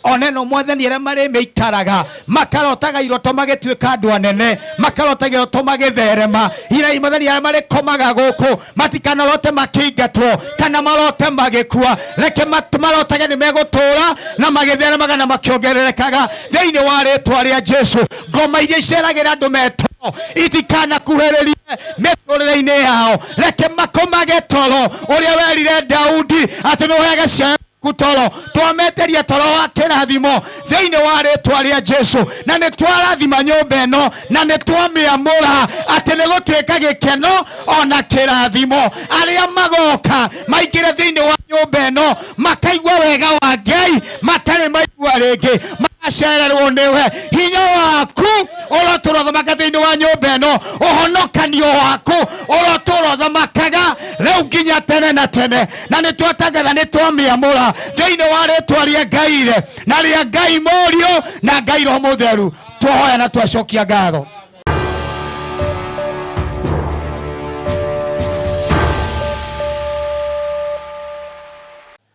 oneno mwathani arĩa marĩ mĩikaraga makarotaga iroto magĩtuĩka andũ anene, makarotaga iroto magĩtherema. Irai mwathani arĩa marĩkomaga gũkũ matikanarote makĩingatwo kana marote magĩkua, reke marotage nĩ megũtũũra na magĩtheremaga na makĩongererekaga thĩinĩ wa rĩĩtwa rĩa Jesũ. Ngoma iria iceragĩra andũ metoro itikanakuhĩrĩrie mĩtũrĩre-inĩ yao, reke makomage toro ũrĩa werire Daudi atĩ nĩũheaga ciana kutoro. Twameteria toro wa kĩrathimo thĩinĩ wa rĩĩtwa rĩa Jesũ, na nĩ twarathima nyũmba ĩno na nĩ twamĩamũra atĩ nĩ gũtuĩka gĩkeno ona kĩrathimo. Arĩa magoka maingĩre thĩinĩ wa nyũmba ĩno makaigua wega wa Ngai matarĩ maigua rĩngĩ, magacererwo nĩwe. Hinya waku ũrotũrothamaka thĩinĩ wa nyũmba ĩno, ũhonokanio waku ũrotũrothamakaga rĩu nginya tene na tene, na nĩ twatangatha nĩ twamĩamũra thĩinĩ wa rĩĩtwa rĩa Ngai na rĩa Ngai Mũriũ na Ngai Roho Mũtheru. Twahoya na twacokia ngatho.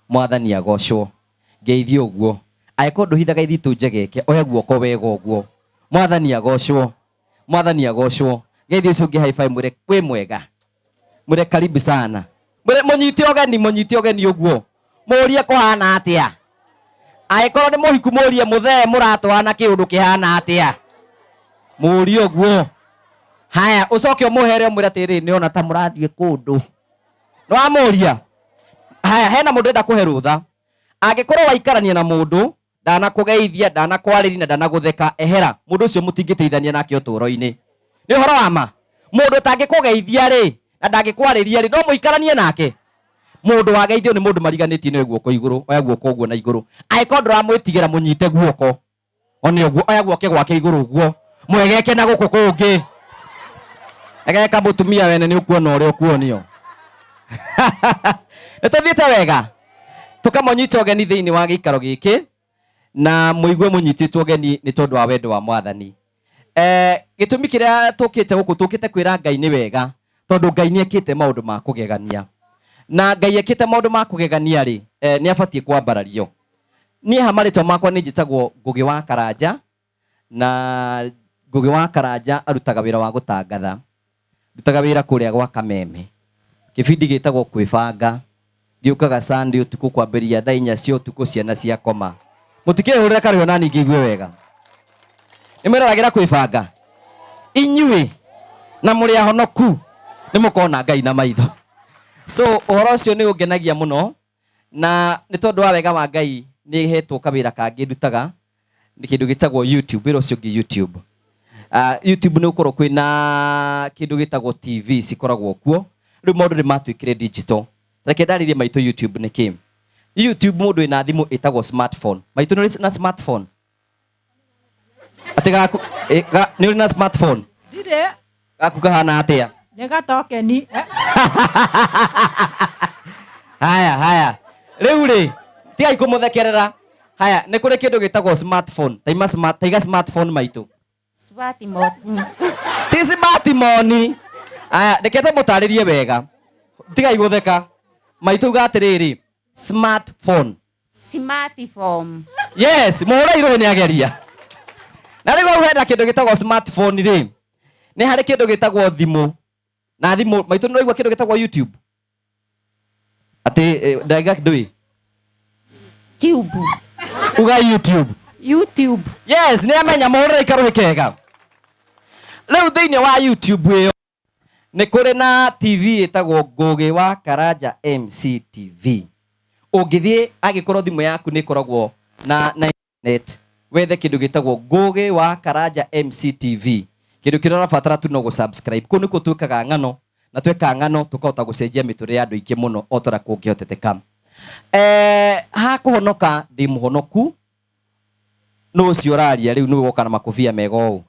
Mwathani agocwo. Ngeithio ũguo. Aĩkorwo ndũhithaga ithitũ njegeke oya guoko wega ũguo. Mwathani agocwo. Mwathani agocwo. Ngeithio ũcio ũngĩ high five mwĩre kwĩ mwega. Mwĩre karibu sana. Mwĩre mũnyite ũgeni ũguo. Mũũrie kũhana atĩa. Aĩkorwo nĩ mũhiku mũũrie mũthee mũratwana kĩũndũ kĩhana atĩa. Mũũrie ũguo. Haya ũcoke ũmũhere mwĩre atĩrĩ nĩ ona ta mũrathiĩ kũndũ. Nĩ wamũũria. Haya hena mũndũ enda kũhe rũtha. Angĩkorwo waikarania na mũndũ ndanakũgeithia, ndanakwarĩria na ndanagũtheka, ehera. Mũndũ ũcio mũtingĩteithania nake ũtũũro-inĩ. Nĩ ũhoro wa ma. Mũndũ tangĩkũgeithia rĩ na ndangĩkwarĩria rĩ no mũikaranie nake. Mũndũ wageithio nĩ mũndũ mariganĩtie nĩ guoko igũrũ, oya guoko ũguo na igũrũ. Angĩkorwo ndũramwĩtigĩra mũnyite guoko. One ũguo oya guoke gwake igũrũ ũguo. Mwegeke na gũkũ kũngĩ. Egeka mũtumia wene nĩ ũkuona ũrĩa ũkuonio. Nĩtũthiĩte wega. Tukamũnyita ũgeni thĩinĩ wa gĩikaro gĩkĩ na mũigue mũnyitĩtwo ũgeni nĩ tondũ wa wendo wa Mwathani. Gĩtũmi kĩrĩa tũkĩte gũkũ tũkĩte kwĩra Ngai nĩ wega tondũ Ngai nĩ ekĩte maũndũ ma kũgegania. Na Ngai ekĩte maũndũ ma kũgegania rĩ nĩ abatiĩ kwambarario. Niĩ hamarĩtwa makwa nĩ njĩtagwo Ngũgĩ wa Karanja, na Ngũgĩ wa Karanja arutaga wĩra wa gũtangatha. Ndutaga wĩra kũrĩa gwa Kameme. Kĩbindi gĩtagwo Kwĩbanga. Gĩũkaga Sunday ũtukũ kwambĩrĩria thaa 4 cia ũtukũ ciana cia koma. Mũtikĩhũrĩra karĩo na ningĩ igue wega. Nĩmwĩroragĩra Kwĩbanga. Inyuĩ na mũrĩ ahonoku nĩ mũkona Ngai na maitho. So ũhoro ũcio nĩ ũngenagia mũno na nĩ tondũ wa wega wa Ngai nĩ hetwo kawĩra kangĩ ndutaga nĩ kĩndũ gĩtagwo YouTube. Wĩra ũcio ũngĩ YouTube. YouTube nĩ ũkorwo kwĩna kĩndũ gĩtagwo TV cikoragwo kuo. Rĩu maũndũ nĩ matuĩkire digital. Reke ndarĩrie maitũ YouTube nĩ kĩ. YouTube mũndũ ena thimũ ĩtagwo smartphone. Maitũ nĩ na smartphone. Ati gaku nĩ na smartphone. Ndire. Gaku kahana atĩa? Nĩ gatokeni. Haya. Rĩu rĩ tiga ikũmũthekerera. Haya nĩ kũrĩ kĩndũ gĩtagwo smartphone. Taiga smartphone maitũ. Smartphone. Ti smartphone. Haya ndekete mũtarĩrie wega. Tiga igũtheka. Maitũ gatirĩrĩ smartphone. Smartphone. Yes, mũhũra irũĩ nĩ ageria. Na rĩu hena kĩndũ gĩtagwo smartphone rĩ. Nĩ harĩ kĩndũ gĩtagwo thimũ. Na thimũ maitũ nĩwaigua kĩndũ gĩtagwo YouTube. Ati ndaiga ndũĩ. YouTube. Uga YouTube. YouTube. Yes, nĩ amenya mũhũra ikarũĩ kega. Rĩu thĩinĩ wa YouTube ĩyo nĩ kũrĩ na TV ĩtagwo Ngũgĩ wa Karanja MCTV. Ũngĩthiĩ agĩkorwo thimũ yaku nĩ ĩkoragwo na internet, wethe kĩndũ gĩtagwo Ngũgĩ wa Karanja MCTV. Kĩndũ kĩrĩa ũrabatara tu no gũ-subscribe. Kũu nĩkuo twĩkaga ng'ano na tweka ng'ano tũkahota gũcenjia mĩtũrĩre ya andũ aingĩ mũno o ta kũngĩhoteteka. Ha kũhonoka ndĩ mũhonoku no ũcio ũraria rĩu nĩwe woka na makobia mega ũũ.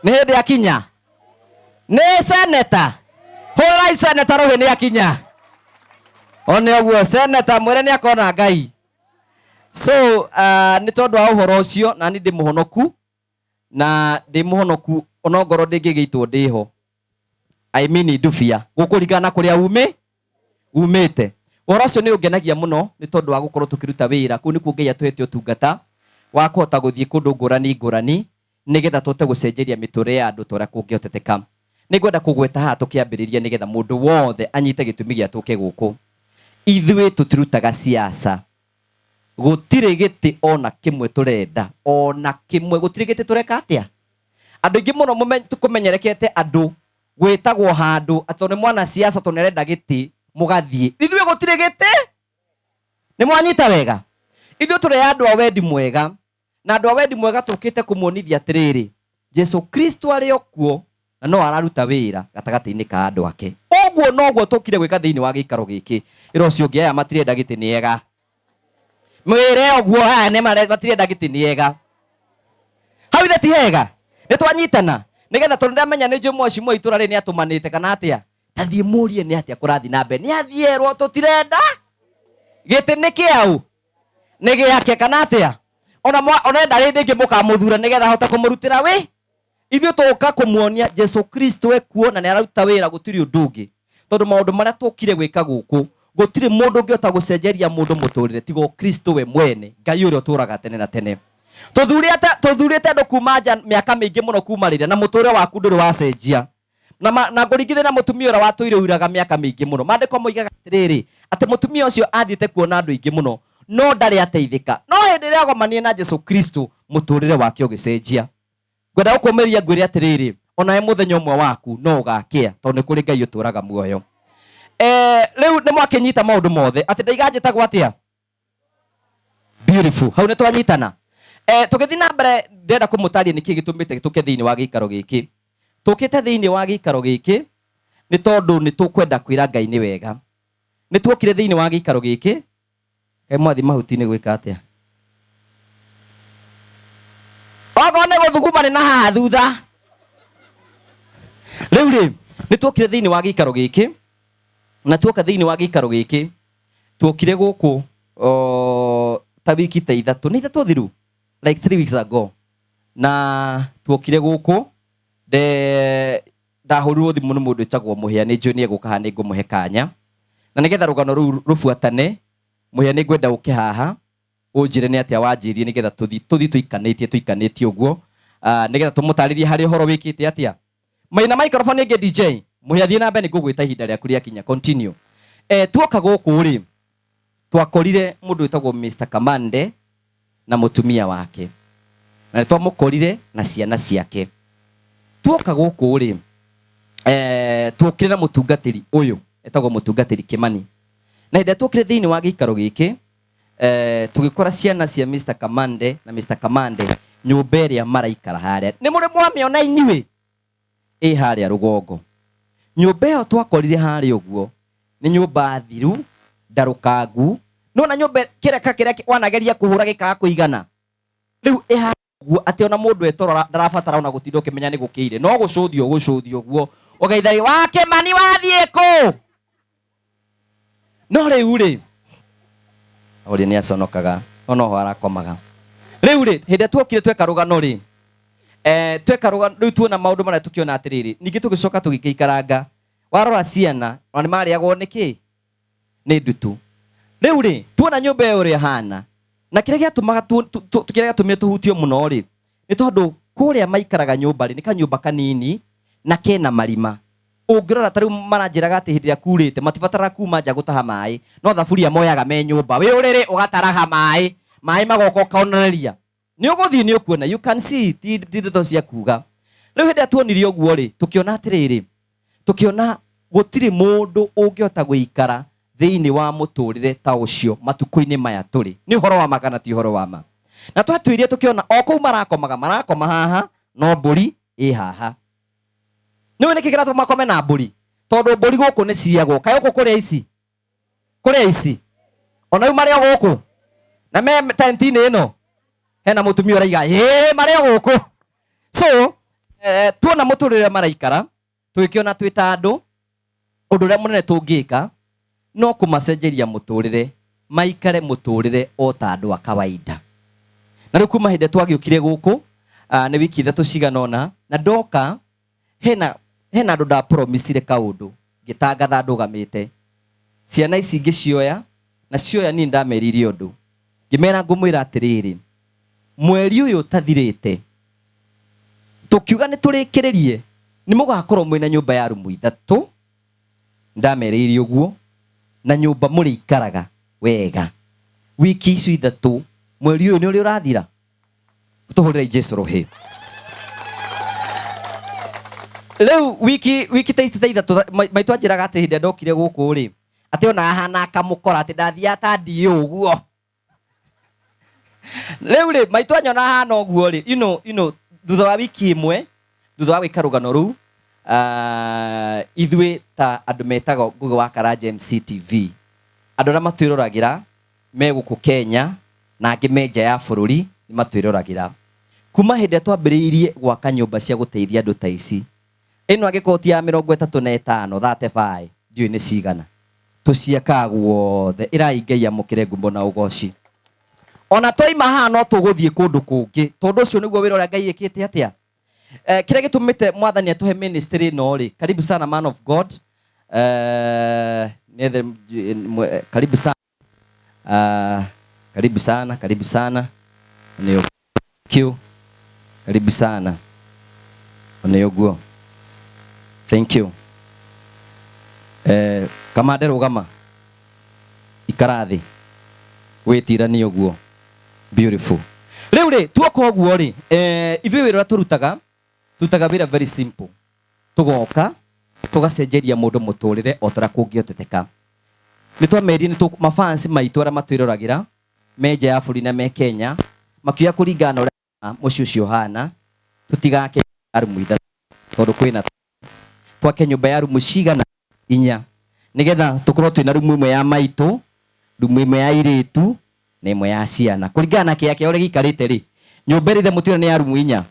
Nĩ hĩndĩ akinya. Nĩ seneta. Hũrai seneta rũhĩ nĩ akinya. One ũguo seneta mwĩre nĩ akona Ngai. So nĩ tondũ wa ũhoro ũcio na nĩ ndĩ mũhonoku na ndĩ mũhonoku onongoro ndĩngĩgĩitwo ndĩho. I mean ndubia. Gũkũringana kũrĩa umĩte. Wora ucio ni ungenagia muno ni tondu wa gukorwo tukiruta wira ku ni ku Ngai atuhete utungata wa kuhota guthie kundu ngurani nigetha tote gucenjeria miture ya andu toria kungioteteka. Nigwenda kugweta haha tukiambiriria nigetha mundu wothe anyite gitumi gia tuke guku. Ithuĩ tutirutaga siasa. Gutire giti ona kimwe turenda, ona kimwe gutire giti tureka atia. Andu ingi muno tukumenyerekete andu gwitagwo handu atone mwana siasa tonerenda giti mugathie. Ithuĩ gutire giti. Ni mwanyita wega. Ithuĩ turi andu a wendi mwega. Na andu a wendi mwega tukite kumuonithia atiriri. Jesu Kristo ari okuo na no araruta wira gatagati-ini ka andu ake. Oguo noguo tukire gwika thiini wa gikaro giki. Ira ucio ngi aya matirenda giti ni ega. Mwire oguo aya ne matirenda giti ni ega. Hau ithe ti hega. Ni twanyitana. Nigetha tondu menya ni njumu ucio mwa itura ri ni atumanite kana atia. Tathie murie ni atia kurathi na mbere. Ni athierwo tutirenda. Giti ni kiau. Ni giake kana atia. Ona ndari ndingi mukamuthura nigetha hota kumurutira wi. Ithuĩ tuka kumuonia Jesu Kristo ekuo na ni araruta wira gutiri undu ungi. Tondu maundu maria tukire gwika guku gutiri mundu ungiota gucenjeria mundu muturire tigo Kristo we mwene Ngai uria uturaga tene na tene. Tuthurite andu kuma miaka mingi muno kuma rire na muturire waku nduri wacenjia. Na ngurigithe na mutumia uria watuire uraga miaka mingi muno. Maandiko moigaga atiriri ati mutumia ucio athiite kuona andu ingi muno no ndari ateithika. No hindi ria agomanie na Jesu Kristo muturire wake ugicenjia. Gwenda gukumeria ngwire atiriri ona he muthenya umwe waku no ugakia tondu ni kuri Ngai uturaga muoyo. Riu ni mwakinyita maundu mothe ati ndaiganjitagwo atia. Beautiful. Hau ni twanyitana. Tugithi na mbere ndenda kumutaria niki gitumite tuke thiini wa gikaro giki. Tukite thiini wa gikaro giki ni tondu ni tukwenda kwira Ngai ni wega. Ni twokire thiini wa gikaro giki. Kai mwathi mahuti-ini gwika atia. Ogo ne guthuguma ni na haha thutha. Riu ni twokire thiini wa gikaro giki. Na tuoka thiini wa gikaro giki tuokire guku ta wiki ta ithatu ni ithatu thiru like 3 weeks ago. Na tuokire guku ndahurirwo thimu ni mundu etagwo Muhia ni njui ni eguka haha ni ngumuhe kanya. Na nigetha rugano ru rufuatane Muhia ni ngwenda uke haha unjire ni atia wanjirie nigetha tuthi tuikanitie uguo. Nigetha tumutaririe hari horo wikite atia. Maina microphone nge DJ Muhia thie na mbere ngugwita ihinda rĩa kuria kinya continue. Tuoka guku ri twakorire mundu etagwo Mr. Kamande na mutumia wake. Na twamukorire na ciana ciake. Tuoka guku ri tuokire na mutungatiri uyu etagwo mutungatiri Kimani. Na hĩndĩ tuokire thiini wa gikaro giki tugikora ciana cia Mr. Kamande na Mr. Kamande nyumba ĩrĩa maraikara haria. Ni muri mwamiona inyuĩ haria rugongo. Nyumba ĩyo twakorire haria uguo ni nyumba thiru ndarukangu. Nona nyumba kireka kiria wanageria kuhura gikaga kuigana. Riu uguo ati ona mundu etorora ndarabatara ona gutinda ukimenya ni gukire. No gucuthio uguo ugeithari wa Kimani wathie ku. No riu ri ori ni aconokaga ono ho arakomaga. Riu ri hĩndĩ tuokire tweka rugano ri tweka rugano riu tuona maundu maria tukiona atiriri ningi tugicoka tugikikaranga warora ciana ona ni mariagwo niki ni ndutu. Riu ri tuona nyumba iyo ri hana na kiria giatumaga kiria giatumire tuhutio muno ri ni tondu kuria maikaraga nyumba ri ni kanyumba kanini na kena marima. Ungirora tariu maranjiraga ati hindi ria kurite matibatara kuma nja gutaha mai no thaburia moyaga me nyumba wi uriri ugataraha mai magoka ukaonereria ni uguthii ni ukuona. You can see tindo cia kuga. Riu hindi atuonirie uguo ri tukiona atiriri tukiona gutiri mundu ungiota guikara thiini wa muturire ta ucio matuko-ini maya turi. Ni horo wa makana ti horo wa ma. Na twatuirie tukiona o kou marakoma haha no mburi haha. Niwe niki kira tumakome na mburi tondu mburi guku ni ciagwo. Kaĩ uku kuria ici ona yu maria guku na me tenti-ini ino hena mutumia uraiga maria guku. So tuona muturire maraikara tugikiona twita andu undu uria munene tungika no kumacenjeria muturire maikare muturire o ta andu a kawaida. Na riu kuma hindi twagiukire guku ni wiki ithatu ciganona na ndoka hena andu nda promisire kaundu gitangatha ndugamite ciana ici ngĩcioya na cioya ni ndameririe ũndũ ngĩmera ngũmwĩra atĩrĩrĩ mweri ũyũ ũtathirĩte tukiuga nĩ tũrĩkĩrĩrie nĩ mũgakorwo mwĩna nyũmba ya rumu ithatũ ndamerĩirie ũguo na nyũmba mũrĩikaraga wega wiki icio ithatũ mweri ũyũ nĩ ũrĩ ũrathira tũhũrĩre Jesũ rũhĩ rĩu wiki ta ithatũ maitũ anjĩraga atĩ hĩndĩ ndokire gũkũ rĩ atĩ ona ahana akamũkora atĩ ndathiaga ta ndiĩ ũguo rĩu rĩ maitũ anyona hana ũguo rĩ you know thutha wa wiki ĩmwe thutha wa gwĩka rũgano rũu ithuĩ ta andũ metagwo Ngugi wa Karanja MCTV andũ arĩa matwĩroragĩra me gũkũ Kenya na angĩ me nja ya bũrũri nĩ matwĩroragĩra kuma hĩndĩ twambĩrĩirie gwaka nyũmba cia gũteithia andũ ta ici ĩno angĩkorwo ti ya 35 35 ndiũĩ nĩ cigana tũciakaga guothe ĩrai Ngai amũkĩre ngumbo na ũgoci ona toima haha no tũgũthiĩ kũndũ kũngĩ tondũ ũcio nĩguo wĩra ũrĩa Ngai ĩkĩte atĩa kĩrĩa gĩtũmĩte mwathani atũhe ministry ĩno rĩ karibu sana man of God karibu sana karibu sana nĩ kĩu karibu sana nĩ ũguo thank you kamande rũgama ikarathi wĩtirani ũguo beautiful rĩu rĩ tuoka ũguo rĩ ithuĩ wĩra ũrĩa tũrutaga wĩra very simple tũgoka tũgacenjeria mũndũ mũtũrĩre o tũrĩa kũngĩhoteteka nĩ twamerire nĩ mafans maitũ arĩa matwĩroragĩra me nja ya bũrũri na me Kenya makĩoya kũringana na ũrĩa mũciĩ ũcio hana tũtigake rumu ithatũ tondũ kwĩna twake nyũmba ya rumu cigana 4 nĩgetha tũkorwo twĩna rumu ĩmwe ya maitũ rumu ĩmwe ya airĩtu na ĩmwe ya ciana kũringana na kĩaya kĩao ũrĩa gĩikarĩte rĩ nyũmba ĩrĩa mũtwĩra nĩ ya rumu 4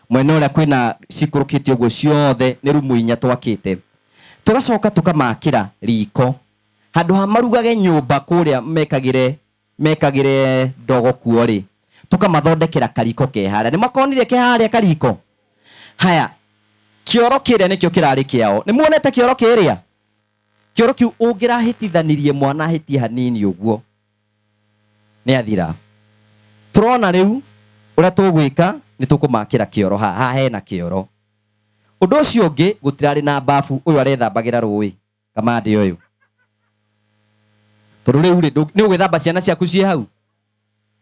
mwena ũrĩa kwĩna cikũrũkĩte ũguo ciothe nĩ rumu 4 twakĩte tũgacoka tũkamakĩra riko handũ ha marugage nyũmba kũrĩa mekagĩre ndogo kuo rĩ tũkamathondekera kariko ke harĩa nĩ makonire ke harĩa kariko haya kĩoro kĩrĩa nĩkĩo kĩrarĩ kĩao nĩ muonete kĩoro kĩrĩa kĩoro kĩu ũngĩrahĩtithanirie mwana hĩtie hanini ũguo nĩ athira tũrona rĩu ũrĩa tũgwĩka nĩ tũkũmakĩra kĩoro haha hena kĩoro ũndũ ũcio ũngĩ gũtirarĩ na bafu ũyũ arethambagĩra rũĩ kamande ũyũ tondũ rĩu rĩ nĩ ũgwĩthamba ciana ciaku ciĩ hau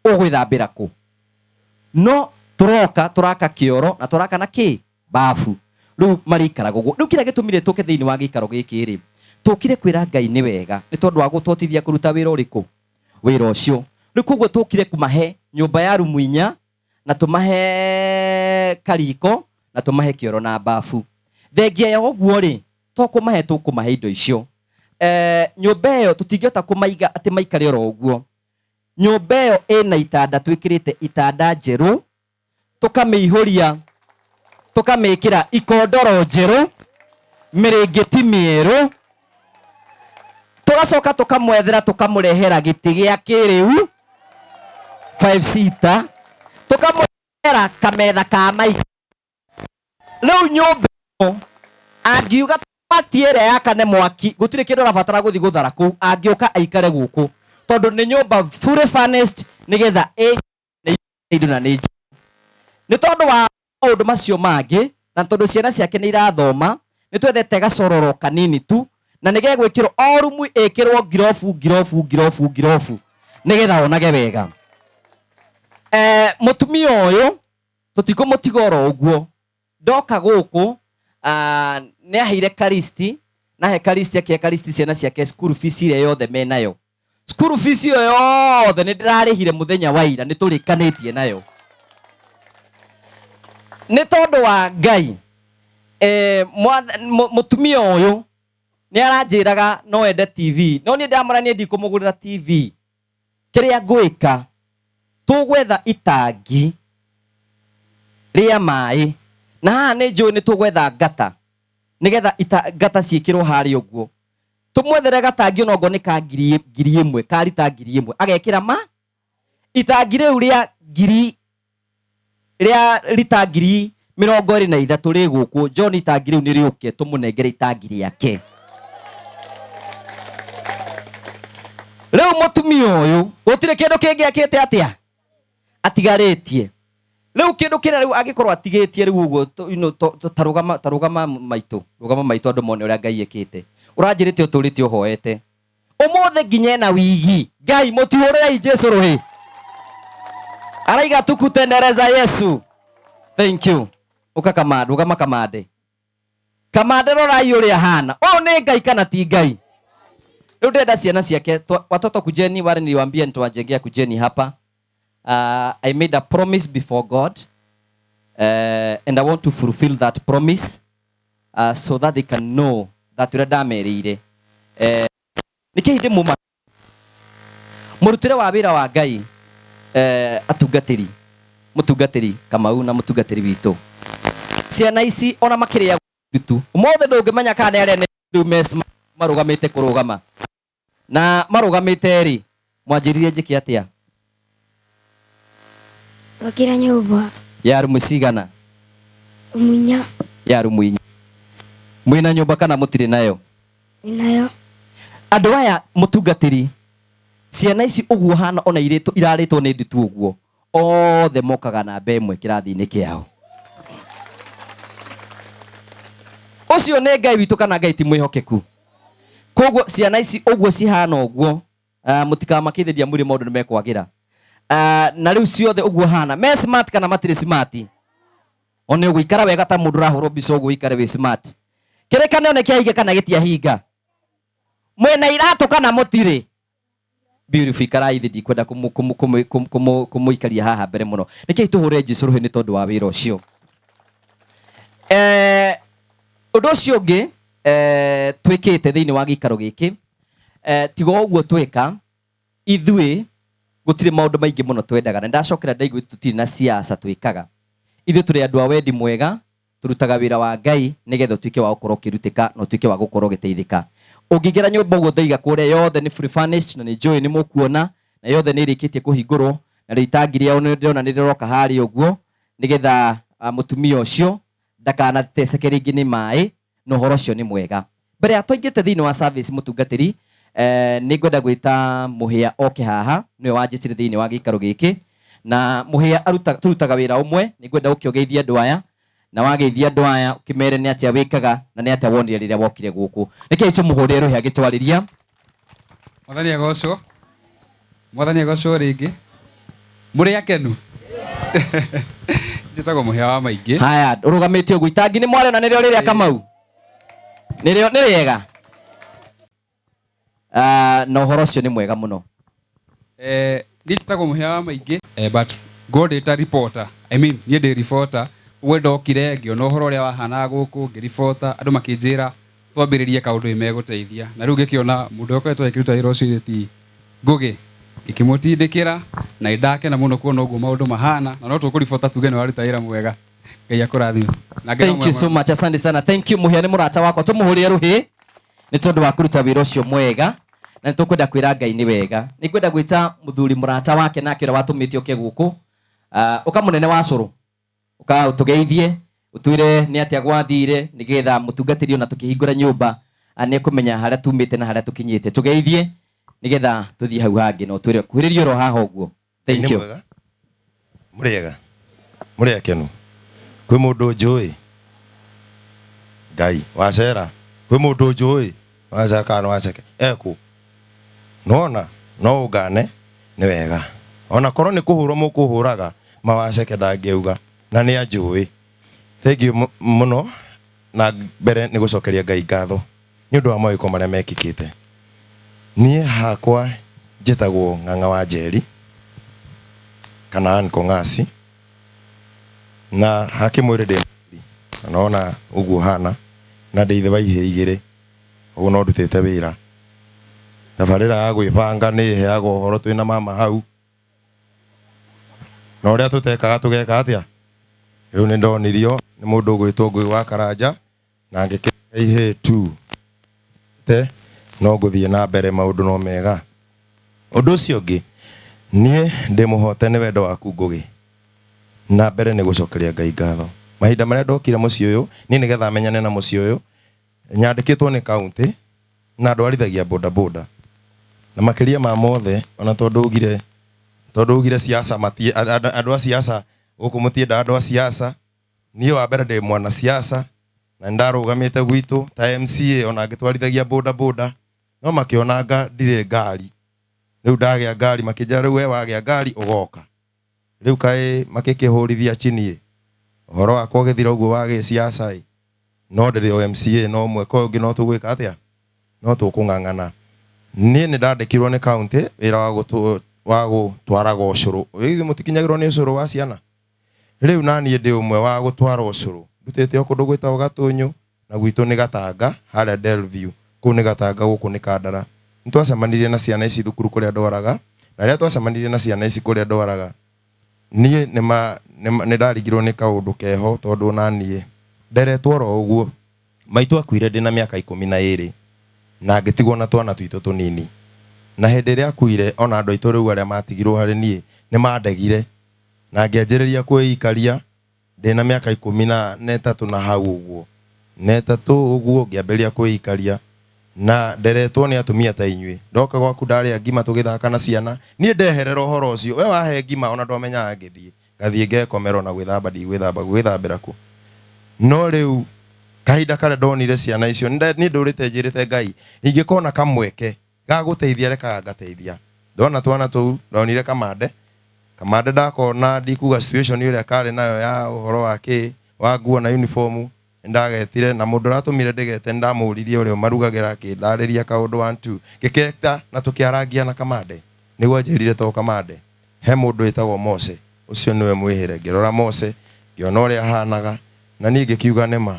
ũgwĩthambĩra kũ no tũraka kĩoro na tũraka na kĩ bafu rĩu marĩikaraga ũguo rĩu kĩrĩa gĩtũmire tũke thĩinĩ wa gĩikaro gĩkĩ rĩ tũkire kwĩra Ngai nĩ wega nĩ tondũ wa gũtũtithia kũruta wĩra ũrĩkũ wĩra ũcio rĩu koguo tũkire kũmahe nyũmba ya rumu 4 na tũmahe kariko na tũmahe kĩoro na bafu thengia ya ũguo rĩ tũkũmahe indo icio nyũmba ĩyo tũtingĩhota kũmaiga atĩ maikare oro ũguo nyũmba ĩyo ĩna itanda twĩkĩrĩte itanda njerũ tũkamĩihũria tũkamĩkĩra ikondoro njerũ mĩrĩngĩti mĩerũ tũgacoka tũkamwethera tũkamũrehera gĩtĩ gĩa kĩrĩu 5 seater tũkamwethera kametha ka maika rĩu nyũmba ĩyo angiuga atiere yakane mwaki gũtirĩ kĩndũ arabatara gũthiĩ gũthara kũu angĩũka aikare gũkũ tondũ nĩ nyũmba fully furnished nĩgetha indo na nĩ tondũ wa maũndũ macio mangĩ na tondũ ciana ciake nĩ irathoma nĩ twethete gacororo kanini tu na nĩ gegwĩkĩrwo o rumu ĩkĩrwo ngirobu nĩgetha onage wega mũtumia ũyũ tũtikũmũtiga oro ũguo ndoka gũkũ nĩ aheire karisti nahe karisti akia karisti ciana ciake school fees ĩrĩa yothe menayo school fees ĩyo yothe nĩ ndĩrarĩhire mũthenya wa ira nĩ tũrĩkanĩtie nayo nĩ tondũ wa Ngai mũtumia ũyũ nĩ aranjĩraga no ende TV no niĩ ndamũrania ndikũmũgũrĩra TV kĩrĩa ngwĩka tũgwetha itangi rĩa maĩ na haha nĩ njũĩ nĩ tũgwetha ngata nĩgetha ngata ciĩkĩrwo harĩa ũguo tũmwethere gatangi onongo nĩ ka ngiri 1 ka rita ngiri 1 agekĩra itangi rĩu rĩa rita ngiri 23 rĩ gũkũ John itangi rĩu nĩ rĩũke tũmũnengere itangi rĩake Leo mutumia uyu gutire kindu kingi akite atia atigaretie. Leo kindu kira leo agikorwo atigetie leo uguo tarugama maitu andu mone uria Ngai ekite. Uranjirite uturite uhoete umothe nginye na wigi Ngai mutihurira Jesu ruhi araiga tukutendereza Yesu. Thank you. Uka kamande ugama kamande rorai uria hana o ni Ngai kana ti Ngai. Leo ndenda ciana ciake watoto kujeni, wale niliwaambia nitawajengea kujeni hapa. I made a promise before God and I want to fulfill that promise so that they can know that we are damerire nikihinde muma murutire wa wira wa Ngai atungatiri mutungatiri Kamau na mutungatiri witu. Ciana ici ona makiria gutu umothe ndungimenya kana arene mes marugamite kurugama na marugamite ri mwanjiririe njiki atia wakira nyumba ya rumu cigana muinya ya rumu inya mwina nyumba kana mutiri nayo inayo andu aya mutungatiri ciana ici uguo hana ona iraritwo ni nditu uguo othe mokaga na mbemwe kirathi-ini kiao. Ucio ni Ngai witu kana Ngai ti mwihokeku? Koguo ciana ici uguo cihana uguo mutikamakithiria muri maundu ni mekwagira na riu ciothe uguo hana me smart kana matire smart. One gwikara wega ta mundu rahurwo bico uguo ikare we smart. Kirekane one kiaige kana gitia hinga mwena iratu kana mutire beautiful karai thidi kwenda kumuikaria haha mbere muno nikei tuhure Jesu ruhi ni tondu wa wira ucio. Undu ucio ungi twikite thiini wa gikaro giki tigo uguo twika ithui gutire maundu maingi muno twendaga na ndacokera ndaigua tutiri na siasa twikaga. Ithui turi andu a wendi mwega turutaga wira wa Ngai nigetha tuike wa gukorwo kirutika no tuike wa gukorwo giteithika. Ungigera nyumba uguo ndaiga kuria yothe ni fully furnished na ni joy ni mukuona na yothe ni irikitie kuhingurwo na ritangiria ono ndona ni riroka hari uguo nigetha mutumia ucio ndakana teseke ringi ni mai no horo cio ni mwega. Mbere ya twaingite thiini wa service mutungatiri ni ngwenda gwita muhia oke haha niwe wanjitire thiini wa gikaro giki na muhia turutaga wira umwe ni ngwenda ukiogeithia andu aya na wageithia andu aya ukimere ni atia wikaga na ni atia wonire riria wokire guku nikei cyo muhuri ruhi agitwariria mwathani agocwo ringi muri akenu njitago muhia wa maingi haya urugamite ugu itangi ni mware na nirio riria Kamau nirio ni riega no horo cio ni mwega muno njitago muhia wa maingi but God is a reporter. I mean nie ndi reporter we ndokire ngiona uhoro uria wahana guku ngiriporta andu makinjira twambiririe kaundu imeguteithia na riu ngikiona mundu oketwo ekiruta wira ucio ti ngugi ikimutindikira na indake na muno kuona uguo maundu mahana na no tukuribota tuge ni waruta wira mwega Ngai akurathime. Thank you so much, asante sana. Thank you muhia ni murata wakwa tumuhurie ruhi ni tondu wa kuruta wira ucio mwega na nitukwenda kwira Ngai ni wega. Ni kwenda gwita muthuri murata wake nake ura watumite oke guku uka munene wa curu uka utugeithie utwire ni atia gwathire nigetha mutungatiri ona tukihingura nyumba ane kumenya haria tumite na haria tukinyite tugeithie nigetha tuthie hau hangi no twire kuhiririo ro haha uguo. Thank you. Muri akenu kwi mundu njui Ngai wacera kwi mundu njui waceka no waceke eku nona no ungane ni wega ona korwo ni kuhurwo mukuhuraga mawaceke ndangeuga na ni anjui. Thank you muno na mbere ni gucokeria Ngai ngatho ni undu wa mawiko maria mekikite. Nie hakwa njitagwo Ng'ang'a wa Njeri kana Anko Ng'asi na hakimwire ndi naona uguo hana na ndeithe wa ihe igire uguo no ndutite wira tabarira ya gwibanga ni heaga uhoro twina mama hau na uria tutekaga tugeka atia riu ni ndonirio ni mundu ugwitwo Ngui wa Karanja na ngikira ihe tu te no nguthie na mbere maundu no mega. Undu ucio ungi nie ndi muhote ni wendo waku Ngugi na mbere ni gucokeria Ngai ngatho mahinda maria ndokire mucii uyu ni nigetha menyane na mucii uyu nyandikitwo ni county na ndwarithagia boda boda na makiria ma mothe ona tondu ugire siasa mati andu a siasa guku mutienda andu a siasa niĩ wa mbere ndĩ mwana siasa na ndarugamite gwitu ta MCA ona ngitwarithagia boda no makionanga ndirĩ ngari riu ndagĩa ngari makĩnjĩra riu we wagĩa ngari ugoka riu kaĩ makĩkĩhũrithia chini uhoro wakwa ũgĩthira ũguo wa gĩsiasa no ndĩrĩ o MCA no mweka ũngĩ no tũgwĩka atĩa no tũkũng'ang'ana niĩ nĩ ndandĩkirwo nĩ county wĩra wa gũtwaraga ũcũrũ ithuĩ mũtikinyagĩrwo nĩ ũcũrũ wa ciana riu naniĩ ndĩ ũmwe wa gũtwara ũcũrũ ndutĩte o kũndũ gwĩtagwo Gatũnyũ na gwitũ nĩ Gatanga harĩa Delview kũu nĩ Gatanga gũkũ nĩ Kandara nĩtwacemanirie na ciana ici thukuru kũrĩa ndwaraga na rĩrĩa twacemanirie na ciana ici kũrĩa ndwaraga niĩ nĩ ndarigirwo nĩ kaũndũ keho tondũ naniĩ nderetwo ro ũguo maitũ akuire ndĩ na mĩaka 12 na ngĩtigwo na twana twitũ tũnini na hĩndĩ ĩrĩa akuire ona andũ aitũ rĩu arĩa matigirwo harĩ niĩ nĩ mandegire na ngĩanjĩrĩria kwĩikaria ndĩ na mĩaka 13 na hau ũguo ũguo ngĩambĩrĩria kwĩikaria na nderetwo nĩ atumia ta inyuĩ ndoka gwaku ndarĩa ngima tũgĩthaka na ciana niĩ ndeherera ũhoro ũcio we wahe ngima ona ndomenyaga ngathiĩ ngekomero na gwĩthambĩra ku no rĩu kahinda karĩa ndonire ciana icio niĩ ndũrĩte njĩrĩte Ngai ingĩkona kamweke ga gũteithia reka ngateithia ndona twana tũu ndonire kamande ndakona ndikuga situation ĩrĩa karĩ nayo ya ũhoro wa nguo na uniform ndagetire na mũndũ ratũmire ndegete ndamũririe ũrĩa marugagĩra kĩndarĩria kaũndũ 1 2 gĩketa na tũkĩarangia na kamande nĩguo njĩrire to kamande he mũndũ wĩtagwo Mose ũcio nĩwe mwĩhĩre ngĩrora Mose ngĩona ũrĩa ahanaga na niĩ ngĩkiuga nĩma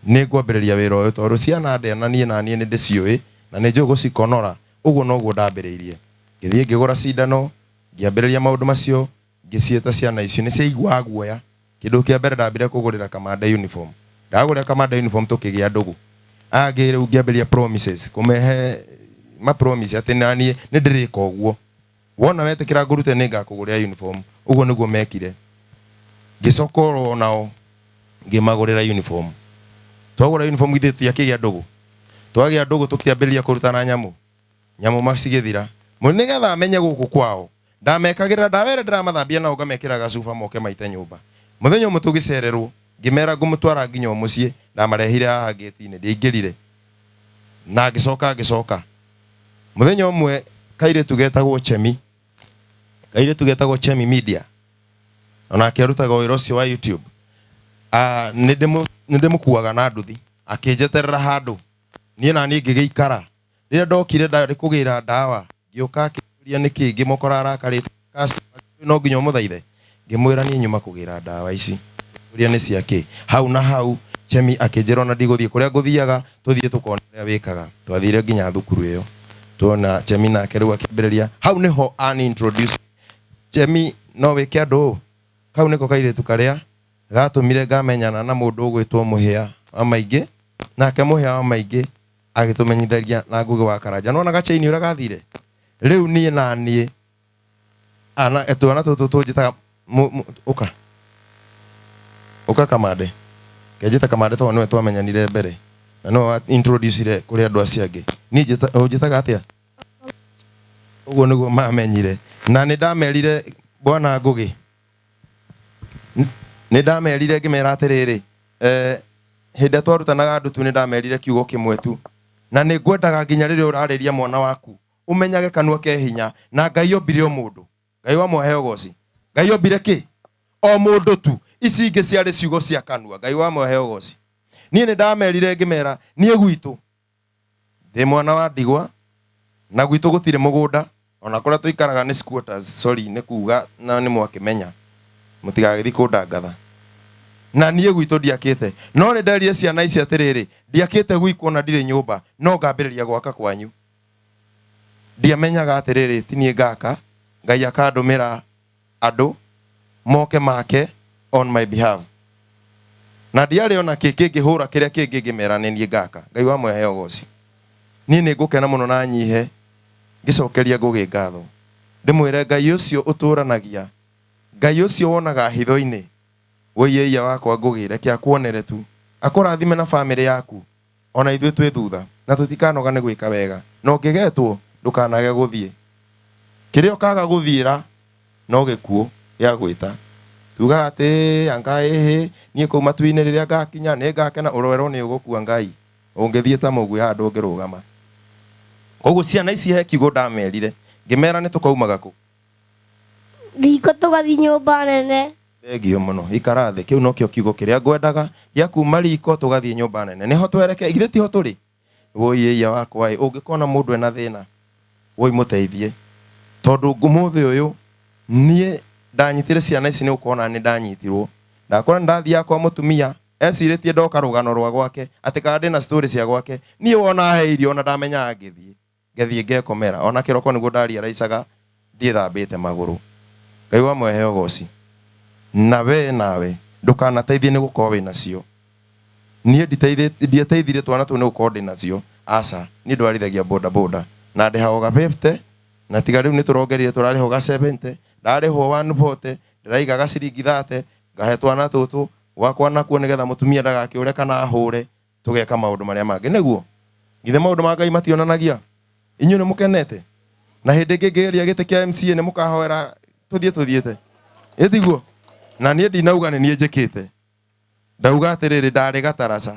nĩ ngwambĩrĩria wĩra ũyũ tondũ ciana ndĩa na niĩ nĩ ndĩciũĩ na nĩ njũĩ gũcikonora ũguo noguo ndambĩrĩirie ngĩthiĩ ngĩgũra cindano ngĩambĩrĩria maũndũ macio ngĩciĩta ciana icio nĩ ciaigua guoya kĩndũ kĩa mbere ndambire kũgũrĩra kamande uniform ndagũrĩra kamande uniform tũkĩgĩa ndũgũ rĩu ngĩambĩrĩria promises kũmehe promise atĩ naniĩ nĩ ndĩrĩka ũguo wona wetĩkĩra ngũrute nĩ ngakũgũrĩra uniform ũguo nĩguo mekire ngĩcokorwo nao ngĩmagũrĩra uniform twagũra uniform ithuĩ tũkĩgĩa ndũgũ twagĩa ndũgũ tũkĩambĩrĩria kũrutana nyamũ macigĩthira nĩgetha amenye gũkũ kwao ndamekagĩrĩra ndawere ndĩramathambia nao ngamekĩra gacuba moke maite nyũmba mũthenya ũmwe tũgĩcererwo ngĩmera ngũmũtwara nginya mũciĩ ndamarehire haha gate-inĩ ndĩaingĩrire na ngĩcoka mũthenya ũmwe kairĩtu getagwo Chemi Media ona akĩrutaga wĩra ũcio wa YouTube nĩndĩmũkuaga na nduthi akĩnjeterera handũ niĩ na niĩ ngĩgĩikara rĩrĩa ndokire ndarĩ kũgĩra ndawa ngĩũka akĩũria nĩkĩ ngĩmũkora arakarĩte no nginya ũmũthaithe ngĩmwĩra niĩ nyuma kũgĩra ndawa ici ũria nĩ ciake hau na hau Chemi akĩnjĩra ona ndigũthiĩ kũrĩa ngũthiaga tũthiĩ tũkona ũrĩa wĩkaga twathire nginya thukuru ĩyo tuona Chemi nake rĩu akĩambĩrĩria hau nĩho introduce Chemi no wĩke andũ kau nĩko kairĩtu karĩa gatũmire ngamenyana na mũndũ ũgwĩtwo Mũhĩa wa Maingĩ nake Mũhĩa wa Maingĩ agĩtũmenyithagia na Ngũgĩ wa Karanja nona gachaini ũrĩa gathire rĩu niĩ na niĩ twana tũtũ tũnjĩtaga ũka kamande kenjĩta kamande tondũ nĩwe twamenyanire mbere na no introduce kũrĩ andũ acio angĩ niĩ ũnjĩtaga atĩa ũguo nĩguo mamenyire na nĩ ndamerire bwana Ngũgĩ nĩ ndamerire ngĩmera atĩrĩrĩ hĩndĩ twarutanaga ndutu nĩ ndamerire kiugo kĩmwe tu na nĩ ngwendaga nginya rĩrĩa ũrarĩria mwana waku ũmenyage kanua ke hinya na Ngai ombire o mũndũ Ngai wa mũhe ũgoci Ngai ombire kĩ o mũndũ tu ici ingĩ ciarĩ ciugo cia kanua Ngai wa mũhe ũgoci niĩ nĩ ndamerire ngĩmera niĩ gwitũ ndĩ mwana wa ndigwa na gwitũ gũtirĩ mũgũnda ona kũrĩa tũikaraga nĩ squatters nĩ kuga na nĩ mwakĩmenya mũtigagĩthiĩ kũndangatha na niĩ gwitũ ndiakĩte no nĩ nderire ciana ici atĩrĩrĩ ndiakĩte gwikwo na ndirĩ nyũmba no ngambĩrĩria gwaka kwanyu ndiamenyaga atĩrĩrĩ ti niĩ ngaka Ngai akandũmĩra andũ moke make on my behalf na ndiarĩ ona kĩngĩhũra kĩrĩa kĩngĩ ngĩmera nĩ niĩ ngaka Ngai wa mũhe ũgoci niĩ nĩ ngũkena mũno na nyihe ngĩcokeria Ngũgĩ ngatho ndĩmwĩre Ngai ũcio ũtũranagia Ngai ũcio wonaga hitho-inĩ wĩiya wakwa Ngũgĩ reke akuonere tu akũrathime na family yaku ona ithuĩ twĩ thutha na tũtikanoga nĩ gwĩka wega no ngĩgetwo ndukanage guthie kiria kaga guthiira no gikuo ya gwita tuga ati angai nie ko matuine riria ngakinya ni ngakena urorero ni ugukua ngai ungithie ta mugwi handu ngirugama koguo ciana ici he kiugo ndamerire ngimera ni tukaumaga ku riko tugathi nyumba nene thengio muno ikara thi kiu no kio kiugo kiria ngwendaga ya kuma riko tugathie nyumba nene niho twereke igithe tiho turi woi ya wakwa ungikona mundu ena thina woi muteithie tondu ngumuthi uyu nie ndanyitire ciana ici ni ukona ni ndanyitirwo ndakora ndathia kwa mutumia eciritie ndoka rugano rwa gwake ati kana ndina story cia gwake nie wona heirio na ndamenya ngethie ngekomera ona kiroko niguo ndaria raicaga ndithambite maguru ngai wa mweheo goci nawe ndukanateithie ni gukorwo wina cio nie nditeithire twana tu ni gukorwo ndina cio aca ni ndwarithagia boda na ndihaga 50 na tiga riu ni turongerire turariho ga 70 ndariho 140 ndiraigaga ciringi 30 ngahe twana tutu wakwa nakuo nigetha mutumia ndagakiure kana ahure tugeka maundu maria mangi niguo ngithe maundu ma Ngai mationanagia inyu ni mukenete na hindi ngingeria gite kia MCA ni mukahoera tuthiete etiguo na nie ndinauga ni nie njikite ndauga atiriri ndari gataraca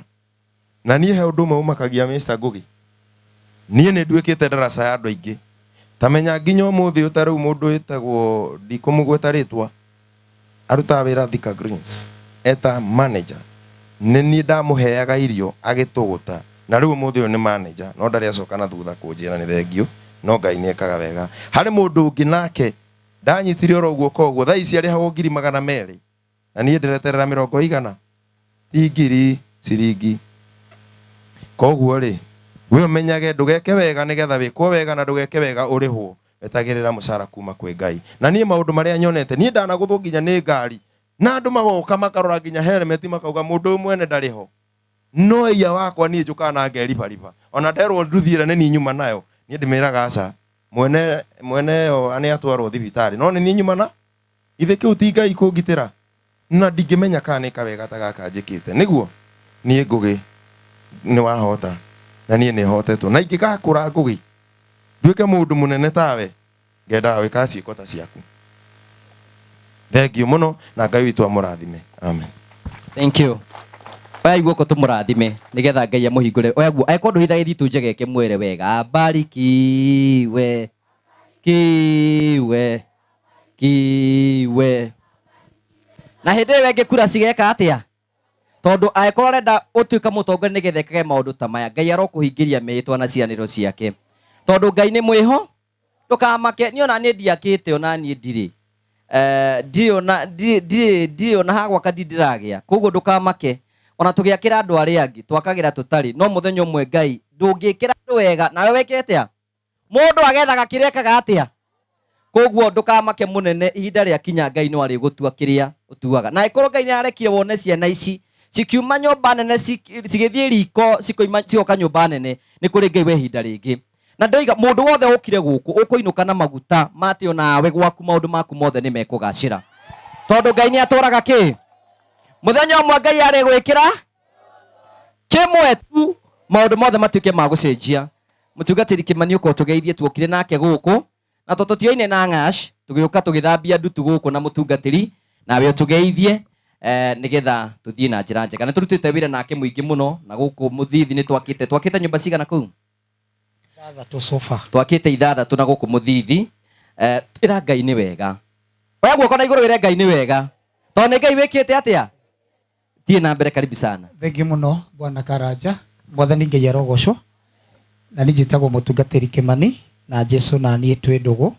na nie he undu maumakagia Mr Ngugi nie ni nduikite ndaraca ya andu aingi tamenya nginya umuthi utariu mundu etagwo ndikumugweta ritwa aruta wira Thika Greens eta manager nini ndamuheaga irio agituguta na riu umuthi uyu ni manager no ndari acoka na thutha kunjira ni thengio no Ngai ni ekaga wega hari mundu ungi nake ndanyitire oro guo koguo thaa ici ari hawo 200 na nie ndireterera 100 tigiri ciringi koguo ri we umenyage ndugeke wega nigetha wikwo wega na ndugeke wega urihwo etagirira mucara kuma kwi Ngai na nie maundu maria nyonete nie ndanaguthwo nginya ni ngari na andu magoka makarora nginya helmet makauga mundu mwene ndariho no iya wakwa nie njuka na ngeripa ona nderwo nduthiire ni nyuma nayo nie ndimiraga aca mwene yo ani atwarwo thibitari no ni nyuma na ithe kiu ti Ngai kungitira na ndingimenya kana ni kawega tagaka njikite niguo nie Ngugi ni wahota na nie ni hotetwo na ingigakura Ngugi nduike mundu munene tawe ngenda wika ciiko ta ciaku thengio muno na Ngai witu amurathime amen thank you oya iguo ko tumurathime nigetha Ngai amuhingure oya guo aiko nduhithagia thitu njegeke mwere wega barikiwe kiwe na hindi wenge kura cigeka atia tondu aiko renda utuika mutongoria nigetha ekage maundu ta maya Ngai arokuhingiria meitwa na cianiro ciake tondu Ngai ni mwiho ndukamake ni ona ni ndiakite ona ni ndiri ndio na hagwa kadidiragia koguo ndukamake ona tugiakira andu ari angi twakagira tutari no muthenya umwe Ngai ndungikira andu wega nawe wekete a mundu agethaga kirekaga atia koguo ndukamake munene ihinda ria kinya Ngai no ari gutua kiria utuaga na ikorwo Ngai ni arekire wone ciana ici cikiuma nyumba nene cigithie riko cikoka nyumba nene ni kuri Ngai we ihinda ringi na ndoiga mundu wothe ukire guku ukuinuka na maguta matio nawe gwaku maundu maku mothe ni mekugacira tondu Ngai ni aturaga ki muthenya umwe Ngai ari gwikira kimwe tu maundu mothe matuike ma gucenjia mutungatiri Kimani uko tugeithie tuokire nake guku na tututioine na ngash tugiuka tugithambia ndutu guku na mutungatiri nawe utugeithie nigetha tuthie na njira njega na turutite wira nake muingi muno na guku muthithi ni twakite nyumba cigana kuu ithathatu sofa twakite ithathatu na guku muthithi ira Ngai ni wega oya guoko na iguru ira Ngai ni wega tondu Ngai wikite atia tie na mbere karibu sana thengi muno bwana Karanja mwathani Ngai arogocwo na ni njitagwo mutungatiri Kimani na Jesu na nie twi ndugu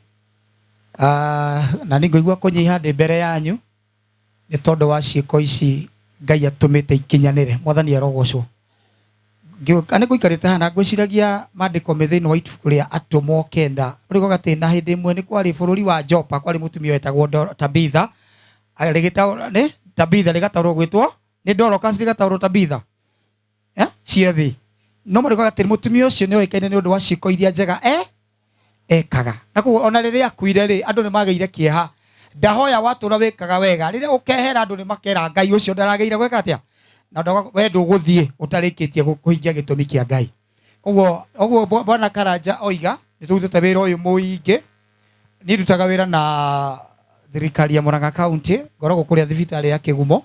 na ni ngoigua kunyiha ndi mbere yanyu ni tondu wa ciiko ici Ngai atumite ikinyanire mwathani arogocwo ani guikarite hana ngwiciragia mandiko mithini wa itubu ria atumwo kenda urigo gati na hindi imwe ni kwari bururi wa Jopa kwari mutumia wetagwo Tabitha arigita ni Tabitha rigataurwo gwitwo ni Dorcas rigataurwo Tabitha ciethi no marigo gati mutumia ucio ni oikaine ni undu wa ciiko iria njega ekaga na kuo ona riria akuire ri andu ni mageire kieha ndahoya watura wikaga wega riria ukehera andu ni makera Ngai ucio ndarageire gweka atia na we nduguthie utarikitie kuhingia gitumi kia Ngai koguo bwana Karanja oiga nitutete wira uyu muingi ni ndutaga wira na thirikari ya Murang'a County ngoragwo kuria thibitari ya Kigumo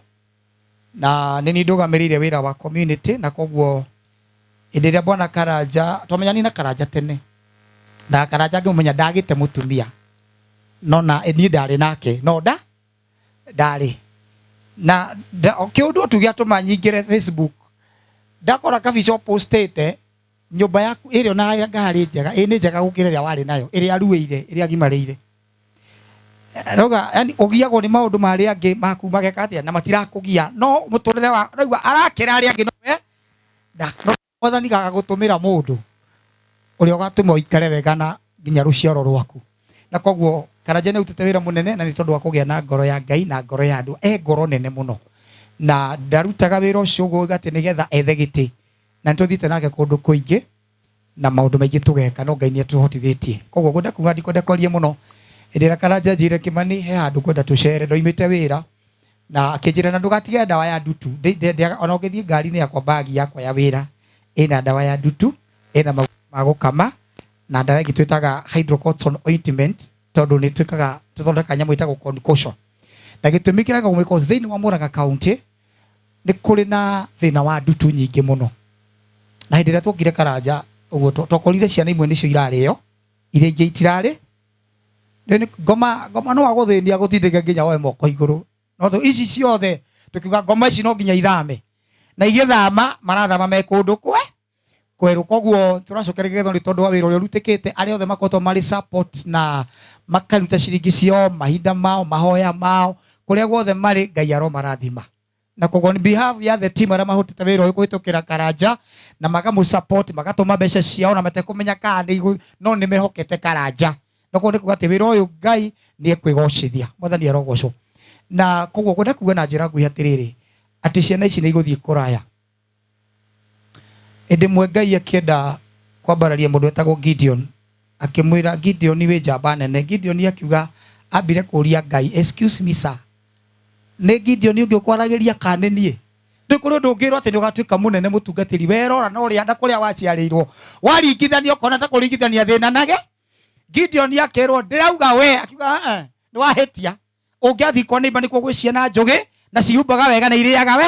na nini ndugamirire wira wa community na koguo indi ria bwana Karanja twamenyani na Karanja tene na Karanja ngimenya ndagite mutumia no na ni ndari nake no ndari na kiundu tugia tumanyingire Facebook ndakora kabico postete nyumba yaku irio na ngari njega ni njega gukira ria wari nayo iri aruire iri agimarire roga yani ugiagwo ni maundu mari angi maku mageka atia na matirakugia no muturire wa raigwa arakira ari angi no mwathani gagagutumira mundu uri ugatuma uikare wega na nginya ruciaro rwaku na koguo Karanja ni utete wira munene na ni tondu wa kugia na ngoro ya Ngai na ngoro ya andu ngoro nene muno na ndarutaga wira ucio gugati nigetha ethe giti na nituthite nake kundu kuingi na maundu maingi tugeka no Ngai ni atuhotithitie koguo ngunda kuga ndikwenda kwaria muno ndira Karanja njire Kimani he handu kwenda tucere ndoimite wira na akinjira na ndugatige dawa ya ndutu ona ungithie ngari-ini yakwa bagi yakwa ya wira ina dawa ya ndutu ina magukama na dawa ingi twitaga hydrocortisone ointment tondu ni twikaga tuthondeka nyamu itagwo concoction na gitumi kiraga umiko thini wa Murang'a County ni kuri na thina wa ndutu nyingi muno na hindi ria twokire Karanja uguo tokorire ciana imwe nicio irario iria ingi itirari ngoma no waguthinia gutindike nginya woe moko iguru no tu ici ciothe tukiuga ngoma ici no nginya ithame na igithama marathama me kundu kweru koguo turacokera getho ni tondu wa wira uria rutikite ari othe makoto mari support na makaruta ciringi cio mahinda mao mahoya mao kuria guothe mari Ngai aro marathima na koguo on behalf ya the team ara mahotete wira uyu kuhitukira Karanja na magamu support magatuma mbeca ciao na mate kumenya kana no ni mehokete Karanja no kundi kugati wira uyu Ngai ni ekwigocithia mwathani arogocwo na koguo kwenda kuga na njira nguhi atiriri ati ciana ici ni iguthii kuraya ende mwe Ngai akienda kwambararia mundu etagwo Gideon akimwira Gideon we njamba nene Gideon akiuga ambire kuria Ngai excuse me sir ne Gideon ungi kwaragiria kanenie ndikuru ndungirwo ati ndugatuika munene mutungatiri werora no ria nda kuria waciarirwo waringithania ukona ta kuringithania thina nage Gideon akirwo ndirauga we akiuga ni wahetia ungiathikwo ni bani kugwe ciana njugi na ciumbaga wega na iriaga we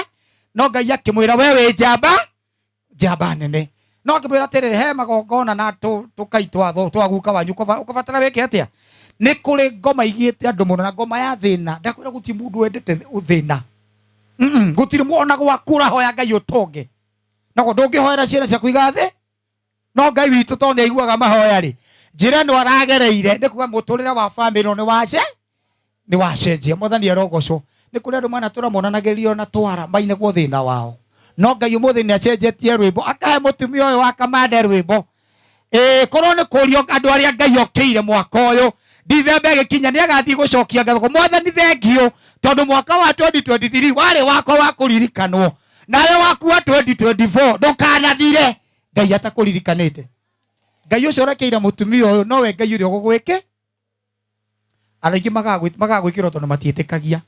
no Ngai akimwira we njamba nene no akimwira atiriri he magongona na tukaitwa twaguka wanyu ukabatara weke atia ni kuri ngoma igiite andu muno na ngoma ya thina ndakwira guti mundu wendete thina gutiri muona gwakura hoya Ngai utonge nago ndungihoera ciana cia kuiga thi no Ngai witu to ni aiguaga mahoya ri njira no aragereire ndikuga muturire wa family no ni wacenjia mwathani arogocwo ni kuri andu mana turamonanagirio na twara maine gwo thina wao no Ngai umuthi ni acenjetie rwimbo akahe mutumia uyu wa Kamande rwimbo korwo ni kurio andu aria Ngai okiire mwaka uyu Dithemba gikinya ni agathii gucokia ngatho mwathani thengio tondu mwaka wa 2023 wari wako wa kuririkanwo nawe waku wa 2024 ndukanathire Ngai atakuririkanite Ngai ucio rekeire mutumia uyu no we Ngai uria gugwike araingi magagwikirwo tondu matiitikagia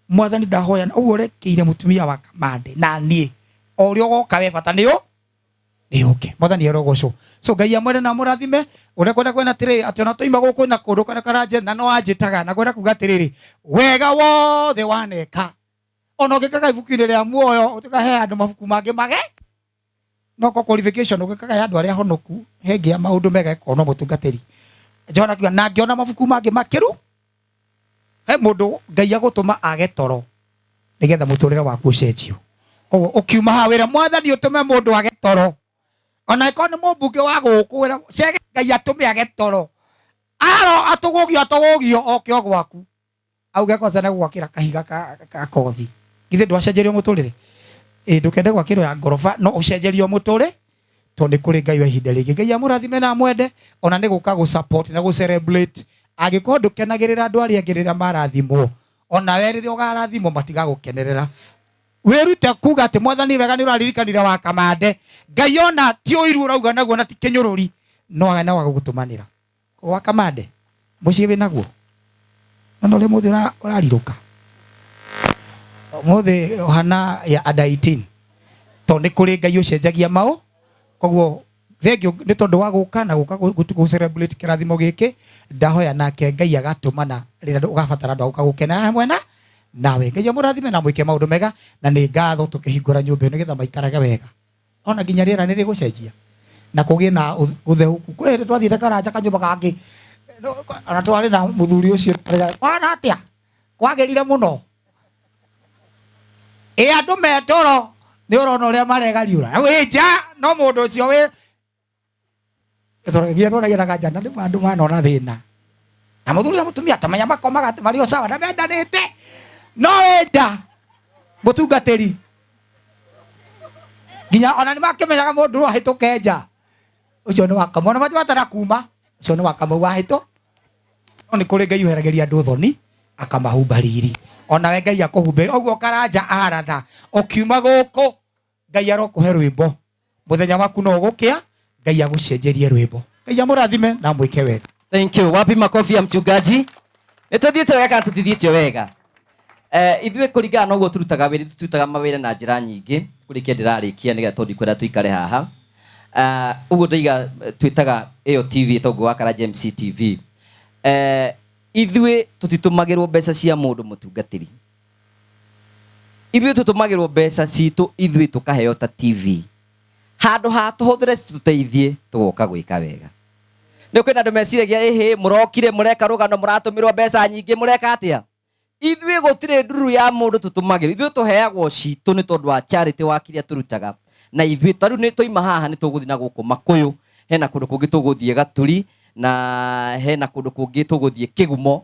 mwathani ndahoya uguo rekeire mutumia wa Kamande na nie orio goka we bata niyo niuke mwathani arogocwo so Ngai amwere na murathime uria kwenda kwena tiriri ati ona toima guku na kundu kana Karanja na no anjitaga na kwenda kuga tiriri wega wothe waneka ona ungikaga ibuku-ini ria muoyo utikahe andu mabuku mangi mage no ko qualification ungikaga andu aria honoku hengi ya maundu mega ikono mutungatiri njona kiuga na ngiona mabuku mangi makiru he mundu Ngai agutuma age toro nigetha muturire waku ucenjio koguo ukiuma ha wira mwathani utume mundu age toro ona iko ni mumbunge wa gukwira cege Ngai atume age toro aro atugugio oke ogwaku auge koza na gwakira kahiga ka kothi githe ndwacenjerio muturire ndukende gwakiro ya ngorofa no ucenjerio muture to ni kuri Ngai wa ihinda ringi Ngai amurathime na mwende ona ni guka gu support na gu celebrate agiko ndukenagirira andu aria ngirira marathimwo ona werire ugarathimwo matiga gukenerera werute kuga ati mwathani wega ni uraririkanira wa Kamande Ngai ona ti uiru urauga naguo na ti kinyururi no agana wa gugutumanira wa Kamande mucie we naguo no le muthi urariruka muthi hana ya ada 18 to ni kuri Ngai ucenjagia mao koguo thengio nĩ tondũ wa gũka na gũka celebrate kĩrathimo gĩkĩ ndahoya nake Ngai agatũmana rĩrĩa ũgabatara andũ gũka gũkena hamwe nawe. Ngai amũrathime na mwĩke maũndũ mega na nĩ ngatho tũkĩhingũra nyũmba ĩno nĩgetha maikarage wega ona nginya rĩera nĩ rĩgũcenjia na kũgĩe na ũtheũku. Kwĩ twathiĩte Karanja kanyũmba kangĩ ona twarĩ na mũthuri ũcio kwana atĩa kwagĩrire mũno andũ metoro nĩ ũrona ũrĩa maregariũra wĩ nja no mũndũ ũcio wĩ tũragia na ganja nĩ andũ manona thĩna na mũthuri na mũtumia tamenya makomaga marĩ o sawa na mendanĩte no wĩ nja mũtungatĩri nginya ona nĩ makĩmenyaga mũndũ ahĩtũke nja ũcio nĩ wakamau na matara kuma ũcio nĩ wakamau wahĩtũ no nĩ kũrĩ Ngai ũheragĩria andũ thoni akamahumba riri ona we Ngai akũhumbĩra ũguo Karanja aratha ũkiuma gũkũ Ngai arokũhe rwĩmbo mũthenya waku no ũgũkĩa Ngai agũcenjerie rwĩmbo. Ngai amũrathime na mwĩke wega. Thank you. Wapi makofi ya mchungaji? Nĩtũthiĩte wega kana tũtithiĩte wega? Ithuĩ kũringana na ũguo turutaga mawĩra na njĩra nyingĩ kũrĩkia ndĩrarĩkia nĩgetha tondũ kwenda tuikare haha. Ũguo ndaiga twĩtaga ĩyo TV ĩtagwo wa Karanja MC TV. Ithuĩ tũtitũmagĩrwo mbeca cia mũndũ mũtungatĩri. Ithuĩ tũtũmagĩrwo mbeca citũ ithuĩ tũkaheo ta TV. Handũ ha tũhũthĩre tũteithie tũgoka gwĩka wega. Nĩ kwĩna andũ meciragia mũrokire mũreka rũgano mũratũmĩrwo mbeca nyingĩ mũreka atĩa? Ithuĩ gũtirĩ nduru ya mũndũ tũtũmagĩrwo. Ithuĩ tũheagwo citũ nĩ tondũ wa charity wa kĩrĩa tũrutaga. Na ithuĩ tarũ nĩ tũima haha nĩ tũgũthiĩ na gũkũ Makũyũ, hena kũndũ kũngĩ tũgũthiĩ Gaturi na hena kũndũ kũngĩ tũgũthiĩ Kĩgumo.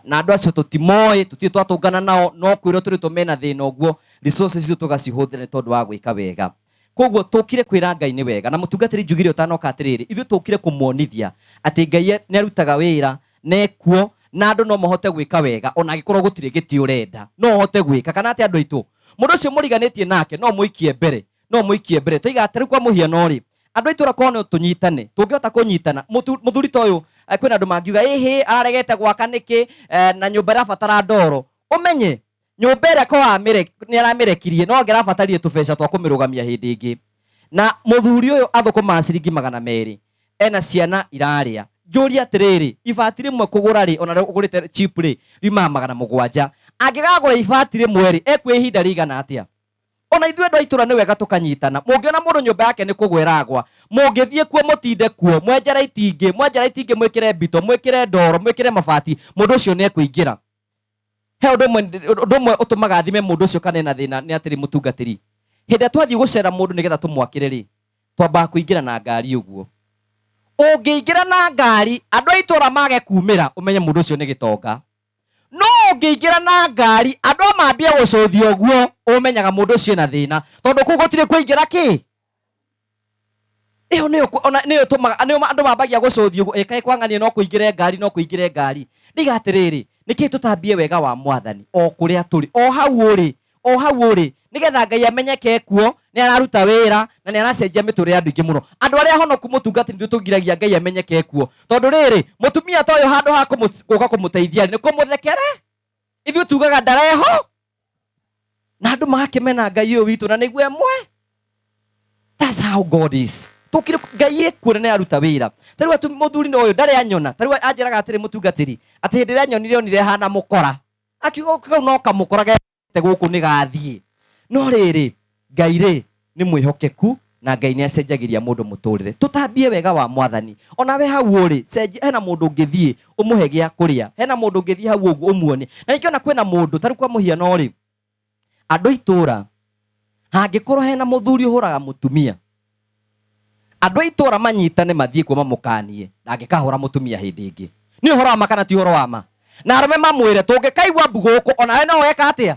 Na andũ acio tũtimoĩ tũtirĩ twatũngana nao no kwĩrwo tũrĩ tũmena thĩna ũguo resources icio tũgacihũthĩra nĩ tondũ wa gwĩka wega. Koguo tũkire kwĩra Ngai nĩ wega na mũtungatĩri njugire ũtanoka atĩrĩrĩ ithuĩ tũkire kũmuonithia atĩ Ngai nĩ arutaga wĩra nekuo na andũ no mahote gwĩka wega ona angĩkorwo gũtirĩ gĩtĩ ũrenda no hote gwĩka kana atĩ andũ aitũ mũndũ ũcio mũriganĩtie nake no mũikie mbere toiga atĩrĩ kwa mũhiano rĩ andũ aitũ rakone tũnyitane tũngĩhota kũnyitana mũthuri ta ũyũ kwĩna andũ mangiuga araregete gwaka nĩkĩ na nyũmba ĩrabatara ndoro ũmenye nyũmba ĩrĩa kwa nĩ aramĩrekirie no angĩrabatarire tũbeca twa kũmĩrũgamia hĩndĩ ĩngĩ na mũthuri ũyũ athũkũmaga ciringi 200 ena ciana irarĩa njũria atĩrĩrĩ ibati rĩmwe kũgũra rĩ ona ũgũrĩte cheap rĩ riumaga 700 angĩgagũra ibati rĩmwe rĩ ekwĩ ihinda rĩigana atĩa ona ithuĩ andũ aitũra nĩ wega tũkanyitana mũngĩona mũndũ nyũmba yake nĩ kũgwĩragwa mũngĩthiĩ kuo mũtinde kuo mwenjera itingĩ mwĩkĩre mbito mwĩkĩre ndoro mwĩkĩre mabati mũndũ ũcio nĩ ekũingĩra he ũndũ ũmwe ũtũmaga thime mũndũ ũcio kana ena thĩna nĩ atĩrĩ mũtungatĩri hĩndĩ twathiĩ gũcera mũndũ nĩgetha tũmwakĩre rĩ twambaga kũingĩra na ngari ũguo ũngĩingĩra na ngari andũ aitũra mage kumĩra ũmenye mũndũ ũcio nĩ gĩtonga no ũngĩingĩra na ngari andũ amambie gũcũthia ũguo ũmenyaga mũndũ ũcio ena thĩna tondũ kũu gũtirĩ kũingĩra kĩ ĩyo nĩyo tũmaga andũ mambagia gũcũthia ũguo kaĩ kwang'ania no kũingĩre ngari ndiga atĩrĩrĩ nĩkĩ tũtambie wega wa Mwathani o kũrĩa tũrĩ o hau ũrĩ nĩgetha Ngai amenyeke kuo nĩ araruta wĩra na nĩ aracenjia mĩtũrĩre andũ ingĩ mũno andũ arĩa honoku mũtungatĩri nĩ tũgiragia Ngai amenyeke kuo tondũ rĩrĩ mũtumia ta ũyũ handũ ha gũka kũmũteithia nĩ kũmũthekere ithuĩ tugaga ndareho na andũ magakĩmena Ngai ũyũ witũ na nĩguo emwe. That's how God is. Tũkire Ngai ekuo nĩ aruta wĩra tarĩu atũ mũthuri no ũyũ ndarĩ anyona tarĩu anjĩraga atĩrĩ mũtungatĩri atĩ hĩndĩ ĩrĩa nyonire onire hana mũkora akiuga kau no kamũkora gete gũkũ nĩ gathiĩ no rĩrĩ Ngai rĩ nĩ mwĩhokeku na Ngai nĩ acenjagĩria mũndũ mũtũrĩre tũtambie wega wa Mwathani ona we hau ũrĩ hena mũndũ ũngĩthiĩ ũmũhe gĩa kũrĩa hena mũndũ ũngĩthiĩ hau ũguo ũmuone na nĩkĩona kwĩna mũndũ tarĩu kwa mũhiano rĩ andũ itũra hangĩkorwo hena mũthuri ũhũraga mũtumia andũ itũra manyitane mathiĩ kuo mamũkanie ndangĩkahũra mũtumia hĩndĩ ĩngĩ nĩ ũhoro wa ma kana ti ũhoro wa ma na arũme mamwĩre tũngĩkaigua mbugũkũ ona we no weka atĩa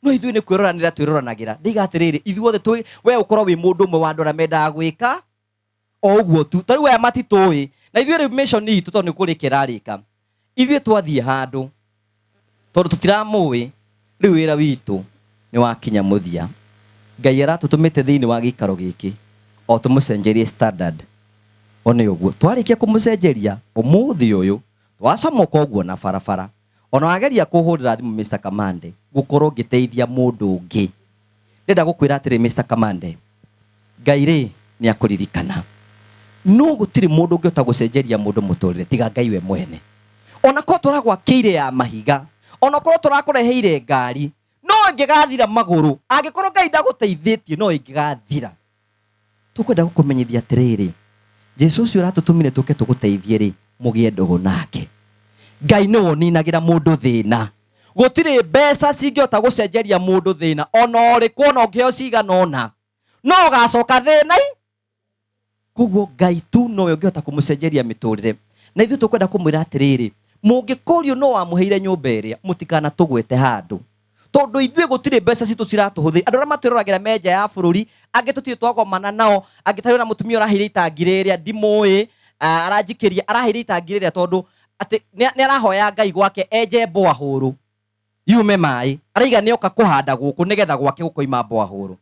no ithuĩ nĩ kwĩroranĩra twĩroranagĩra ndiga atĩrĩrĩ ithuothe we ũkorwo wĩ mũndũ ũmwe wa andũ arĩa mendaga gwĩka o ũguo tu tarĩu we matitũĩ na ithuĩ rĩu mission itũ tondũ nĩ kũrĩka ĩrarĩka ithuĩ twathiĩ handũ tondũ tũtiramũĩ rĩu wĩra witũ nĩ wakinya mũthia Ngai aratũtũmĩte thĩinĩ wa gĩikaro gĩkĩ o tũmũcenjerie standard one ũguo twarĩkia kũmũcenjeria ũmũthĩ ũyũ twacomoka ũguo na barabara ona wageria kũhũrĩra thimũ Mr. Kamande gũkorwo ngĩteithia mũndũ ũngĩ ndenda gũkwĩra atĩrĩ Mr. Kamande Ngai rĩ nĩ akũririkana. No gũtirĩ mũndũ ũngĩhota gũcenjeria mũndũ mũtũrĩre tiga Ngai we mwene. Ona korwo tũragwakĩire ya mahiga, ona korwo tũrakũreheire ngari, no ĩngĩgathira magũrũ, angĩkorwo Ngai ndagũteithĩtie no ĩngĩgathira. Tũkwenda gũkũmenyithia atĩrĩrĩ, Jesu ũcio ũratũtũmire tũke tũgũteithie rĩ, mũgĩe ndũgũ nake. Ngai nĩwe ũninagĩra mũndũ thĩna. Gũtirĩ mbeca cingĩhota gũcenjeria mũndũ thĩna, ona ũrĩkũ ona ũngĩheo cigana ũna, no ũgacoka thĩna. Koguo Ngai tu nowe ũngĩhota kũmũcenjeria mĩtũrĩre. Na ithuĩ tũkwenda kũmwĩra atĩrĩrĩ, mũngĩkorio no wamũheire nyũmba ĩrĩa, mũtikana tũgwete handũ. Tondũ ithuĩ gũtirĩ mbeca citũ ciratũhũthĩra. Andũ arĩa matwĩroragĩra menja ya bũrũri, angĩ tũtirĩ twagomana nao, angĩtarĩ na mũtumia ũraheire itangi rĩrĩa ndimũĩ, aranjikĩria araheire itangi rĩrĩa tondũ atĩ nĩ arahoya Ngai gwake enje borehole yume maĩ, araiga nĩoka kũhanda gũkũ nĩgetha gwake gũkoima borehole.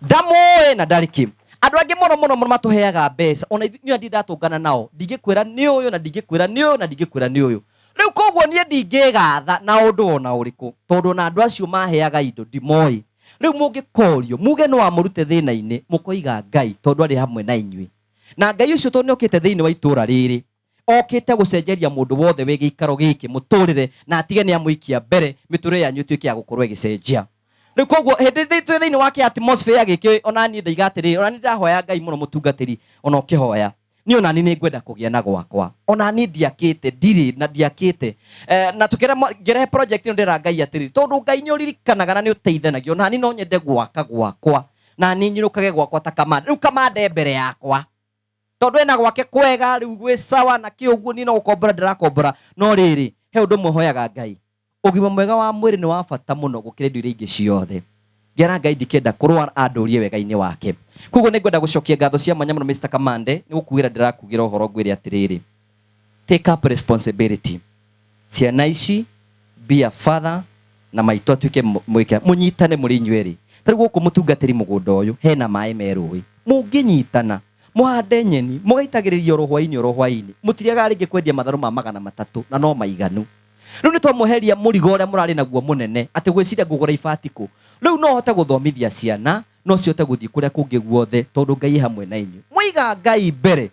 Ndamũĩ na ndarĩ kĩ. Andũ angĩ mũno matũheaga mbeca, ona ithuĩ ndi ndatũngana nao, ndingĩkwĩra nĩ ũyũ na ndingĩkwĩra nĩ ũyũ na ndingĩkwĩra nĩ ũyũ. Rĩu koguo niĩ ndingĩgatha na ũndũ ona ũrĩkũ, tondũ na andũ acio maheaga indo ndimoĩ. Rĩu mũngĩkorio muge no amũrute thĩna-inĩ, mũkoiga Ngai tondũ arĩ hamwe na inyuĩ. Na Ngai ũcio tondũ nĩokĩte thĩinĩ wa itũũra rĩrĩ, okĩte gũcenjeria mũndũ wothe wĩ gĩikaro gĩkĩ mũtũrĩre, na atige nĩ amũikia mbere mĩtũrĩre yanyu ĩtuĩke ya gũkorwo ĩgĩcenjia. Rĩu koguo hĩndĩ twĩ thĩinĩ wa atmosphere gĩkĩ, ona niĩ ndaiga atĩrĩrĩ, ona niĩ ndahoya Ngai mũno mũtungatĩri, ona ũkĩhoya niĩ ona niĩ nĩngwenda kũgĩa na gwakwa. Ona niĩ ndiakĩte, ndirĩ na ndiakĩte. Na tũkĩrehe project ĩno ndĩra Ngai atĩrĩrĩ, tondũ Ngai nĩ ũririkanaga na nĩ ũteithanagia, ona niĩ no nyende gwaka gwakwa, na niĩ nyirũkage gwakwa ta Kamande. Rĩu Kamande mbere yakwa, tondũ ena gwake kwega, rĩu gwĩ sawa na kĩ ũguo, niĩ no gũkombora ndĩrakombora. No rĩrĩ, he ũndũ ũmwe hoyaga Ngai, ũgima mwega wa mwĩrĩ nĩ wa bata mũno gũkĩra indo iria ingĩ ciothe. Ngera Ngai ndikenda kũrũa andũrie wega-inĩ wake. Koguo nĩngwenda gũcokia ngatho cia mwanya mũno Mr. Kamande, nĩ gũkuĩra ndĩrakugĩra ũhoro ngwĩre atĩrĩrĩ, take up responsibility. Ciana ici, be a father, na maitũ atuĩke mũnyitane mũrĩ inyuerĩ. Tarĩu gũkũ mũtungatĩri mũgũnda ũyũ, hena maĩ merũĩ. Mũngĩnyitana, mũhande nyeni, mũgaitagĩrĩria oro hwainĩ. Mũtiriaga rĩngĩ kwendia matharũ ma 300 na no maiganu. Rĩu nĩ twamweheria mũrigo ũrĩa mũrarĩ naguo mũnene, atĩ gwĩciria ngũgũra ibatiko. Rĩu no hote gũthomithia ciana, no cihote gũthiĩ kũrĩa kũngĩ guothe, tondũ Ngai hamwe na inyuĩ. Mũiga Ngai mbere.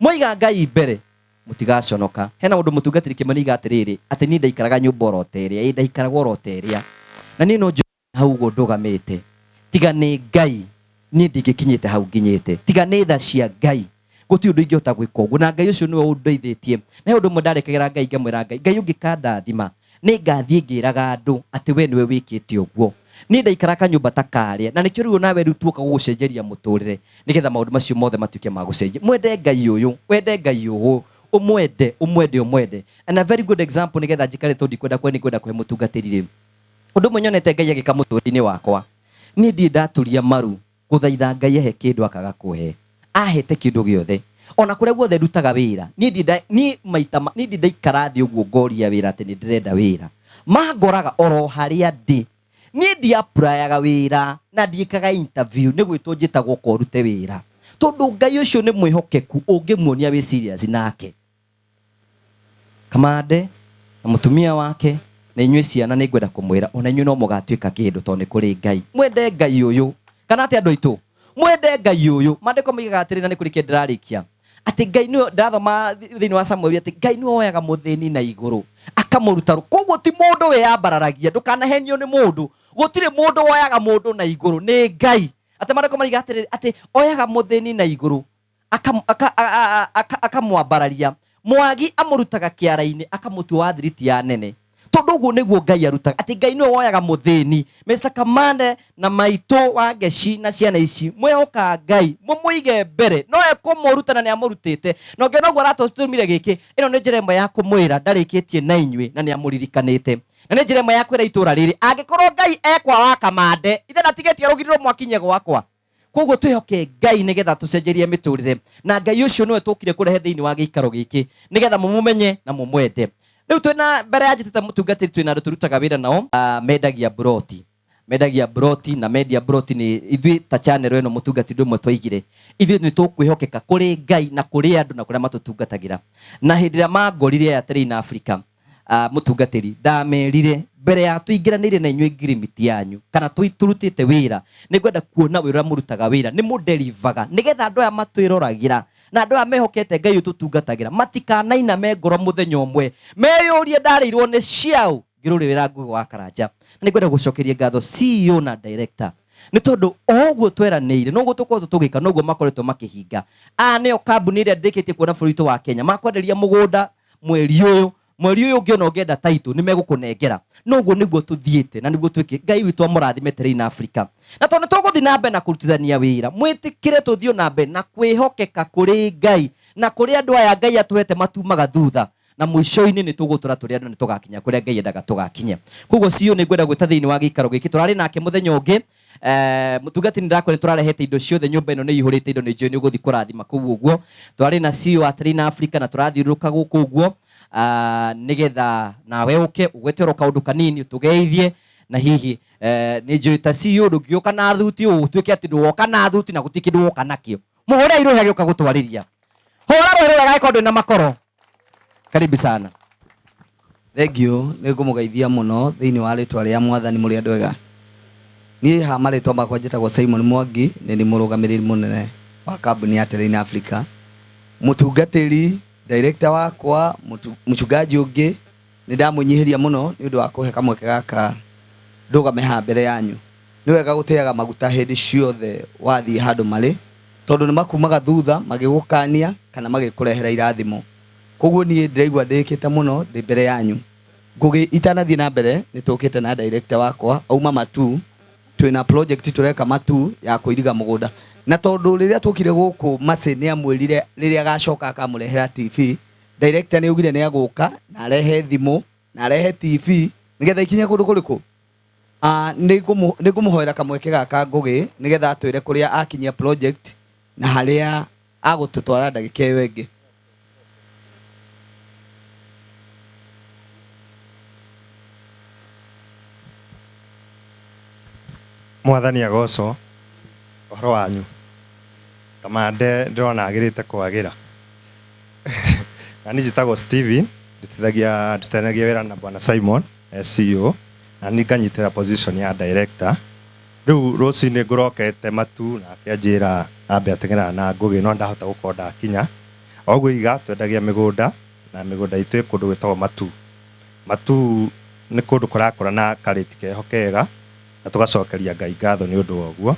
Mũiga Ngai mbere. Mũtigaconoka. Hena ũndũ mũtungatĩri kĩmaniga atĩrĩrĩ, atĩ niĩ ndaikaraga nyũmba oro ta ĩrĩa, ndaikaraga oro ta ĩrĩa. Na niĩ no njũĩ hau ũguo ndũgamĩte. Tiga nĩ Ngai, niĩ ndingĩkinyĩte hau nginyĩte. Tiga nĩ tha cia Ngai. Gũtirĩ ũndũ ingĩhota gwĩka ũguo, na Ngai ũcio nĩwe ũndeithĩtie. Na he ũndũ ũmwe ndarekagĩra Ngai, ngamwĩra Ngai, Ngai ũngĩkandathima, nĩ ngathiĩ ngĩraga andũ atĩ we nĩwe wĩkĩte ũguo. Niĩ ndaikara kanyũmba ta karĩa, na nĩkĩo rĩu nawe rĩu tuoka gũgũcenjeria mũtũrĩre, nĩgetha maũndũ macio mothe matuĩke ma gũcenjia. Mwende Ngai ũyũ, wende Ngai ũyũ, ũmwende. And a very good example, nĩgetha njikare tondũ ndikwenda kũhe mũtungatĩri rĩu. Ũndũ ũmwe nyonete Ngai agĩka mũtũrĩre-inĩ wakwa, niĩ ndirĩ ndaturia maru gũthaitha Ngai ahe kĩndũ akaga kũhe. Ahete kĩndũ gĩothe, ona kũrĩa guothe ndutaga wĩra. Niĩ ndaikara thĩ ũguo ngoria wĩra atĩ nĩ ndĩrenda wĩra. Mangoraga oro harĩa ndĩ. Niĩ ndiaprayaga wĩra na ndiĩkaga interview, nĩ gwĩtwo njĩtagwo ko rute wĩra. Tondũ Ngai ũcio nĩ mwĩhokeku, ũngĩmuonia wĩ serious nake. Kamande na mũtumia wake na inyuĩ ciana nĩngwenda kũmwĩra, ona inyuĩ no mũgatuĩka kĩndũ tondũ nĩ kũrĩ Ngai. Mwende Ngai ũyũ, kana atĩ andũ aitũ, mwende Ngai ũyũ. Mandĩko moigaga atĩrĩ, na nĩ kũrĩkia ndĩrarĩkia, atĩ Ngai nĩwe, ndathoma thĩinĩ wa Samueli atĩ Ngai nĩwe woyaga mũthĩni na igũrũ akamũruta. Koguo ti mũndũ weyambararagia, ndũkanahenio nĩ mũndũ. Gũtirĩ mũndũ woyaga mũndũ na igũrũ, nĩ Ngai. Atĩ mandĩko moigaga atĩrĩ, atĩ oyaga mũthĩni na igũrũ akamwambararia, mwagi amũrutaga kĩara-inĩ akamũtua wa thiriti ya nene. Tondũ ũguo nĩguo Ngai arutaga, atĩ Ngai nĩwe woyaga mũthĩni. Mr. Kamande na maitũ wa Geci na ciana ici, mwĩhoka Ngai, mũmũige mbere. No ekũmũruta na nĩ amũrutĩte. Na ũngĩona ũguo aratũtũmire gĩkĩ, ĩno nĩ njĩra ĩmwe ya kũmwĩra ndarĩkĩtie na inyuĩ na nĩ amũririkanĩte. Na nĩ njĩra ĩmwe ya kwĩra itũũra rĩrĩ, angĩkorwo Ngai ekwa wa Kamande, ithe ndatigĩtie rũgirĩrwo mwakinye gwakwa. Koguo twĩhoke Ngai nĩgetha tũcenjerie mĩtũrĩre. Na Ngai ũcio nĩwe tũkire kũrehe thĩinĩ wa gĩikaro gĩkĩ, nĩgetha mũmũmenye na mũmwende. Rĩu twĩna mbere ya njĩtĩte mũtungatĩri, twĩna andũ tũrutaga wĩra nao, mendagia broti na media broti. Nĩ ithuĩ ta channel ĩno mũtungatĩri ũmwe twaigire, ithuĩ nĩ tũkwĩhokeka kũrĩ Ngai na kũrĩ andũ na kũrĩa matũtungatagĩra. Na hĩndĩ ĩrĩa mangorire Airtel in Africa, mutungatiri ndamerire mbere ya tuingĩranĩire na inyuĩ agreement yanyu kana turutĩte wĩra nĩ ngwenda kuona wĩra ũrĩa mũrutaga wĩra nĩ mũnderivaga nĩgetha andũ aya matwĩroragĩra na andũ aya mehokete Ngai ũtũtungatagĩra matikanainame ngoro mũthenya ũmwe meyũrie ndarĩirwo nĩ ciao ngĩrũrĩ wĩra nguo wa Karanja nĩ ngwenda gũcokeria ngatho CEO na director nĩ tondũ oguo tweranĩire noguo tũkorwo tũgĩka noguo makoretwo makĩhinga nĩyo kambuni ĩrĩa ndĩkĩtie kuona bũrũri wa Kenya makwenderia mũgũnda mweri ũyũ ũngĩ ona ũngĩenda title nĩ megũkũnengera noguo nĩguo tũthiĩte na nĩguo twĩke Ngai witũ amũrathime Terrain Africa na tondũ tũgũthiĩ na mbere na kũrutithania wĩra mwĩtĩkĩre tũthiĩ na mbere na kwĩhokeka kũrĩ Ngai na kũrĩ andũ aya Ngai atwete matumaga thutha na mũico-inĩ nĩ tũgũtũra tũrĩ andũ nĩ tũgakinya kũrĩa Ngai endaga tũgakinye koguo CEO nĩ ngwenda gwĩta thĩinĩ wa gĩikaro gĩkĩ tũrarĩ nake mũthenya ũngĩ mũtungatĩri ndakwa nĩ tũrarehete indo ciothe nyũmba ĩno nĩ ihũrĩte indo nĩ njũĩ nĩ ũgũthiĩ kũrathima kũu ũguo twarĩ na CEO wa Terrain Africa na tũrathiũrũrũka gũkũ ũguo nigetha nawe ũke ũgweterwo kaũndũ kanini tũgeithie na hihi nĩ njũĩ ta CEO ndũngĩũka na thuti ũtuĩke atĩ ndũgoka na thuti na gũtirĩ kĩndũ woka nakĩo mũhũre irohe agĩũka gũtwarĩria hũra rũhĩ rũrĩa gagĩkorwo ndwĩ na makoro karibu sana thengio nĩ ngũmũgeithia mũno thĩinĩ wa rĩtwa rĩa Mwathani mũrĩ andũ ega niĩ ha marĩtwa makwa njĩtagwo Simon Mwangi nĩ ndĩ mũrũgamĩrĩri mũnene wa kambuni ya Terrain Africa mũtungatĩri director wakwa mchungaji ũngĩ nĩ ndamũnyihĩria mũno nĩ ũndũ wa kũhe kamweke gaka ndũgame ha mbere yanyu nĩ wega gũteaga maguta hĩndĩ ciothe wathiĩ handũ marĩ tondũ nĩ makumaga thutha magĩgũkania kana magĩkũrehera irathimo koguo niĩ ndĩraigua ndĩkĩte mũno ndĩ mbere yanyu ngũgĩ itanathiĩ na mbere nĩ tũkĩte na director wakwa auma Matu twĩna project tũreka Matu ya kũiriga mũgũnda na tondũ rĩrĩa tũkire gũkũ Mase nĩ amwĩrire rĩrĩa agacoka akamũrehera TV director nĩ augire nĩ agũka na arehe thimũ na arehe TV nĩgetha ikinye kũndũ kũrĩkũ nĩ ngũmũhoera kamweke gaka ngũgĩ nĩgetha atwĩre kũrĩa akinyia project na harĩa agũtũtwara ndagĩka ĩyo ĩngĩ Mwathani agocwo ũhoro wanyu kamande ndĩrona agĩrĩte kwagĩra na niĩ njĩtagwo Steven ndutithanagia wĩra na bwana Simon CEO na niĩ nganyitĩra position ya director rĩu rũcinĩ ngũrokete Matu na akĩanjĩra ambe ateng'erana na ngũgĩ no ndahota gũkorwo ndakinya oguo iga twendagia mĩgũnda na mĩgũnda itũ ĩ kũndũ gwĩtagwo Matu nĩ kũndũ kũrakũra na karĩti keho kega na tũgacokeria Ngai ngatho nĩ ũndũ wa ũguo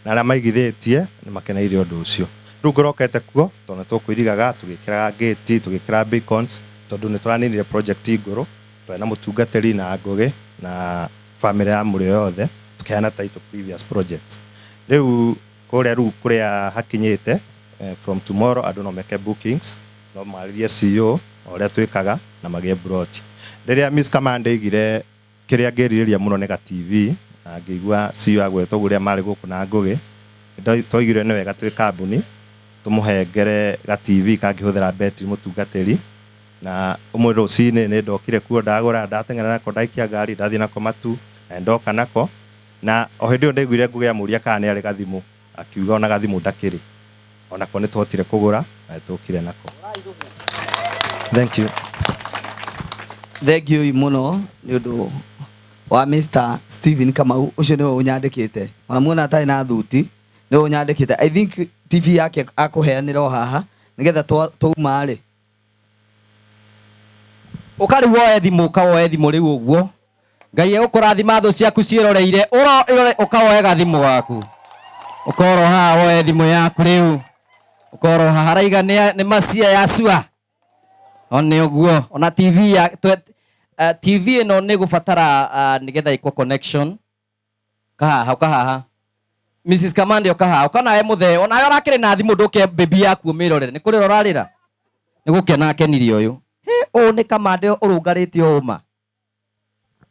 na arĩa maigithĩtie nĩ makeneire ũndũ ũcio rĩu ngũrokete kuo tondũ tũkũirigaga tũgĩkĩraga gate tũgĩkĩra beacons tondũ nĩ tũraninire project ngũrũ twena mũtungatĩri na ngũgĩ na family ya mũrĩ yothe tũkĩheana title previous project rĩu kũrĩa hakinyĩte from tomorrow andũ no meke bookings no marĩrie CEO ũrĩa twĩkaga na magĩe brot rĩrĩa Miss Kamande igire kĩrĩa ngĩrirĩria mũno nĩ ga TV na ngĩigua CEO agwetwo ũrĩa marĩ gũkũ na ngũgĩ twaigire nĩ wega twĩ kambuni tũmũhengere ga TV kangĩhũthĩra betri mũtungatĩri na ũmwe rũcinĩ nĩ ndokire kuo ndagũra ndateng'era nako ndaikia ngari ndathiĩ nako Matu na ndoka nako na o hĩndĩ ĩyo ndaiguire ngũgĩ amũria kana nĩ arĩ gathimũ akiuga ona gathimũ ndakĩrĩ onako nĩ twotire kũgũra na tũkire nako thank you thengio mũno nĩ ũndũ wa Mr. Steven Kamau ũcio nĩwe ũnyandĩkĩte ona muona atarĩ na thuti nĩwe ũnyandĩkĩte I think TV yake akũheanĩra o haha nĩgetha twauma rĩ ũkarĩ woe thimũ rĩu ũguo Ngai egũkũrathima thũ ciaku ciĩroreire ũkawoe gathimũ gaku ũkorwo haha woe thimũ yaku rĩu ũkorwo haha haraiga nĩ macia ya cua one ũguo ona TV ya TV ĩno nĩ gũbatara nĩgetha ĩkwo connection kahaha Mrs. Kamande okahaha ũkanawe mũthee onawe ũrakĩrĩ na thimũ ndũke baby yaku ũmĩrorere nĩ kũrĩra ũrarĩra nĩ gũkena akenirie ũyũ ũũ nĩ Kamande ũrũngarĩte ũma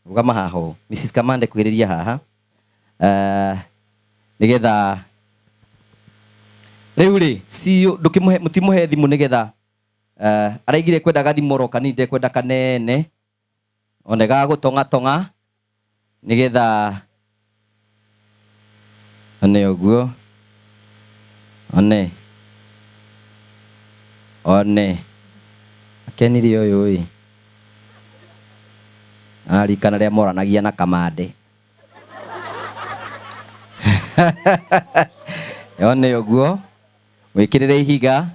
rũgama haha ũũ Mrs. Kamande kwĩrĩria haha nĩgetha rĩu rĩ CEO mũtimũhe thimũ nĩgetha araigire kwenda gathimũ oro kanini ndekwenda kanene one gagũtong'atong'a nĩgetha one ũguo one akenirie ũyũ arikana ria moranagia na kamande yone yoguo wikirire ihiga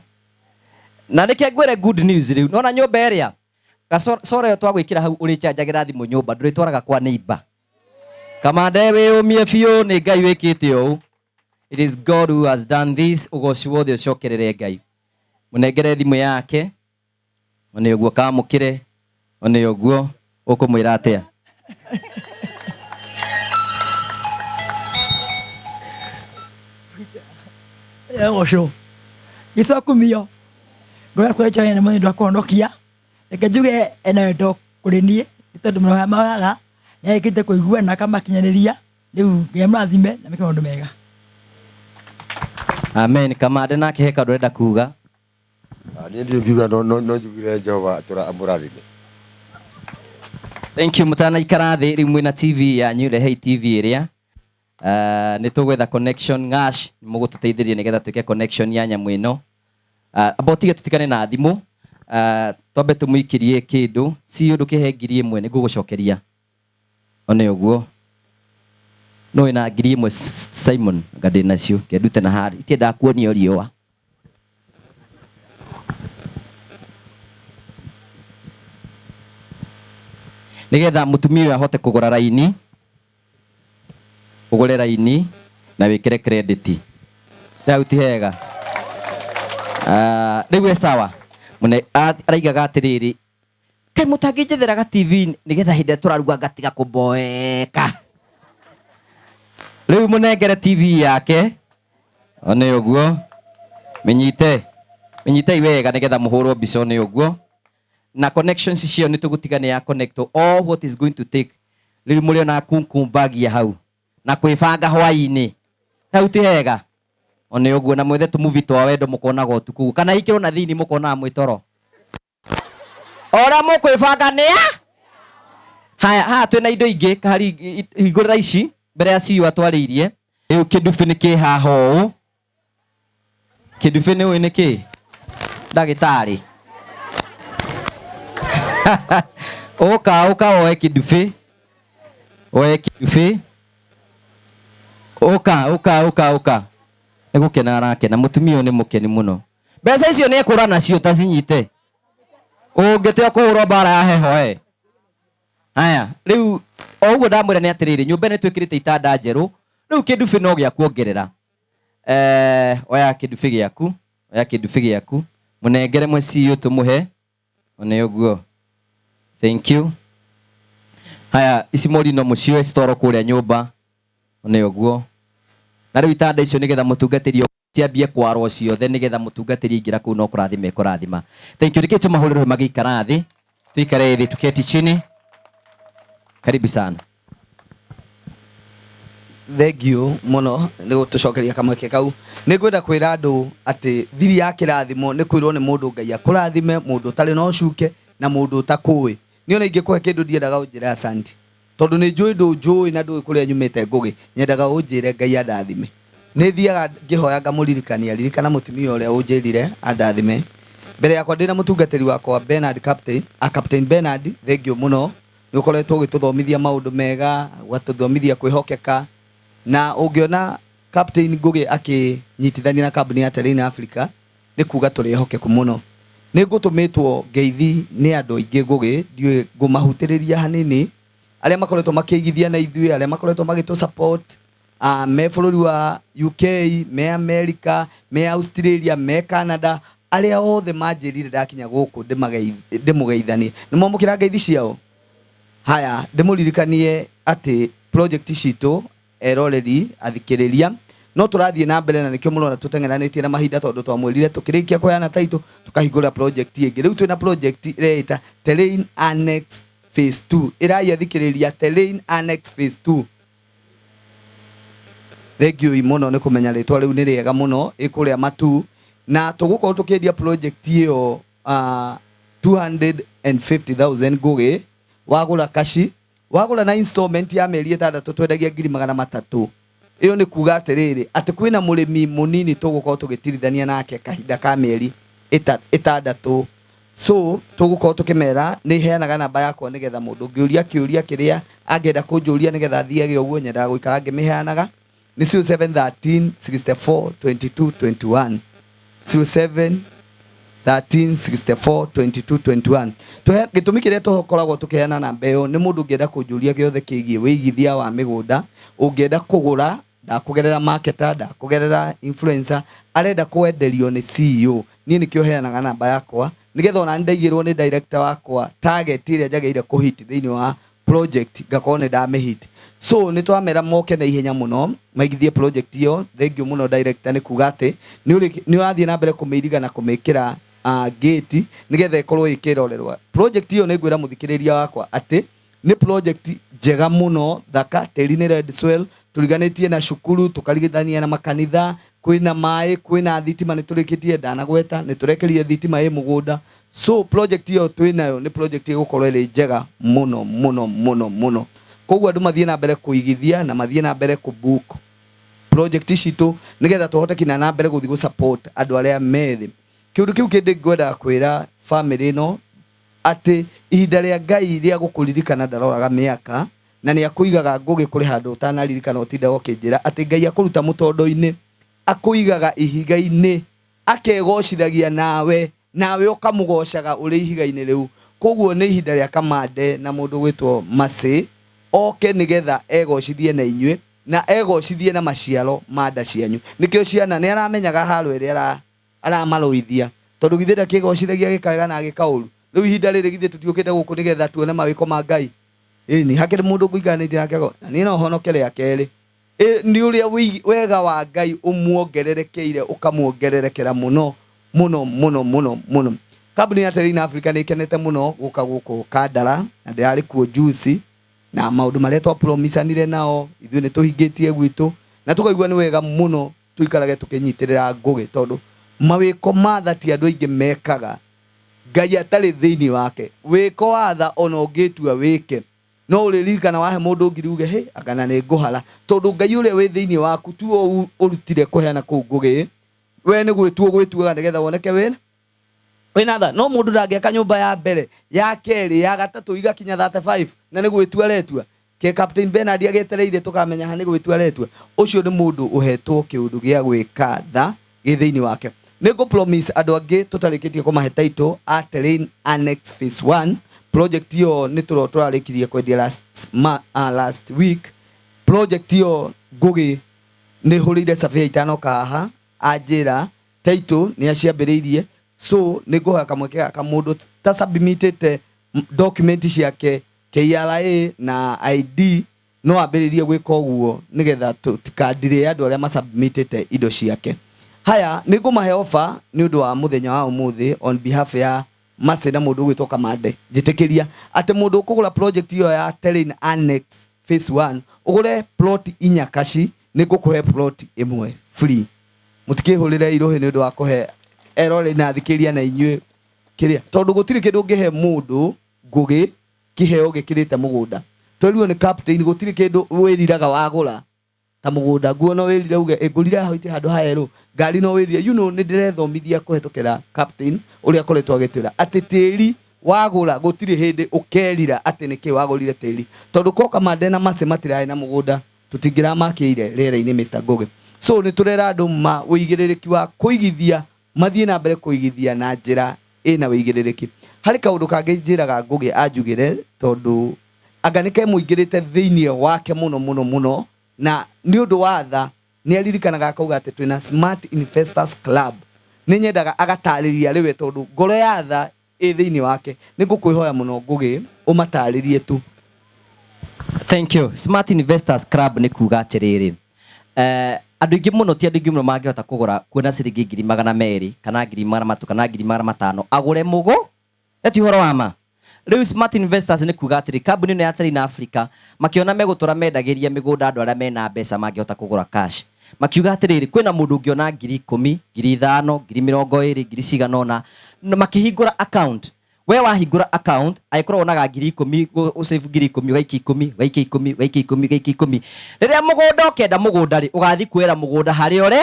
na nike ngwire good news riu nona nyumba area gasora yo twagwikira hau uri chanjagira thimu nyumba nduri twaraga kwa neighbor kamande we umie biu ni Ngai wikite uu. It is God who has done this. Ugoci wothe ucokerere Ngai munengere thimu yake one uguo kamukire one uguo ukumwira atia Osho gicokumio ngoya kwecha ene mwe ndo konokia reke njuge ene ndo kuri nie tondu mwana mawaga ya ikite kuiguana kama kinyaniria riu ngemrathime na mike maundu mega. Amen. Kamande nake heka ndurenda kuga Ni ndio kiuga no njugire Jehova tura amurathime. Thank you mutana ikarathi riu mwina TV ya Nyure Hey TV area ni tugwetha connection ngash mugututeithirie nigetha twike connection ya nyamu ino abotige tutikane na thimu twambe tumuikirie kindu si undu kihengirie imwe ni gugucokeria one uguo no ina ngiri imwe Simon ngade nacio kendute na hari itienda kuonio riwa nigetha mutumia ahote kugura raini ugure raini na wikire credit rau ti hega riu e sawa mune araigaga atiriri kai mutanginjetheraga TV nigetha hinde turaruga ngatiga kumboeka riu munengere TV yake one uguo minyite iwega nigetha muhurwo mbica one uguo na connections cio ni tugutigane ya connect all what is going to take riu muri ona kunkumbagia hau na kwibanga hwaini hau ti hega one uguo na mwethe movie twa wendo mukonaga utuku kana ikiro na thini mukona mwitoro ora mukwibanga nia haya twina indo ingi kari hingurira ici mbere ya ciu atwaririe riu kindufi ni ki haho kindufi ni ni ki ndagitari oka oe kindufi oka egukena arakena mutumia ni mukeni muno mbeca icio ni ekura nacio tacinyite ungite kuhurwo bara ya heho haya riu oguo ndamwira ni atiriri nyumba ni twikirite itanda njeru riu kindufi no gia kuongerera oya kindufi giaku munengere mwe CEO tumuhe one uguo thank you haya ici mori no mucio store kuria nyumba one uguo na riu itanda icio nigetha mutungatirio ciambie kwarwo ciothe nigetha mutungatirio ingira kuu no kurathima thank you rikete mahuriro magikara thi tuikare thi tuketi chini karibu sana thank you muno ni gutucokeria kamweke kau ni ngwenda kwira andu ati thiri ya kirathimo ni kwirwo ni mundu Ngai akurathime mundu tari no cuke na mundu utakui ni ona ingikuhe kindu ndiendaga unjire asante tondu ni njui na ndui kuria nyumite ngugi nyendaga unjire Ngai andathime ni thiaga ngihoya ngamuririkania ririkana mutumia uria unjirire andathime mbere yakwa ndina mutungatiri wakwa Bernard Captain Bernard thank you muno ni ukoretwo ugituthomithia maundu mega gwatuthomithia kwihokeka na ungiona Captain Ngugi akinyitithania na kambuni ya Terrain Africa ni kuga turi hokeku muno ni ngutumitwo ngeithi ni andu aingi Ngugi ndiwe ngumahutiriria hanini aria makoretwo makiigithia na ithuĩ aria makoretwo magitu support me bururi wa UK me America me Australia me Canada aria othe manjirire ndakinya guku ndimugeithanie nimomukira ngeithi ciao haya ndimuririkanie ati project citu already athikiriria no turathie na mbere na nikio murona tutengeranitie na mahinda tondu twamwirire tukirikia kuyana taito tukahingura project ingi riu twina project ireita Terrain Annex Phase 2 iraya thikiriria Terrain Annex Phase 2 thank you muno ni kumenya ritwa riu ni riega muno ikuria matu na tugukorwo tukiendia project iyo 250,000 Ngugi wagura kashi wagura na installment ya meri 6 twendagia 300,000 iyo ni kuga atiriri ati kwina murimi munini tugukorwo tugitirithania nake kahinda ka meri 6 so tugukorwo tukimera ni heanaga namba yakwa nigetha mundu ngiuria kiuria kiria angenda kunjuria nigetha athiage uguo nyendaga guikara ngimiheanaga ni 0713 64 22 21 07 13 64 22 21 tuhe gitumi kiria tukoragwo tukiheana namba iyo ni mundu ngienda kunjuria giothe kigie wigithia wa migunda ungienda kugura ndakugerera marketer ndakugerera influencer arenda kwenderio ni CEO ni nikio heanaga namba yakwa nigetha ona ndaigirwo ni director wakwa target iria njagirire kuhit thiini wa project ngakorwo ni ndamihit so ni twamera moke na ihenya muno maigithie project iyo thank you muno director ni kuga ati ni urathie na mbere kumeiriga na kumekira gate nigetha ikorwo ikirorerwa project iyo ni ngwira muthikiriria wakwa ati ni project njega muno thaka teri-ini red soil turiganitie na cukuru tukarigithania na makanitha kwina mai kwina thitima ni turikitie ndanagweta ni turekerie thitima i mugunda so project iyo twinayo ni project igukorwo iri njega muno muno muno muno koguo andu mathie na mbere kuigithia na mathie na mbere kubook project citu nigetha tuhote kina na mbere guthi gu support andu aria methi kiundu kiu kindi ngwenda kwira family no ati ihinda ria Ngai ria gukuririkana ndaroraga miaka na ni akuigaga ngugi kuri handu utanaririkana utinda ukinjira ati Ngai akuruta mutondo-ini akuigaga ihiga-ini akegocithagia nawe ukamugocaga uri ihiga-ini riu koguo ni ihinda ria kamande na mundu gwitwo Masi oke nigetha egocithie na inyue na egocithie na maciaro manda cianyu nikio ciana ni aramenyaga haro iria aramaruithia tondu githira kigocithagia gikaga na gikauru riu ihinda riri githie tutiukite guku nigetha tuone mawiko ma Ngai ni hakiri mundu kuiganite nake na ni no honoke ria keri ni uria wega wa Ngai umuongererekeire ukamuongererekera muno muno muno muno muno kambuni ya Teri-ini Africa ni kenete muno guka guku Kandara na ndirari kuo juice na maundu maria twa promisanire nao ithuĩ ni tuhingitie gwitu na tukaigua ni wega muno tuikarage tukinyitirira ngugi tondu mawiko matha ti andu aingi mekaga Ngai atari thiini wake wiko watha ona ungitua wike no uririkana wahe mundu ngiri uge he agana ni nguhara tondu Ngai uria wi thiini waku tu urutire kuheana ku ngugi we ni gwituaga nigetha woneke wina tha no mundu ndangiaka nyumba ya mbere ya keri ya gatatu igakinya 35 na ni gwitua retua ke Captain Bernard agetereire tukamenya ha ni gwitua retua ucio ni mundu uhetwo kiundu gia gwika tha githiini wake ni go promise andu angi tutarikitie kumahe title a Terrain Annex Phase 1 project yo ni turarikirie kwendia last week project yo ngugi ni hurire survey itano kaha ajira title ni aciambiriirie so ni nguha kamwekega kamundu ta submitted document ciake KRA na ID no ambiririe gwika uguo nigetha tikandire andu aria ma submitted indo ciake haya ni ngumahe offer ni undu wa muthenya wa umuthi on behalf ya Masi na mundu gwitwo Kamande njitikiria ati mundu ukugura project iyo ya Terrain Annex Phase 1 ugure plot inyakaci ni ngukuhe plot imwe free mutikihurire irohe ni undu wa kuhe erore na thikiria na inyue kiria tondu gutiri kindu ngihe mundu ngugi kiheo gikirite mugunda toliwo ni Captain gutiri kindu wiriraga wagura ta mugunda guo no wirire uge ngurire haiti handu haeru ngari no wirire ni ndirethomithia kuhetukira Captain uria koretwo agitwira ati tiri wagura gutiri hindi ukerira ati niki wagurire tiri tondu ko Kamande na Masi matirae na mugunda tutingira makire rera-ini Mr. Ngugi so ni turera andu ma uigiririki wa kuigithia mathie na mbere kuigithia na njira ina uigiririki hari kaundu kangi njiraga Ngugi anjugire tondu anganike muigirite thiini wake muno muno muno na ni undu wa tha ni aririkanaga akauga ati twina Smart Investors Club ni nyendaga agatariria riwe tondu ngoro ya tha i thiini wake ni ngukwihoya muno Ngugi umataririe tu. Thank you. Smart Investors Club ni kuga atiriri andu ingi muno ti andu ingi muno mangihota kugura kuona ciringi 200 kana 300 kana 500 agure mugo eti horo wama riu Smart Investors ni kuga atiri kambuni no ya Terrain Africa makiona megutura mendagiria migunda andu aria mena mbeca mangihota kugura cash makiuga atiriri kwina mundu ungiona 10,000 5,000 20,000 2,000 makihingura account we wahingura account aikorwo onaga 10,000 usave 10,000 gaiki 10 riria mugunda ukenda mugunda ri ugathi kwera mugunda hari ore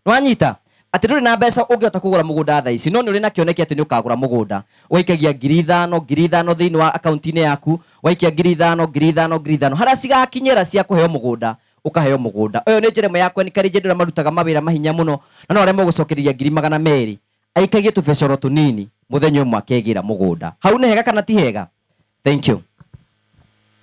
nwanyita ati nduri na mbeca ungihota kugura mugunda thaa ici no ni uri na kioneki ati ni ukagura mugunda uikagia 5,000 thiini wa akaunti-ini yaku waikia 5,000 haria cigakinyira cia kuheo mugunda ukaheo mugunda. Uyu ni njira yakwa ni karije ndira marutaga mawira mahinya muno na no remo gucokereria 200,000 aikagie tubecoro tunini muthenya umwe akegira mugunda. Hau ni hega kana ti hega? Thank you.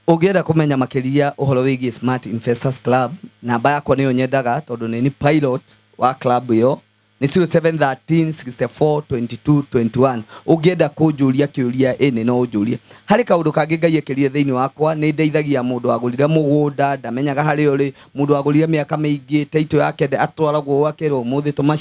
Ũngĩenda kũmenya makĩria ũhoro wĩgiĩ Smart Investors Club, namba yakwa nĩyo nyendaga tondũ nĩ pilot wa club ĩyo nĩ 0713 64 22 21. Ũngĩenda kũnjũria kĩũria ĩnĩ no ũnjũrie. Harĩ kaũndũ kangĩ Ngai ekĩrire thĩinĩ wakwa, nĩ ndeithagia mũndũ wagũrire mũgũnda ndamenyaga harĩa ũrĩ, mũndũ wagũrire mĩaka mĩingĩ taito yake atwaragwo akerwo mũthĩ tũma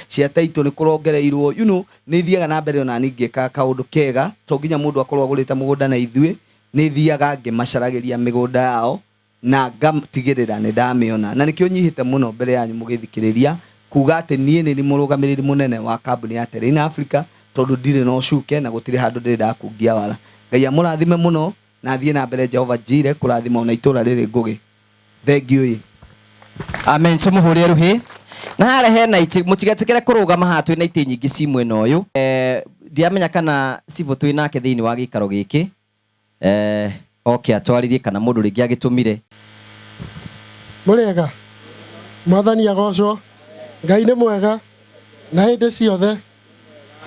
cia taito nĩ kũrongereirwo, you know, nĩ thiaga na mbere ona ngĩka kaũndũ kega to nginya mũndũ akorwo agũrĩte mũgũnda na ithuĩ, nĩ thiaga ngĩmacaragĩria mĩgũnda yao na ngatigĩrĩra nĩ ndamĩona, na nĩkĩo nyihĩte mũno mbere yanyu mũgĩthikĩrĩria kuga atĩ niĩ nĩ mũrũgamĩrĩri mũnene wa kambuni ya Terrain Africa tondũ ndirĩ no cuke na gũtirĩ handũ ndĩrĩ ndakungia wala. Ngai amũrathime mũno na thiĩ na mbere Jehova Jireh kũrathima ona itũra rĩrĩ ngũgĩ. Thengiũ. Amen. Tumuhũrie ruhi na harĩa hena itĩ mũtigetikĩre kũrũgama haha twĩna itĩ nyingĩ ci mwena ũyũ. Ndiamenya kana Sivo twĩ nake thĩinĩ wa gĩikaro gĩkĩ. Okay, atwaririe kana mũndũ rĩngĩ agĩtũmire. Mũrĩega mwathani agocwo, Ngai nĩ mwega na hĩndĩ ciothe.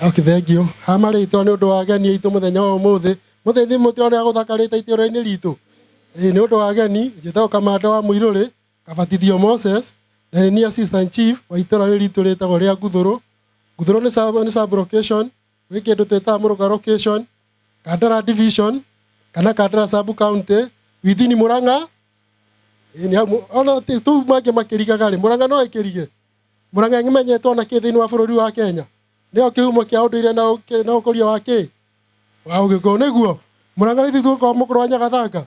Okay, thengiũ. Hamarĩtwo nĩ ũndũ wa ageni aitũ mũthenya wa ũmũthĩ. Mũthenya mũtĩone agũthakarĩte itũũra-inĩ ritũ. Nĩ ũndũ wa ageni njĩtagwo Kamanda wa Mũirũrĩ, Kabatithio Moses, na nĩ assistant chief wa itũũra ritũ rĩtagwo rĩa Nguthũrũ. Nguthũrũ nĩ sub location, gwĩ kĩndũ twĩtaga Mũrũga location, Kandara division kana Kandara sub county within Murang'a. Ona tu mangĩ makĩrigaga rĩ, Murang'a no ĩkĩrige. Murang'a ĩmenyetwo na kĩ thĩinĩ wa bũrũri wa Kenya. Nĩyo kĩhumo kĩa ũndũire na ũkũria wa kĩ wa ũgĩkũyũ nĩguo. Murang'a nĩ tũkorwo mũkũrũ wa Nyagathanga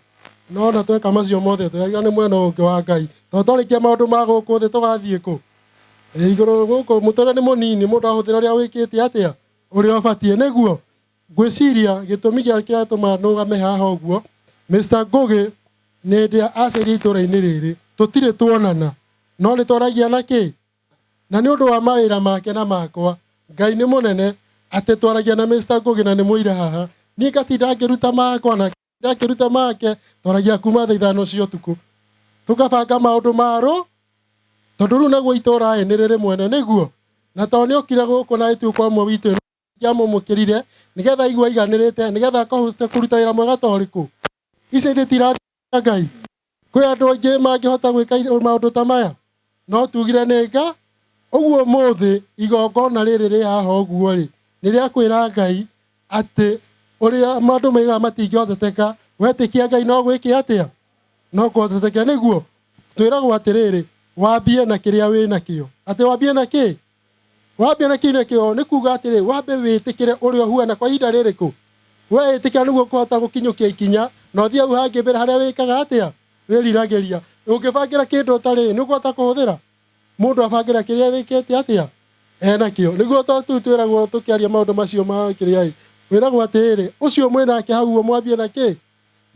no na tweka macio mothe twĩrĩga nĩ mwena ũngĩ wa Ngai tondũ twarĩkia maũndũ ma gũkũ thĩ tũgathiĩ kũ. Igũrũ gũkũ mũtũrĩre nĩ mũnini, mũndũ ahũthĩra ũrĩa wĩkĩte atĩa ũrĩa ũbatiĩ nĩguo. Ngwĩciria gĩtũmi gĩa kĩratũma nũgame haha ũguo, Mr. Ngũgĩ nĩ ndĩa aciari itũũra-inĩ rĩrĩ tũtirĩ tuonana no nĩ twaragia na kĩ na nĩ ũndũ wa mawĩra make na makwa. Ngai nĩ mũnene atĩ twaragia na Mr. Ngũgĩ na nĩ mũira haha. Niĩ ngatinda ngĩruta makwa na ngĩruta make twaragia kuma thaa 5 cia ũtukũ tũkabanga maũndũ marũ tondũ rĩu naguo itũũra nĩ rĩrĩ mwene nĩguo, na tondũ nĩ okire gũkũ na ĩtuĩka ũmwe witũ jamũmũkĩrire nĩgetha igua iganĩrĩte nĩgetha akahota kũruta wĩra mwega ta ũrĩkũ. Ici ndĩtirathia Ngai. Kwĩ andũ aingĩ mangĩhota gwĩka maũndũ ta maya no tugire nĩ nga. Ũguo ũmũthĩ igongona rĩrĩ rĩ haha ũguo rĩ nĩ rĩa kwĩra Ngai atĩ ũrĩa maũndũ maiga matingĩhoteteka wetĩkia Ngai no gwĩke atĩa no kũhoteteka nĩguo. Twĩragwo atĩrĩrĩ wambie na kĩrĩa wĩ nakĩo. Atĩ wambie na kĩ? Wambie na kĩo nĩ kuga atĩrĩ wambe wĩtĩkĩre ũrĩa ũhuana kwa ihinda rĩrĩkũ. We ĩtĩkĩra nĩguo kũhota gũkinyũkia ikinya na ũthiĩ hau hangĩ mbere harĩa wĩkaga atĩa wĩriragĩria. Ũngĩbangĩra kĩndũ ũtarĩ nĩ ũkũhota kũhũthĩra. Mũndũ abangĩra kĩrĩa wĩkĩte atĩa nakĩo nĩguo tondũ twĩragwo tũkĩaria maũndũ macio ma kĩrĩa wĩragwo atĩrĩrĩ ũcio mwĩnake hau ũguo mwambie na kĩ.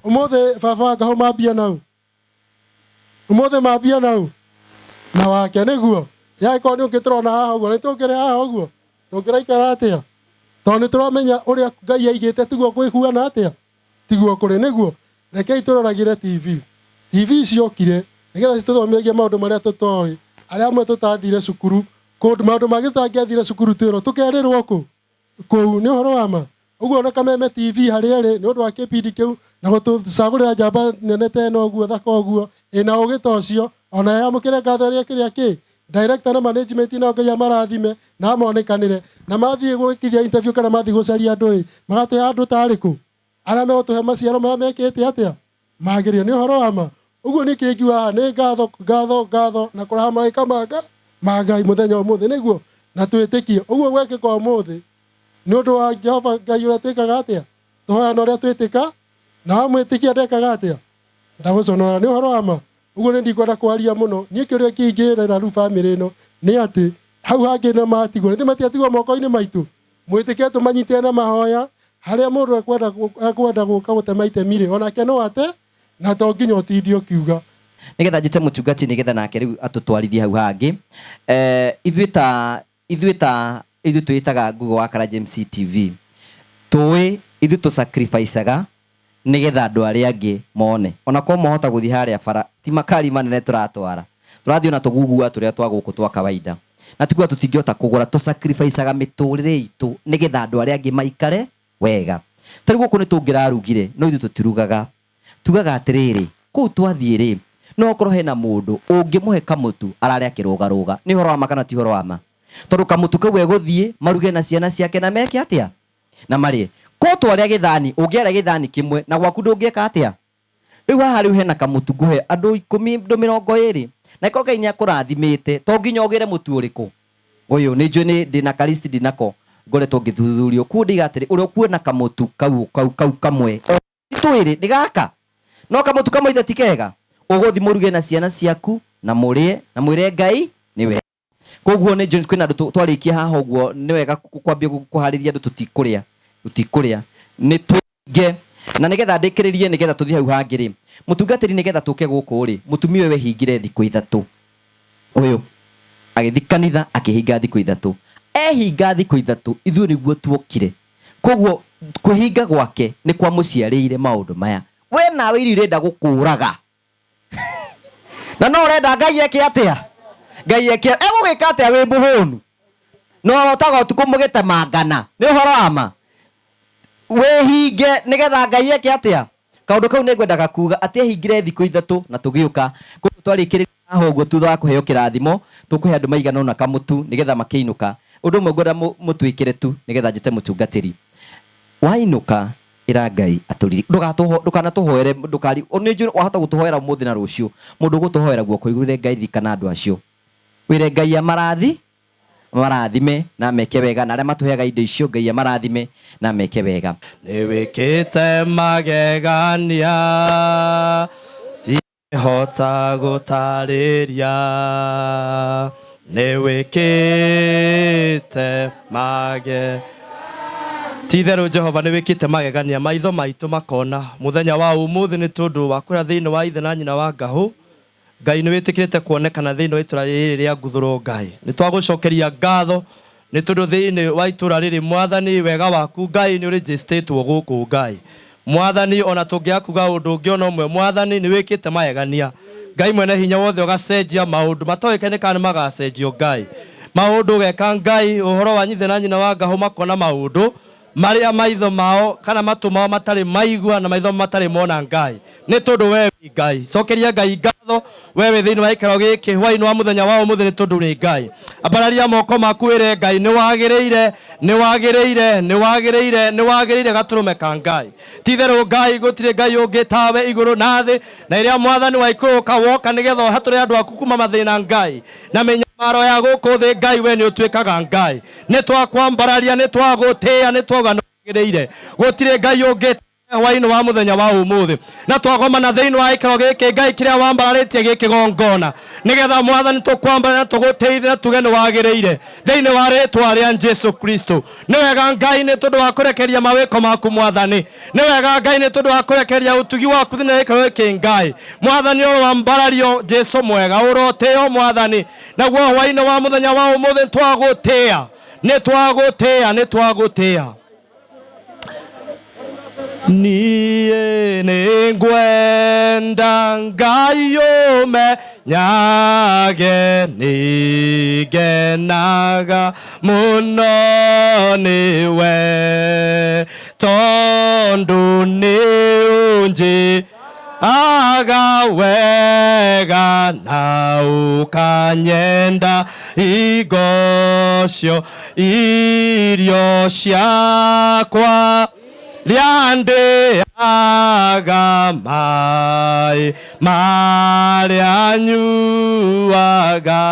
Ũmũthĩ baba ngaho mambia nau, ũmũthĩ mambia nau na wake nĩguo. Yagĩkorwo nĩ ũngĩtũrona haha ũguo nĩ tũngĩrĩ haha ũguo tũngĩraikara atĩa tondũ nĩ tũramenya ũrĩa Ngai aigĩte tiguo kwĩhuana atĩa tiguo kũrĩ nĩguo. Rekei tũroragĩre TV ciokire nĩgetha citũthomithagie maũndũ marĩa tũtoĩ. Arĩa amwe tũtathire cukuru kũndũ maũndũ mangĩ tũtangĩathire cukuru twĩrwo tũkerĩrwo kũu nĩ ũhoro wa ma. Ũguo na Kameme TV harĩa ĩrĩ nĩ ũndũ wa kĩbindi kĩu na gũtũcagũrĩra njamba nene ta ĩno ũguo thaka ũguo ĩna ũgĩ ta ũcio ona yamũkĩre ngatho rĩa kĩrĩa kĩ director na management na Ngai amarathime na amonekanĩre na mathiĩ gwĩkithia interview kana mathiĩ gũcaria andũ magatũhe andũ ta arĩkũ arĩa megũtũhe maciaro marĩa mekĩte atĩa magĩrĩire. Nĩ ũhoro wa ma. Ũguo nĩ kĩngiuga nĩ ngatho na kũraha mawĩka ma Ngai mũthenya ũmũthĩ nĩguo na twĩtĩkie ũguo gwĩkĩka ũmũthĩ nĩ ũndũ wa Jehova Ngai ũrĩa twĩkaga atĩa tũhoyana ũrĩa twĩtĩka na wamwĩtĩkia ndekaga atĩa ndagũconora. Nĩ ũhoro wa ma. Ũguo nĩ ndikwenda kwaria mũno. Niĩ kĩũria kĩingĩrĩra rĩu bamĩrĩ ĩno nĩ atĩ hau hangĩ nĩ matigwo nĩ matiatigwo moko-inĩ maitũ mwĩtĩkie tũmanyite na mahoya harĩa mũndũ ekwenda gũka gũtema itemi rĩ onake no ate na to nginya ũtindi ũkiuga. Nĩgetha njĩte mũtungati nĩgetha nake rĩu atũtwarithie hau hangĩ. Ithuĩ ta ithuĩ twĩtaga Google wa Kara James TV tũĩ ithuĩ tũ sacrificeaga nigetha andũ arĩa angĩ mone ona kwa mohota gũthiĩ harĩa bara ti makari manene tũratwara tũrathiĩ ona tũgugua tũrĩa twa gũkũ twa kawaida na tikuwa tũtingĩhota kũgũra tũ sacrificeaga mĩtũrĩre itũ nigetha andũ arĩa angĩ maikare wega. Tarĩ gũkũ nĩ tũngĩrarugire no ithuĩ tũtirugaga tugaga atĩrĩrĩ kũu twathiĩ rĩ no korwo hena mũndũ ũngĩmũhe kamũtu ararĩa kĩrũgarũga nĩ ũhoro wa ma kana ti ũhoro wa ma tondũ kamũtu kau egũthiĩ maruge na ciana ciake na meke atĩa na marĩe ko twarĩa gĩthani ũngĩarĩa gĩthani kĩmwe na gwaku ndũngĩka atĩa. Rĩu haha rĩu hena kamũtu ngũhe andũ 10 andũ 20 na ikorwo Ngai nĩ akũrathimĩte to nginya ũgĩre mũtu ũrĩkũ ũyũ nĩ njũĩ ndĩna karisti ndinako ngoretwo ngĩthuthurio kuo ndigatĩrĩ ũrĩa kuona kamũtu kau kamwe twĩrĩ nĩ gaka no kamũtu kamwe ithe ti kega ũgũthi mũruge na ciana ciaku na mũrĩe na mwĩre Ngai nĩ wega. Koguo nĩ njũĩ kwĩna andũ twarĩkia haha ũguo nĩ wega kwambia kũharĩria andũ tutikũrĩa nĩ twĩnge na nĩgetha ndĩkĩrĩrie nĩgetha tũthiĩ hau hangĩ rĩ mũtungatĩri nĩgetha tũke gũkũ rĩ mũtumia we hingire thikũ 3 ũyũ agĩthi kanitha akĩhinga thikũ 3 ehinga thikũ 3 ithuĩ nĩguo tuokire. Koguo kwĩhinga gwake nĩ kwa mũciarĩire maũndũ maya we nawe irio irenda gũkũraga na no ũrenda Ngai eke atĩa Ngai eke egũgĩka atĩa wĩ mũhũnu no otaga ũtukũ mũgĩtemangana nĩ ũhoro wa ma wĩhinge nĩgetha Ngai eke atĩa. Kaũndũ kau nĩngwendaga kuga atĩ ehingire thikũ 3 na tũgĩũka koguo twarĩkĩrĩria haha ũguo thutha wa kũheo kĩrathimo tũkũhe andũ maigana ũna kamũtu nĩgetha makĩinũka ũndũ ũmwe ngwenda mũtwĩkĩre tu nĩgetha njĩte mũtungatĩri wainũka ĩra Ngai atũriri ndũkanatũhoere ndũkari nĩ wahota gũtũhoera ũmũthĩ na rũciũ mũndũ gũtũhoera guoko igũrĩre Ngai ririkana andũ acio wĩre Ngai amarathime na meke wega na arĩa matũheaga indo icio Ngai amarathime na meke wega. Nĩwĩkĩte magegania tihota gũtarĩria nĩwĩkĩte ti-itherũ Jehova nĩwĩkĩte magegania maitho maitũ makona mũthenya wa ũmũthĩ nĩ tondũ wa kũrĩa thĩinĩ wa ithe na nyina wa ngahũ Ngai nĩwĩtĩkĩrĩte kuonekana thĩinĩ wa itũra rĩrĩ rĩa Nguthũrũ Ngai nĩtwagũcokeria ngatho nĩ tondũ thĩinĩ wa itũra rĩrĩ Mwathani wega waku Ngai nĩ ũrĩgĩstĩtwo gũkũ Ngai Mwathani ona tũngĩakuga ũndũ ũngĩ ona ũmwe Mwathani nĩwĩkĩte magegania Ngai mwene hinya wothe ũgacenjia maũndũ matoĩkaine kana nĩ magacenjio Ngai maũndũ ũgeka Ngai ũhoro wa nyithe na nyina wa ngahũ makona maũndũ marĩa maitho mao kana matũ mao matarĩ maigua na maitho matarĩ mona Ngai nĩ tondũ wewe Ngai cokeria Ngai ngatho wewe thĩinĩ wa ikaro gĩkĩ hwaĩ-inĩ wa mũthenya wa ũmũthĩ nĩ tondũ nĩ Ngai ambararia moko maku wĩre Ngai nĩwagĩrĩire gatũrũme ka Ngai ti-itherũ Ngai gũtirĩ Ngai ũngĩ tawe igũrũ na thĩ na ĩrĩa Mwathani waikũrũka woka nĩgetha ũhatũre andũ aku kuma mathĩna Ngai na mĩnyamaro ya gũkũ thĩ Ngai we nĩ ũtuĩkaga Ngai nĩ twakwambararia nĩ twagũtĩĩa nĩ twaganagĩrĩire gũtirĩ Ngai ũngĩ hwaĩ-inĩ wa mũthenya wa ũmũthĩ na twagomana thĩinĩ wa ikaro gĩkĩ Ngai kĩrĩa wambararĩtie gĩkĩgongona nĩgetha Mwathani tũkwambara tũgũteithie na tuge nĩ wagĩrĩire thĩinĩ wa rĩĩtwa rĩa Jesũ Kristo nĩ wega Ngai nĩ tondũ wa kũrekeria mawĩko maku Mwathani nĩ wega Ngai nĩ tondũ wa kũrekeria ũtugi waku thĩinĩ wa ikaro gĩkĩ Ngai Mwathani ũrwambarario Jesũ mwega ũrotĩo Mwathani naguo hwaĩ-inĩ wa mũthenya wa ũmũthĩ nĩ twagũtĩĩa niĩ nĩ ngwenda Ngai ũmenyage nĩngenaga mũno nĩwe tondũ nĩ ũnjĩaga wega na ũkanyenda igocio irio ciakwa rĩandĩaga maĩ marĩa nyuaga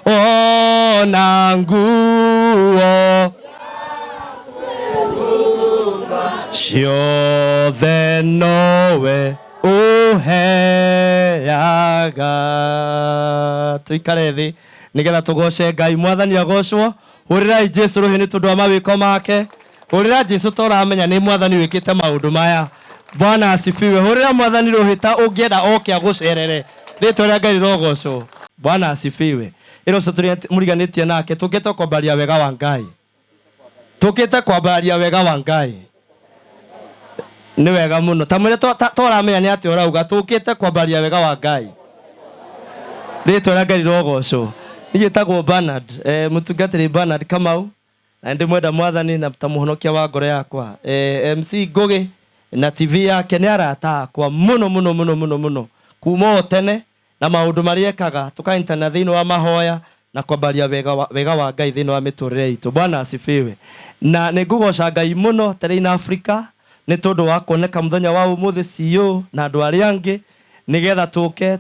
ona nguo ciothe nowe ũheaga. Tũikare thĩ nĩgetha tũgoce Ngai. Mwathani agocwo. Hũrĩrai Jesũ rũhĩ nĩ tondũ wa mawĩko make. Hũrĩra Jesũ tũramenya nĩ Mwathani wĩkĩte maũndũ maya. Bwana asifiwe. Hũrĩra Mwathani rũhĩ ta ũngĩenda oke agũcerere. Rĩĩtwa rĩa Ngai rĩrogocwo. Bwana asifiwe. ero so turi muriganitie nake tukite kwambaria wega wa Ngai tukite kwambaria wega wa Ngai ni wega muno tamwire toramenya ni ati orauga tukite kwambaria wega wa Ngai ritwa rĩa Ngai rogocwo nigitagwo Bernard mutungatĩri Bernard Kamau na ndi mwenda mwathani na tamuhonokia wa ngoro yakwa MC Ngugi na TV yake nĩ arata akwa muno kuma tene na maundu mariekaga tukaintana thĩinĩ wa mahoya na kwambaria wega wa Ngai thĩinĩ wa mĩtũrĩre itũ. Bwana asifiwe. Na nĩ ngũgoca Ngai muno terei-inĩ Africa nĩ tondũ wa kuoneka mũthenya wa ũmũthĩ CEO na andũ arĩa angĩ nigetha tuke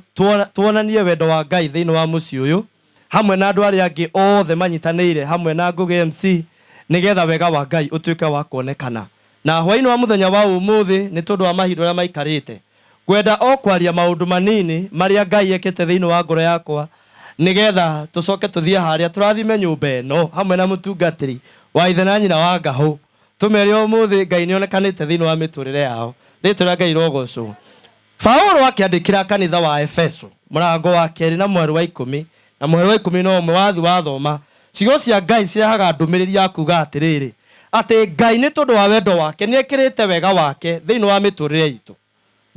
tuonanie wendo wa Ngai thĩinĩ wa mũciĩ ũyũ hamwe na andũ arĩa angĩ othe manyitanĩire hamwe na Ngugi MC nigetha wega wa Ngai ũtuĩke wa kuonekana. Na hwaĩ-inĩ wa mũthenya wa ũmũthĩ nĩ tondũ wa mahinda ũrĩa maikarĩte kwenda o kwaria maũndũ manini marĩa Ngai ekĩte thĩinĩ wa ngoro yakwa nigetha tucoke tuthie harĩa tũrathime nyũmba ĩno hamwe na mũtungatĩri wa ithe na nyina wa Ngahũ tumere ũmũthĩ Ngai nĩonekanĩte thĩinĩ wa mĩtũrĩre yao. Rĩtwa rĩa Ngai rogocwo. Paulo akĩandĩkĩra kanitha wa Efeso mũrango wa 2 na mweri wa 10 na mweri wa 11 wathi wathoma ciugo cia Ngai cirehaga ndũmĩrĩri ya kuga atĩrĩrĩ atĩ Ngai nĩ tondũ wa wendo wake nĩekĩrĩte wega wake thĩinĩ wa mĩtũrĩre itũ.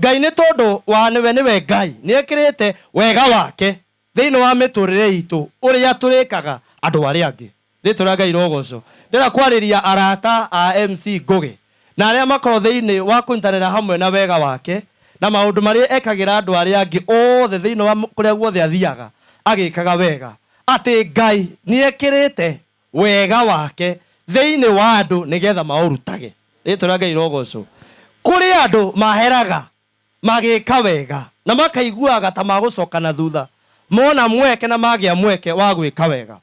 Ngai nĩ tondũ wa nĩwe Ngai nĩekĩrĩte wega wake thĩinĩ wa mĩtũrĩre itũ ũrĩa tũrĩkaga andũ arĩa angĩ. Rĩtwa rĩa Ngai rogocwo. Ndĩra kwarĩria arata a MC Ngugi na arĩa makorwo thĩinĩ wa kũnyitanĩra hamwe na wega wake na maũndũ marĩa ekagĩra andũ arĩa angĩ othe thĩinĩ wa kũrĩa guothe athiaga agĩkaga wega atĩ Ngai nĩekĩrĩte wega wake thĩinĩ wa andũ nĩgetha maũrutage. Rĩtwa rĩa Ngai rogocwo. Kũrĩ andũ maheraga magĩka wega na makaiguaga ta magũcoka na thutha mona mweke na magĩa mweke wa gwĩka wega.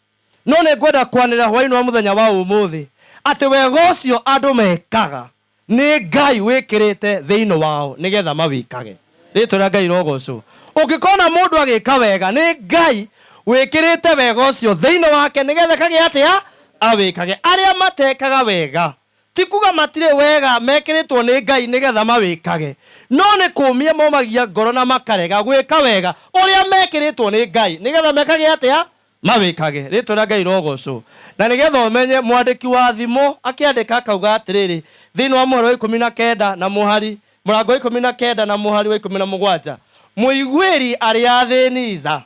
No nĩ ngwenda kwanĩrĩra hwaĩ-inĩ wa mũthenya wa ũmũthĩ atĩ wega ũcio andũ mekaga nĩ Ngai wĩkĩrĩte thĩinĩ wao nĩgetha mawĩkage. Rĩtwa rĩa Ngai rogocwo. Ũngĩkona mũndũ agĩka wega nĩ Ngai wĩkĩrĩte wega ũcio thĩinĩ wake nĩgetha kagĩa atĩa awĩkage. Arĩa matekaga wega ti kuga matirĩ wega mekĩrĩtwo nĩ Ngai nĩgetha mawĩkage, no nĩ kũmia momagia ngoro na makarega gwĩka wega ũrĩa mekĩrĩtwo nĩ Ngai nĩgetha mekage atĩa mawĩkage. Rĩtwa rĩa Ngai rogocwo. Na nĩgetha ũmenye mwandĩki wa thimo akĩandĩka akauga atĩrĩrĩ thĩinĩ wa mũhari wa 19 na mũhari mũrango wa 19 na mũhari wa 17 mũiguĩri arĩa athĩni tha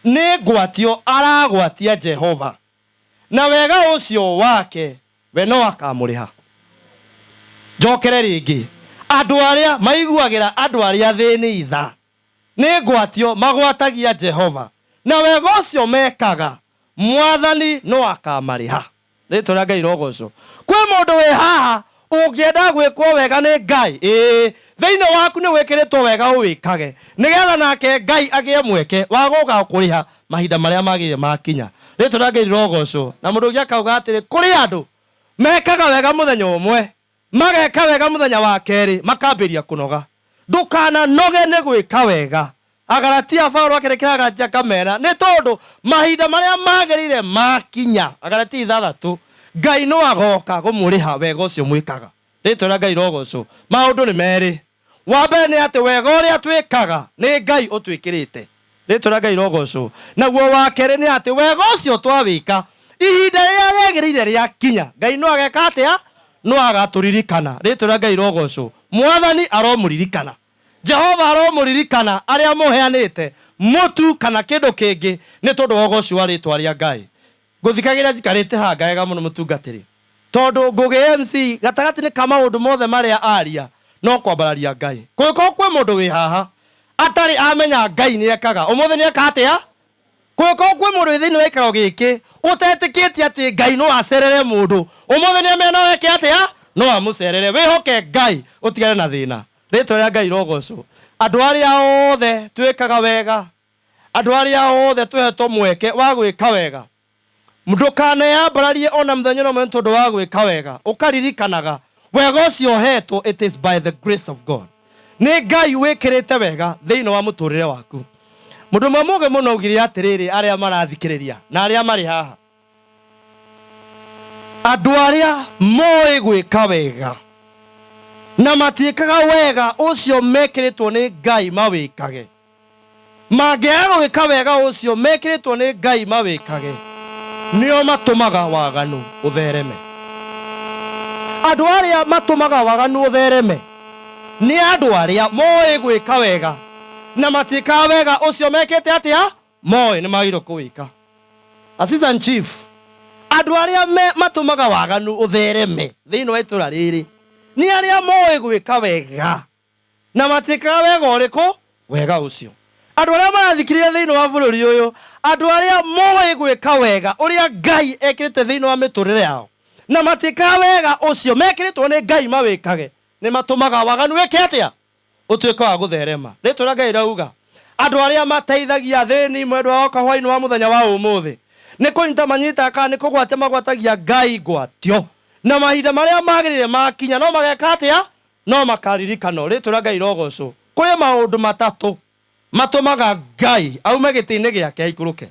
nĩ ngwatio aragwatia Jehova na wega ũcio wake we no akamũrĩha. Njokere rĩngĩ andũ arĩa maiguagĩra andũ arĩa athĩni tha nĩ ngwatio magwatagia Jehova na wega ũcio mekaga Mwathani no akamarĩha. Rĩtwa rĩa Ngai rogocwo. Kwĩ mũndũ wĩ haha ũngĩenda gwĩkwo wega nĩ Ngai thĩinĩ waku nĩ wĩkĩrĩtwo wega ũwĩkage nĩgetha nake Ngai agĩe mweke wa gũka kũrĩha mahinda marĩa magĩrĩire makinya. Rĩtwa rĩa Ngai rogocwo. Na mũndũ ũngĩ akauga atĩrĩ kũrĩ andũ mekaga wega mũthenya ũmwe mageka wega mũthenya wa kerĩ makambĩria kũnoga. Ndũkananoge nĩ gwĩka wega. Agalatia Paulo akĩrĩkĩra Galatia kamera nĩ tondũ mahinda marĩa magĩrĩire makinya. Agalatia 6 Ngai no agoka gũmũrĩha wega ũcio mwĩkaga. Rĩtwa rĩa Ngai rogocwo. Maũndũ nĩ merĩ. Wa mbere nĩ atĩ wega ũrĩa twĩkaga nĩ Ngai ũtwĩkĩrĩte. Rĩtwa rĩa Ngai rogocwo. Naguo wa kerĩ nĩ atĩ wega ũcio twawĩka ihinda rĩrĩa rĩagĩrĩire rĩakinya Ngai no ageka atĩa no agatũririkana. Rĩtwa rĩa Ngai rogocwo. Mwathani aromũririkana. Jehova aromũririkana arĩa mũheanĩte mũtu kana kĩndũ kĩngĩ nĩ tondũ wa ũgoci wa rĩtwa rĩa Ngai. Ngũthikagĩra njikarĩte haha ngayega mũno mũtungatĩri tondũ Ngugi MC gatagatĩ-inĩ ka maũndũ mothe marĩa aria no kwambararia Ngai. Kũngĩkorwo kwĩ mũndũ wĩ haha atarĩ amenya Ngai nĩekaga ũmũthĩ nĩeka atĩa. Kũngĩkorwo kwĩ mũndũ wĩ thĩinĩ wa gĩikaro gĩkĩ ũtetĩkĩtie atĩ Ngai no acerere mũndũ ũmũthĩ nĩamenya no eke atĩa no amũcerere. Wĩhoke Ngai ũtigane na thĩna. Rĩtwa rĩa Ngai rogocwo. Andũ arĩa othe twĩkaga wega andũ arĩa othe tũhetwo mweke wa gwĩka wega ndũkaneyambararie ona mũthenya ũmwe nĩ tondũ wa gwĩka wega ũkaririkanaga wega ũcio hetwo it is by the grace of God. Nĩ Ngai wĩkĩrĩte wega thĩinĩ wa mũtũrĩre waku. Mũndũ ũmwe mũũgĩ mũno augire atĩrĩrĩ arĩa marathikĩrĩria na arĩa marĩ haha andũ arĩa moĩ gwĩka wega na matiĩkaga wega ũcio mekĩrĩtwo nĩ Ngai mawĩkage mangĩaga gwĩka wega ũcio mekĩrĩtwo nĩ Ngai mawĩkage nĩo matũmaga waganu ũthereme. Andũ arĩa matũmaga waganu ũthereme nĩ andũ arĩa moĩ gwĩka wega na matikaga wega ũcio mekĩte atĩa moĩ nĩ magĩrĩirwo kũwĩka. Assistant Chief, andũ arĩa matũmaga waganu ũthereme thĩinĩ wa itũra rĩrĩ nĩ arĩa moĩ gwĩka wega na matikaga wega ũrĩkũ wega ũcio. Andũ arĩa marathikĩrĩria thĩinĩ wa bũrũri ũyũ, andũ arĩa moĩ gwĩka wega ũrĩa Ngai ekĩrĩte thĩinĩ wa mĩtũrĩre yao na matikaga wega ũcio mekĩrĩtwo nĩ Ngai mawĩkage nĩ matũmaga waganu wĩke atĩa ũtuĩke wa gũtherema. Rĩtwa Ngai rauga andũ arĩa mateithagia thĩni mwendwa wa kahwainĩ wa mũthenya wa ũmũthĩ nĩ kũnyita manyita kana nĩ kũgwatia magwatagia Ngai ngwatio na mahinda marĩa magĩrĩire makinya no mageka atĩa no makaririkano. Rĩtwa Ngai rogocwo. Kũrĩ maũndũ matatũ matũmaga Ngai aume gĩtĩ-inĩ gĩake aikũrũke.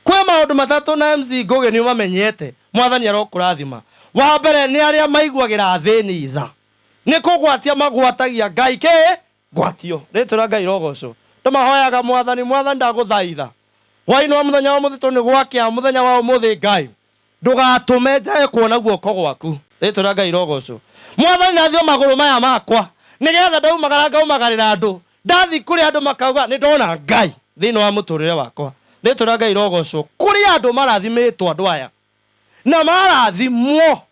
Kwĩ maũndũ matatũ na MC Ngũgĩ nĩ ũmamenyete Mwathani arokũrathima. Wa mbere nĩ arĩa maiguagĩra thĩni tha nĩ kũgwatia magwatagia Ngai ngwatio. Rĩtwa Ngai rogocwo. Ndamahoyaga Mwathani ndagũthaitha hwainĩ wa mũthenya wa ũmũthĩ tondũ nĩ gwakĩa mũthenya wa ũmũthĩ Ngai ndũgatũme njae kuona guoko gwaku. Rĩtwa Ngai rogocwo. Mwathani nathio magũrũ maya makwa nĩgetha ngaumagarĩra andũ ndathi kũrĩ andũ makauga nĩ ndona Ngai thĩinĩ wa mũtũrĩre wakwa. Rĩtwa Ngai rogocwo. Kũrĩ andũ marathimĩtwo andũ aya na marathimwo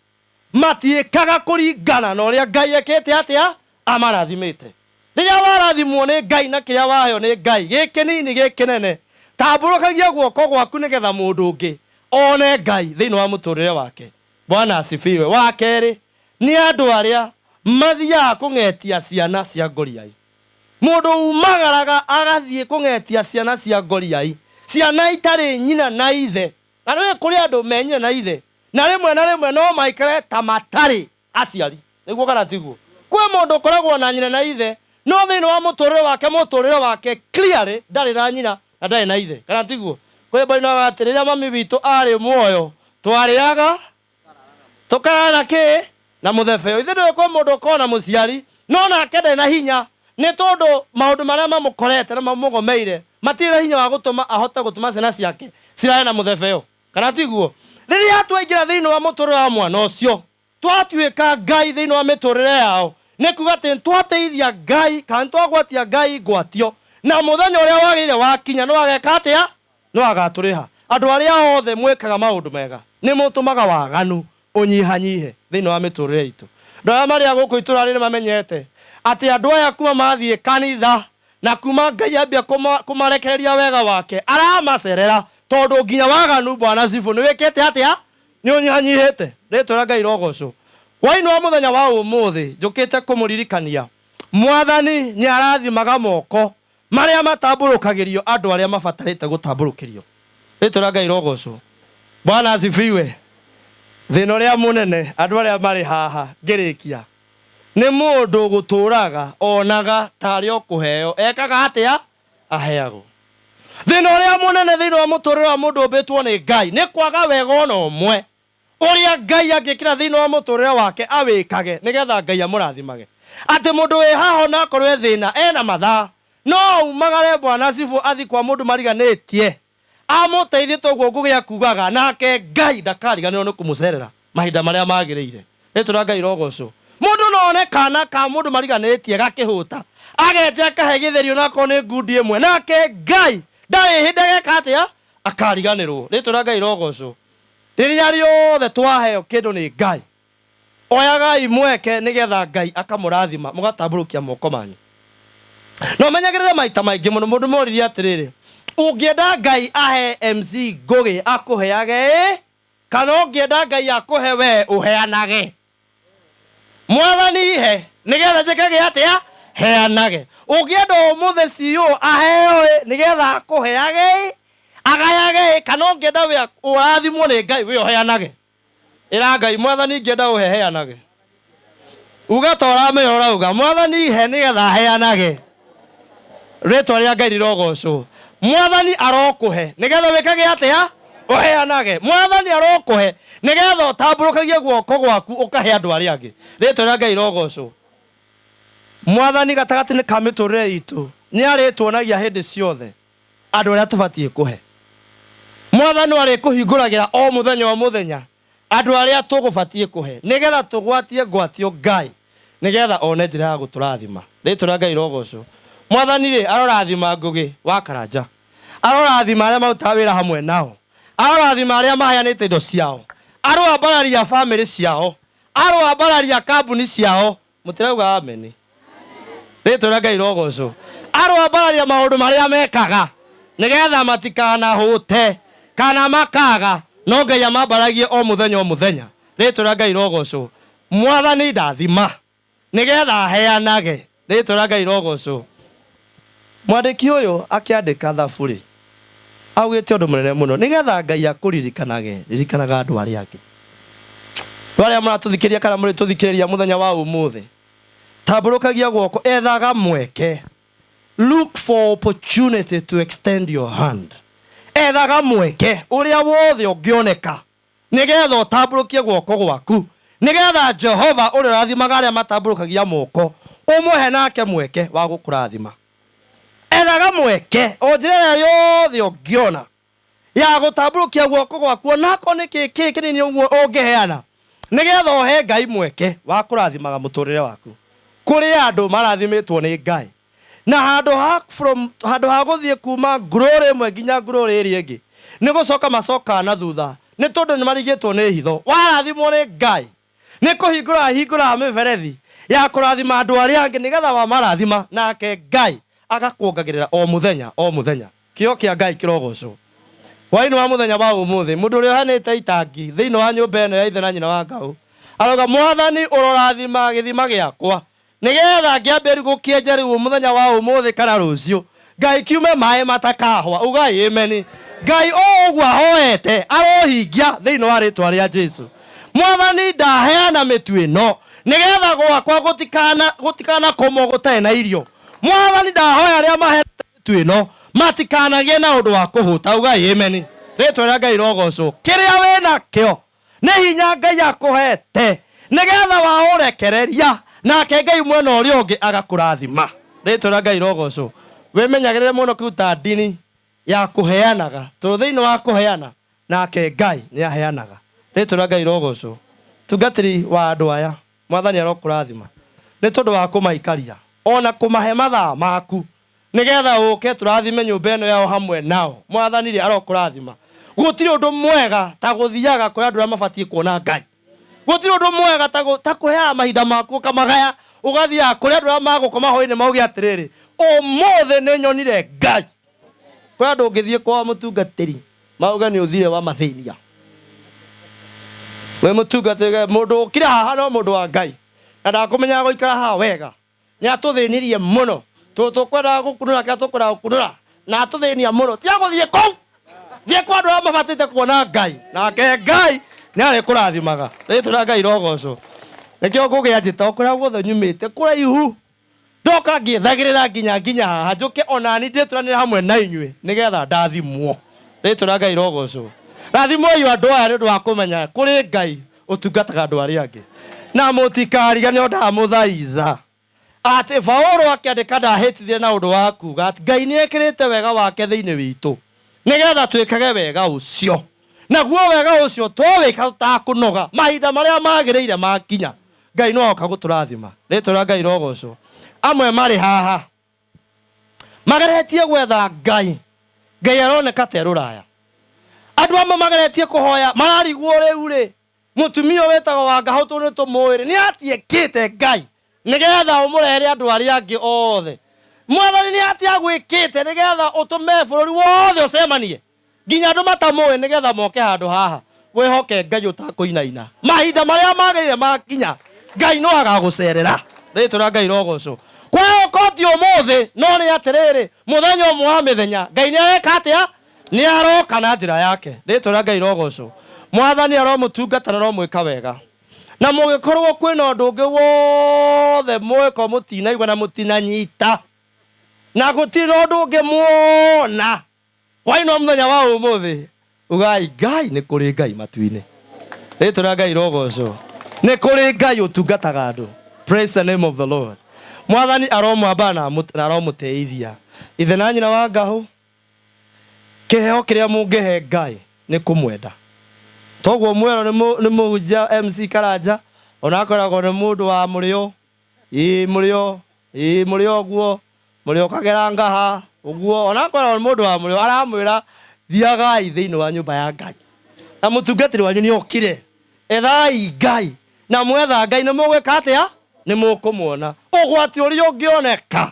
matiĩkaga kũringana na ũrĩa Ngai ekĩte atĩa amarathimĩte. Rĩrĩa warathimwo nĩ Ngai na kĩrĩa waheo nĩ Ngai gĩkĩ nini gĩkĩ nene tambũrũkagia guoko gwaku nĩgetha mũndũ ũngĩ one Ngai thĩinĩ wa mũtũrĩre wake. Bwana asifiwe. Wa kerĩ nĩ andũ arĩa mathiaga kũng'etia ciana cia ngoriai. Mũndũ umagaraga agathiĩ kũng'etia ciana cia ngoriai, ciana itarĩ nyina na ithe. Na nĩ kũrĩ andũ me nyina na ithe na rĩmwe no maikare ta matarĩ aciari. Nĩguo kana tiguo? Kwĩ mũndũ ũkoragwo na nyina na ithe no thĩinĩ wa mũtũrĩre wake clearly ndarĩ na nyina na ndarĩ na ithe. Kana tiguo? Kwĩ mbarĩ na atĩ rĩrĩa mami witũ arĩ muoyo twarĩaga tũkarara kĩ na mũthebe. Ithe ndũĩ kwĩ mũndũ ũkona mũciari no nake ndarĩ na hinya nĩ tondũ maũndũ marĩa mamũkorete na mamũgomeire matirĩ na hinya wa gũtũma ahote gũtũma ciana ciake cirare na mũthebe. Kana tiguo? Rĩrĩa twaingĩra thĩinĩ wa mũtũrĩre wa mwana ũcio twatuĩka Ngai thĩinĩ wa mĩtũrĩre yao nĩ kuga atĩ twateithia Ngai kana twagwatia Ngai ngwatio na mũthenya ũrĩa wagĩrĩire wakinya no ageka atĩa no agatũrĩha. Andũ arĩa othe mwĩkaga maũndũ mega nĩ mũtũmaga waganu ũnyihanyihe thĩinĩ wa mĩtũrĩre itũ. Andũ arĩa marĩ gũkũ itũra rĩrĩ mamenyete atĩ andũ aya kuma mathiĩ kanitha na kuma Ngai ambia kũmarekereria wega wake aramacerera tondũ nginya waganu Bwana Sifu nĩ wĩkĩte atĩa nĩ ũnyihanyihĩte. Rĩtwa Ngai rogocwo. Hwainĩ wa mũthenya wa ũmũthĩ njũkĩte kũmũririkania Mwathani nĩ arathimaga moko marĩa matambũrũkagĩrio andũ arĩa mabatarĩte gũtambũrũkĩrio. Rĩtwa Ngai rogocwo. Bwana asifiwe. Thĩna ũrĩa mũnene andũ arĩa marĩ haha ngĩrĩkia nĩ mũndũ gũtũraga onaga tarĩ o kũheo ekaga atĩa aheagwo. Thĩna ũrĩa mũnene thĩinĩ wa mũtũrĩre wa mũndũ ũmbĩtwo nĩ Ngai nĩ kwaga wega ona ũmwe ũrĩa Ngai angĩkĩra thĩinĩ wa mũtũrĩre wake awĩkage nĩgetha Ngai amũrathimage. Atĩ mũndũ wĩ haha ona akorwo thĩna ena mathaa no umagare Bwana Sifu athi kwa mũndũ mariganĩtie amũteithie toguo Ngũgĩ kugaga nake Ngai ndakariganĩrwo nĩ kũmũcerera mahinda marĩa magĩrĩire. Rĩtwa Ngai rogocwo. Mũndũ no one kana ka mũndũ mariganĩtie gakĩhũta agetia akahe gĩtherio na akorwo nĩ ngundi ĩmwe nake Ngai ndarĩ hĩndĩ ageka atĩa akariganĩrwo. Rĩtwa Ngai rogocwo. Rĩrĩa rĩothe twaheo kĩndũ nĩ Ngai oyagai mweke nĩgetha Ngai akamũrathima mũgatambũrũkia moko manyu. No menyagĩrĩre maita maingĩ mũno mũndũ moririe atĩrĩrĩ ũngĩenda Ngai ahe MC Ngũgĩ akũheage kana ũngĩenda Ngai akũhe we ũheanage. Mwathani he nĩgetha njĩkage atĩa heanage. Ũngĩenda ũmũthĩ CEO aheo nĩgetha akũheage agayage kana ũngĩenda we ũrathimwo nĩ Ngai we ũheanage. Ĩra Ngai Mwathani ngĩenda ũheanage. Uga ta ũramenya ũrauga Mwathani he nĩgetha heanage. Rĩtwa rĩa Ngai rĩrogocwo. Mwathani arokũhe nĩgetha wĩkage atĩa ũheanage. Mwathani arokũhe nĩgetha ũtambũrũkagie guoko gwaku ũkahe andũ arĩa angĩ. Rĩtwa rĩa Ngai rĩrogocwo. Mwathani gatagatĩ-inĩ ka mĩtũrĩre itũ nĩ arĩtuonagia hĩndĩ ciothe andå arä a tå batiä kå he mwathani arä kå hingå o muthenya andå arä a tå gå batiä kå he nä getha tå gwatie ngwatio Ngai nä getha one njä ra ya gå tå rathima rä tå rä Ngai rogocwo mwathani rä arorathima Ngũgĩ wa Karanja arorathima arä a marutaga wä ra hamwe nao arorathima arä a maheanä te indo ciao aroambararia bamĩrĩ ciao aroambararia kambuni ciao må tirauga ameni rä tå rä Ngai rogocwo aroambararia maũndũ marĩa mekaga nĩ getha matikanahũte kana makaga no Ngai amambaragie o mũthenya rĩ tũ rĩa Ngai rogocwo mwathani ndathima nĩ getha aheanage rĩ tũ rĩa Ngai rogocwo mwandĩki ũyũ akĩandĩka thabu rĩ augĩte ũndũ mũnene mũno nĩ getha Ngai akũririkanage ririkanaga andũ arĩa angĩ arĩa mũratũthikĩria kana mũrĩ tũthikĩrĩria mũthenya wa ũmũthĩ tambũrũkagia guoko ethaga mweke. Look for opportunity to extend your hand. Ethaga mweke uria wothe ũngĩoneka nigetha ũtambũrũkie guoko gwaku nigetha Jehova uria rathimaga arĩa matambũrũkagia moko ũmũhe nake mweke wa gũkũrathima. Ethaga mweke o njĩra yothe ũngĩona ya gũtambũrũkia guoko gwaku onako nĩ kĩĩ kĩnini ũguo ũngĩheana nigetha ũhe Ngai mweke wa kũrathimaga mũtũrĩre waku. Kũrĩ andũ marathimitwo nĩ Ngai na handũ ha gũthiĩ kuma glory ĩmwe nginya glory ĩrĩa ĩngĩ nĩ gũcoka macoka na thutha nĩ tondũ nĩ marigĩtwo nĩ hitho. Warathimwo nĩ Ngai nĩ kũhingũra mĩberethi ya kũrathima andũ arĩa angĩ nĩgetha wamarathima nake Ngai agakuongagĩrĩra o mũthenya. Kĩo kĩa Ngai kĩrogocwo. Hwaĩ-inĩ wa mũthenya wa ũmũthĩ mũndũ ũrĩa ũhanĩte itangi thĩinĩ wa nyũmba ĩno ya ithe na nyina wa Ngau arauga Mwathani ũrorathima gĩthima gĩakwa nigetha ngĩambĩrĩria gũkĩenja rĩu mũthenya wa ũmũthĩ kana rũciũ Ngai kiume maĩ matakahwa. Ugai amen. Ngai ũguo ahoete arohingia thĩinĩ wa rĩtwa rĩa Jesũ. Mwathani ndaheana mĩtu ĩno nigetha gwakwa gũtikana kũmwo gũtarĩ na irio. Mwathani ndahoya arĩa maheete mĩtu ĩno matikanagie na ũndũ wa kũhũta. Ugai amen. Rĩtwa rĩa Ngai rogocwo. Kĩrĩa wĩ nakĩo nĩ hinya Ngai akũhete nigetha waũrekereria nake Ngai mwena ũrĩa ũngĩ agakũrathima. Rĩtwa rĩa Ngai rogocwo. Wĩmenyagĩrĩre mũno kũruta ndini ya kũheanaga tondũ thĩinĩ wa kũheana nake Ngai nĩ aheanaga. Rĩtwa rĩa Ngai rogocwo. Tungatĩri wa andũ aya Mwathani arokũrathima nĩ tondũ wa kũmaikaria ona kũmahe mathaa maku nigetha ũke tũrathime nyũmba ĩno yao hamwe nao. Mwathani rĩ arokũrathima. Gũtirĩ ũndũ mwega ta gũthiaga kũrĩa andũ arĩa mabatiĩ kuona Ngai. Gũtirĩ ũndũ mwega ta kũheaga mahinda maku ũkamagaya ũgathiaga kũrĩa andũ arĩa magũkoma hwaĩ-inĩ mauge atĩrĩrĩ ũmũthĩ nĩ nyonire Ngai. Kũrĩ andũ ũngĩthiĩ kwa mũtungatĩri mauge nĩ ũthire wa mathĩnia. We mũtungatĩri mũndũ ũkire haha no mũndũ wa Ngai na ndakũmenyaga gũikara haha wega nĩ atũthĩnirie mũno. Tũkwendaga gũkunũra kĩrĩa tũkwendaga gũkunũra na atũthĩnia mũno. Tiga gũthiĩ kũu thiĩ kwa andũ arĩa mabatĩte kuona Ngai nake Ngai nĩ arĩkũrathimaga. Rĩtwa rĩa Ngai rogocwo. Nĩkĩo ngũgĩa njĩta o kũrĩa guothe nyumĩte kũraihu ndoka ngĩethagĩrĩra nginya haha njũke onani ndĩtũranĩre hamwe na inyuĩ nĩgetha ndathimwo. Rĩtwa rĩa Ngai rogocwo. Rathimwo inyuĩ andũ aya nĩ ũndũ wa kũmenya kũrĩ Ngai ũtungataga andũ arĩa angĩ na mũtikarigane ndamũthaitha atĩ Paũlũ akĩandĩka ndahĩtithie na ũndũ wa kuuga atĩ Ngai nĩ ekĩrĩte wega wake thĩinĩ witũ nĩgetha twĩkage wega ũcio. Naguo wega ũcio twawĩka tũtakũnoga mahinda marĩa magĩrĩire makinya Ngai no oka gũtũrathima. Rĩtwa rĩa Ngai rogocwo. Amwe marĩ haha mageretie gwetha Ngai aroneka ta rũraya. Andũ amwe mageretie kũhoya mararigwo rĩu rĩ mũtumia wĩtagwo wa Ngahũ nĩ tũmũĩ nĩ atiĩkĩte Ngai nigetha ũmũrehere andũ arĩa angĩ othe. Mwathani nĩ atia gwĩkĩte nigetha ũtũme bũrũri wothe ũcemanie nginya andũ matamũĩ nigetha moke handũ haha wĩhoke Ngai ũtakũinaina. Mahinda marĩa magĩrĩire makinya Ngai no agagũcerera. Rĩtwa rĩa Ngai rogocwo. Kwa ũkoti ũmũthĩ no nĩ atĩrĩrĩ mũthenya ũmwe wa mĩthenya Ngai nĩ areka atĩa nĩ aroka na njĩra yake. Rĩtwa rĩa Ngai rogocwo. Mwathani aromũtungata na aromwĩka wega na mũgĩkorwo kwĩna ũndũ ũngĩ wothe mwĩko mũtinaigua na mũtinanyita na gũtirĩ ũndũ ũngĩ muona hwaĩ-inĩ wa mũthenya wa ũmũthĩ ugai Ngai nĩ kũrĩ Ngai matu-inĩ. Rĩtwa rĩa Ngai rogocwo. Nĩ kũrĩ Ngai ũtungataga andũ. Praise the name of the Lord. Mwathani aromwamba na aromũteithia. Ithe na nyina wa Ngahũ kiheo kiria mungihe Ngai ni kumwenda toguo mwero ni muja MC Karanja ona akoragwo ni mundu wa murio murio guo murio kagera ngaha uguo ona akoragwo ni mundu wa murio aramwira thiagai thiini wa nyumba ya Ngai na mutungatiri wanyu ni okire ethai Ngai na mwetha Ngai ni mugwika atia ni mukumuona ugwati uri ungioneka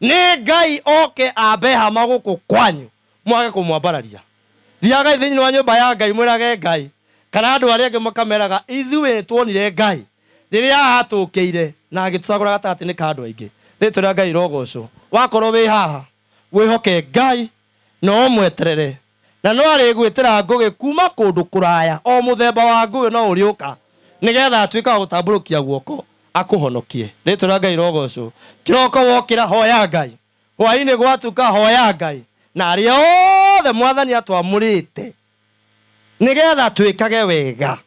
ni Ngai oke abe hama guku kwanyu mwage kumwambararia thiagai thiini wa nyumba ya Ngai mwirage Ngai kana andu aria angi makameraga ithuĩ tuonire Ngai riria atukiire na agitucagura gatagati ni kandu aingi ritwira Ngai rogocwo wakorwo wi haha wihoke Ngai no mweterere na no ari gwitira ngugi kuma kundu kuraya o muthemba wa ngugi no uriuka nigetha atuika wa gutamburukia guoko akuhonokie ritwira Ngai rogocwo kiroko wokira hoya Ngai hwaini gwatuka hoya Ngai na aria othe mwathani atwamurite nigetha twikage wega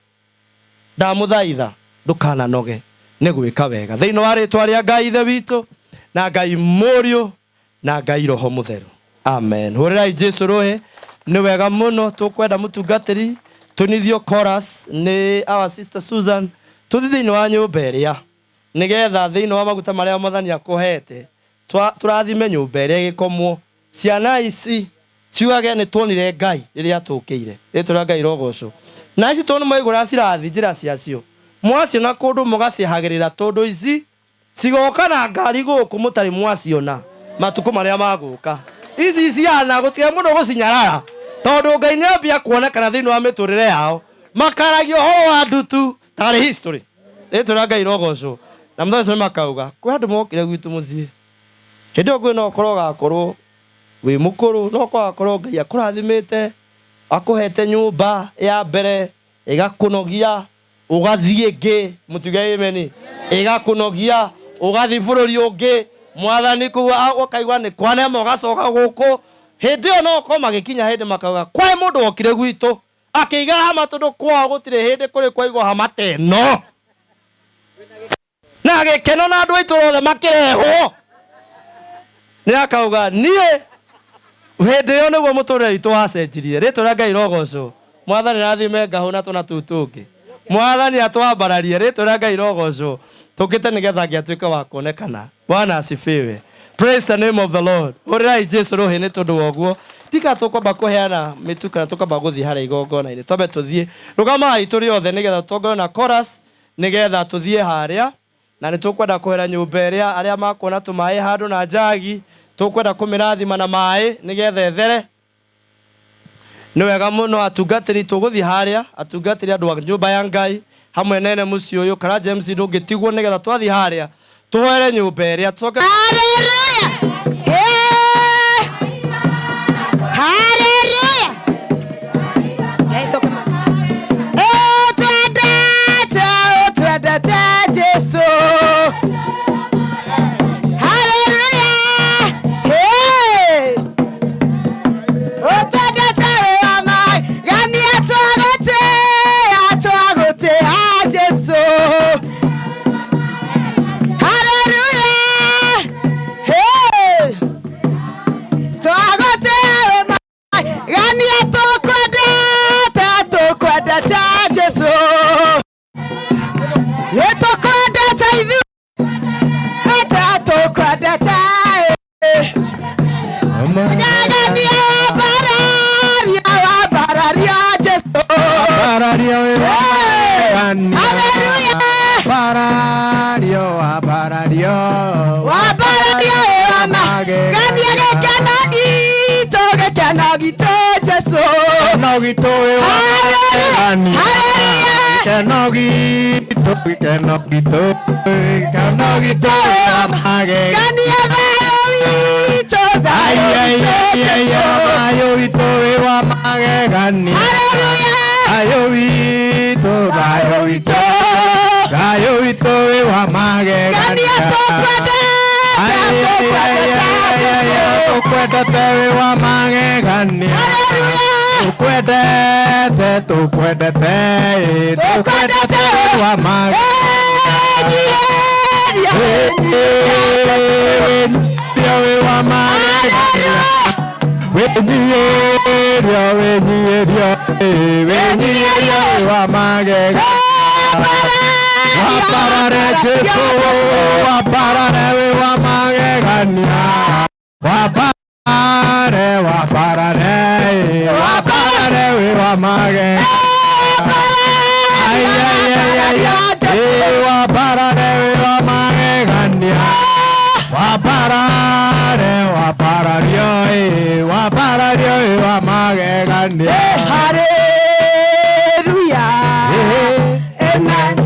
ndamuthaitha ndukananoge ni gwika wega thiini wa ritwa ria Ngai ithe witu na Ngai Mũriũ na Ngai Roho Mũtheru amen hurirai Jesu rohe ni wega muno tukwenda mutungatiri tunithio chorus ni our sister Susan tuthi thiini wa nyumba iria nigetha thiini wa maguta maria mwathani akuhete turathime nyumba iria gikomwo ciana ici ciugage ni tuonire Ngai riria tukiire ritwa Ngai rogocwo na ici tonu maigura cirathi njira ciacio mwaciona kundu mugacihagirira tondu ici cigoka na ngari guku mutari mwaciona matuko maria maguka ici ciana gutige muno gucinyarara tondu Ngai ni ambia kuonekana thiini wa miturire yao makaragio ho wa ndutu tari history ritwa Ngai rogocwo na mthaco makauga kwi andu mokire gwitu mucii hindi ogwe no korwo gakorwo wi mukuru no kwakorwo Ngai akurathimite akuhete nyumba ya mbere igakunogia ugathie ingi mutuge amen igakunogia ugathi bururi ungi mwathani kuwa ukaigwa ni kwane mogacoka guku hindi yo no ko magikinya hindi makauga kwa mundu okire gwitu akiiga hama tondu kwao gutire hindi kuri kwaigwa hama teno na gikeno na andu aitu othe makirehwo ni akauga nie hindi yo niguo muturire witu wacenjirie ritwa Ngai rogocwo mwathani rathime ngahu na tuna tutungi mwathani atwambararie ritwa Ngai rogocwo tukite nigetha ngiatuika wa kuonekana Bwana asifiwe praise the name of the Lord hurirai Jesu rohe ni tondu woguo tika tukwamba kuheana mituka na tukwamba guthii haria igongona-ini twambe tuthie rugamai turi othe nigetha tongorwe na chorus nigetha tuthie haria na ni tukwenda kuhera nyumba iria aria makuona tumai handu na njagi tukwenda kumirathima na mai nigetha ethere ni wega muno atungatiri tuguthii haria atungatiri andu a nyumba ya Ngai hamwe nene muci uyu kana James ndungitigwo nigetha twathii haria tuhere nyumba iria tucoke wenyirio wa magega waparare Jesu waparare we wa magegania waparare we wa magega ay waparare we wa magegania waparare wa magegania. Hallelujah. Amen.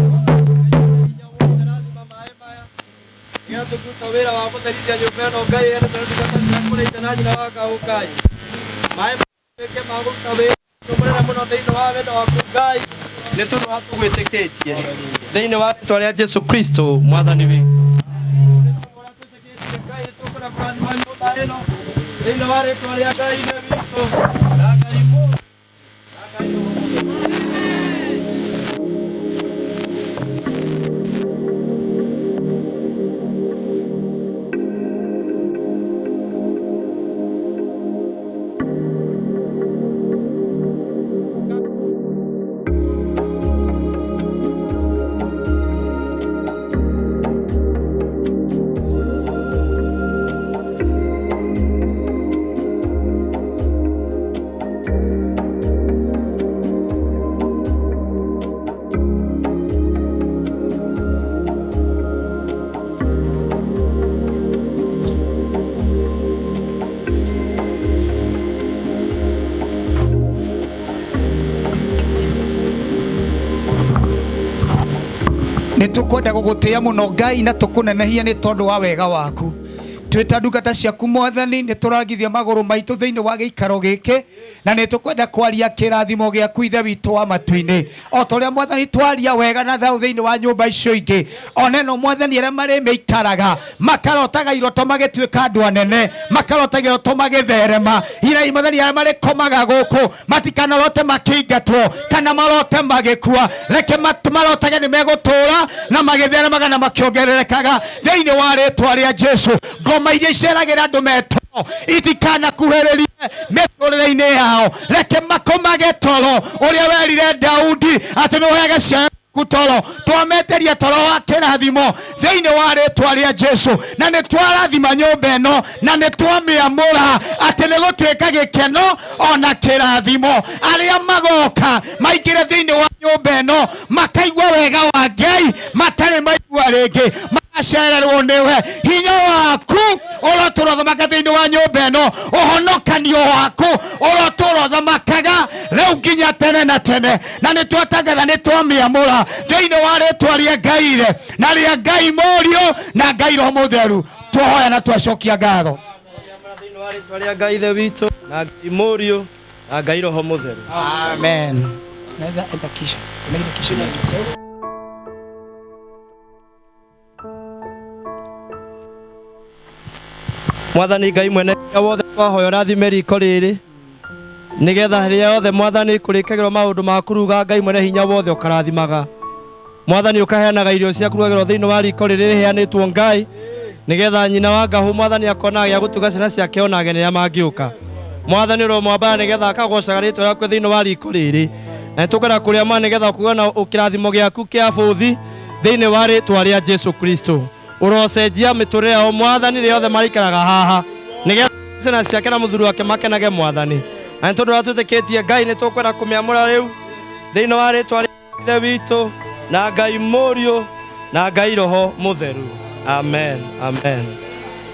Thĩinĩ wa rĩĩtwa rĩa Jesu Kristo mwathani witũ. Thĩinĩ wa rĩĩtwa rĩa Ngai witũ na Ngai mũũru nitukwenda gugutia muno Ngai na tukunenehia ni tondu wa wega waku twita ndungata ciaku mwathani nituragithia maguru maitu thiini wa giikaro giki na nitukwenda kwaria kirathimo giaku ithe witu wa matu-ini o toria mwathani twaria wega na thau thiini wa nyumba icio ingi oneno mwathani aria mari meikaraga makarotaga iroto magituika andu anene makarotaga iroto magitherema irai mwathani aria mari komaga guku matikanalote makingatwo kana malote magikua reke marotage ni megutura na magitheremaga na makiongererekaga thiini wa ritwa ria Jesu ngoma iria iceragira andu meto itikana kuheririe miturire-ini yao reke makomage toro uria werire Daudi ati niweaga cia kutoro twameteria toro wa kirathimo thiini wa ritwa ria Jesu na ni twarathima nyumba ino na ni twamiamura ati ni gutwika gikeno ona kirathimo aria magoka maingire thiini wa nyumba ino makaigua wega wa Ngai matari maigua ringi acererwo niwe hinya waku uroturothamaka thiini wa nyumba ino uhonokanio waku uroturothamakaga riu nginya tene na tene na nitwatangatha nitwamiamura thiini wa ritwa ria Ngai na ria Ngai Mũriũ na Ngai Roho Mũtheru twohoya na twacokia ngatho thĩinĩ wa rĩĩtwa rĩa Ngai ithe witũ na Ngai Mũriũ na Ngai Roho Mũtheru. Amen. Naweza enda kisha Mwathani Ngai mwene wothe twahoya ũrathime riko rĩrĩ nigetha rĩrĩa yothe Mwathani kũrĩkagĩrwo maũndũ ma kũruga Ngai mwene hinya wothe ũkarathimaga Mwathani ũkaheanaga irio cia kũrugagĩrwo thĩinĩ wa riko rĩrĩ rĩheanĩtwo Ngai nigetha nyina wa ngahũ Mwathani akonaga gĩa gũtuga ciana ciake ona ageni arĩa mangĩũka Mwathani ũromwambara nigetha akagocaga rĩĩtwa rĩaku thĩinĩ wa riko rĩrĩ na nĩtũkwenda kũrĩa ma nigetha kuona kĩrathimo gĩaku kĩa bũthi thĩinĩ wa rĩĩtwa rĩa Jesu Kristo urocenjia mĩtũrĩre yao Mwathani rĩrĩa othe marikaraga haha nigetha ciana ciake na mũthuri wake makenage Mwathani na nĩ tondũ ũrĩa twĩtĩkĩtie Ngai nĩtũkwenda kũmĩamũra rĩu thĩinĩ wa rĩĩtwa rĩa Ithe witũ na Ngai Mũriũ na Ngai Roho Mũtheru. Amen. Amen.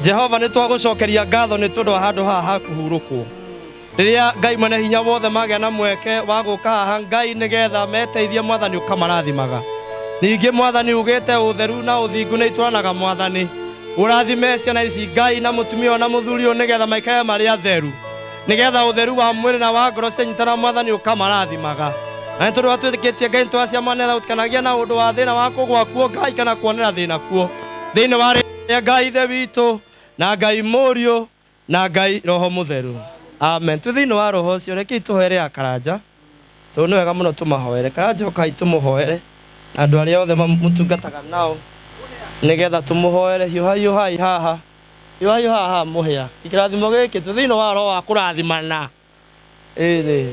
Jehova nĩtwagũcokeria ngatho nĩ tondũ wa handũ haha hakũhurũkwo rĩrĩa Ngai mwene hinya wothe magĩa na mweke wa gũka haha Ngai nĩgetha meteithie Mwathani ũkamarathimaga ningĩ Mwathani ugĩte ũtheru na ũthingu nĩ itwaranaga Mwathani ũrathime ciana ici Ngai na mũtumia na mũthuri nĩgetha maikare marĩ atheru nĩgetha ũtheru wa mwĩrĩ na wa ngoro cianyitana Mwathani ũkamarathimaga na nĩ tondũ twĩtĩkĩtie Ngai nĩtwaciamanĩra gũtikanagia na ũndũ wa thĩna wa kũgwa kuo Ngai kana kuonera thĩna kuo thĩinĩ wa rĩĩtwa Ngai Ithe witũ na Ngai Mũriũ na Ngai Roho Mũtheru. Amen. Twĩ thĩinĩ wa roho ũcio rekei tũhoere akaranja tondũ nĩ wega mũno tũmahoere karanja ũkai tũmũhoere andũ arĩa othe mũtungataga nao nigetha tũmũhoere hiũhai haha mũhĩa ikĩrathimo gĩkĩ twĩ thĩinĩ wa roho wa kũrathimana ĩrĩ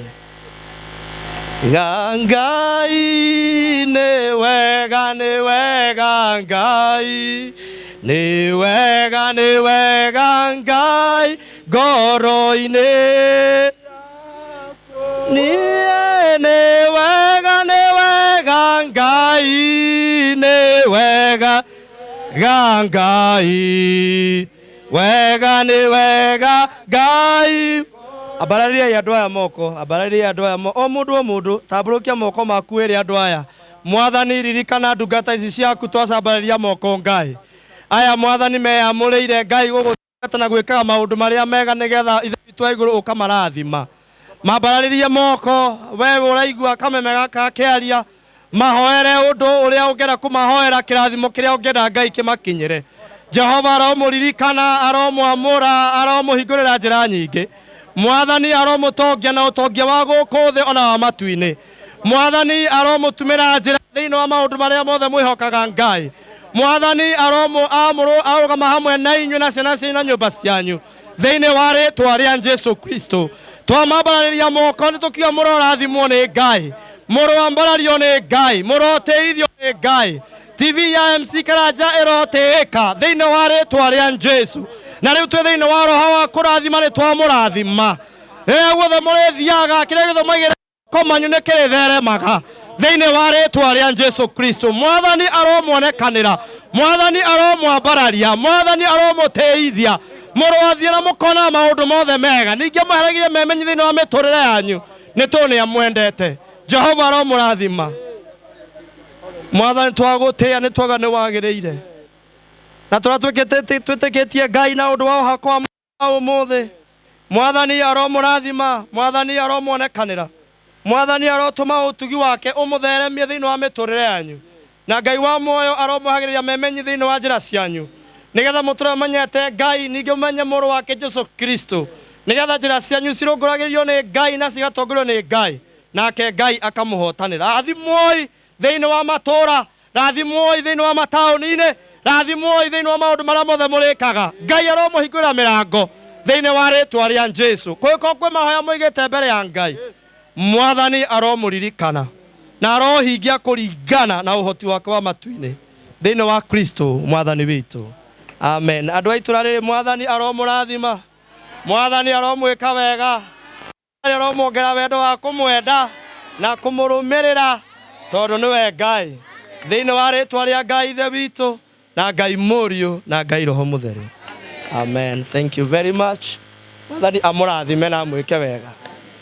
Gangai nĩ wega Ngai nĩ wega Ngai ngoro-inĩ niĩ nĩ wega Ngai nĩ wega Ngai wega nĩ wega Ngai Abarariai andũ aya moko, abarariai andũ aya moko, o mũndũ tambũrũkia moko maku ĩrĩ andũ aya. Mwathani ririkana ndungata ici ciaku twacambararia moko Ngai. Aya Mwathani meyamũrĩire Ngai gũgũtungata na gwĩkaga maũndũ marĩa mega nĩgetha ithe witũ wa igũrũ ũkamarathima. Mambararirie moko, we ũraigua kameme gaka kĩaria, mahoere ũndũ ũrĩa ũngĩenda kũmahoera kĩrathimo kĩrĩa ũngĩenda Ngai kĩmakinyĩre. Jehova aromũririkana, aromwamũra, aromũhingũrĩra njĩra nyingĩ. Mwathani aromũtongia na ũtongia wa gũkũ thĩ ona wa matu-inĩ. Mwathani aromũtumĩra njĩra thĩinĩ wa maũndũ marĩa mothe mwĩhokaga Ngai. Mwathani arũgama hamwe na inyuĩ na ciana cianyu na nyũmba cianyu thĩinĩ wa rĩĩtwa rĩa Jesũ Kristo. Twamambararĩria moko nĩ tũkiuga mũrorathimwo nĩ Ngai, mũroambarario nĩ Ngai, mũrotĩithio nĩ Ngai. TV ya MC Karanja ĩrotĩĩka thĩinĩ wa rĩĩtwa rĩa Jesũ. Na rĩu twĩ thĩinĩ wa roho wa kũrathima nĩ twamũrathima. Rĩrĩa guothe mũrĩthiaga kĩrĩa gĩothe mwaigĩra komanyu nĩ kĩrĩtheremaga thĩinĩ wa rĩĩtwa rĩa Jesũ Kristo. Mwathani aromuonekanĩra, Mwathani aromwambararia, Mwathani aromũtĩithia, mũrwathie na mũkona maũndũ mothe mega. Ningĩ mũheragire memenyi thĩinĩ wa mĩtũrĩre yanyu nĩ tondũ nĩ amwendete. Jehova aromũrathima. Mwathani twagũtĩĩa nĩ twaga nĩ wagĩrĩire. Na twĩtĩkĩtie Ngai na ũndũ wa ũhakwa ũmũthĩ. Mwathani aromũrathima, Mwathani aromuonekanĩra, Mwathani arotũma ũtugi wake ũmũtheremie thĩinĩ wa mĩtũrĩre yanyu. Na Ngai wa muoyo aromũhagĩrĩria memenyi thĩinĩ wa njĩra cianyu, nĩgetha mũtũre menyete Ngai, ningĩ mũmenye mũrũ wake Jesũ Kristo, nĩgetha njĩra cianyu cirũngũragĩrio nĩ Ngai na cigatongorio nĩ Ngai, nake Ngai akamũhotanĩra. Rathimwoi thĩinĩ wa matũũra, rathimwoi thĩinĩ wa mataũni-inĩ, rathimwoi thĩinĩ wa maũndũ marĩa mothe mũrĩkaga. Ngai aromũhingũrĩra mĩrango thĩinĩ wa rĩĩtwa rĩa Jesũ. Kũngĩkorwo kwĩ mahoya mũigĩte mbere ya Ngai, Mwathani aromũririkana na arohingia kũringana na ũhoti wake wa matu-inĩ thĩinĩ wa Kristo Mwathani witũ. Amen. Andũ a itũra rĩrĩ Mwathani aromũrathima, Mwathani aromwĩka wega, aromwongera wendo wa kũmwenda na kũmũrũmĩrĩra tondũ nĩwe Ngai, thĩinĩ wa rĩĩtwa rĩa Ngai ithe witũ na Ngai Mũriũ na Ngai Roho Mũtheru. Amen. Thank you very much. Mwathani amũrathime na amwĩke wega.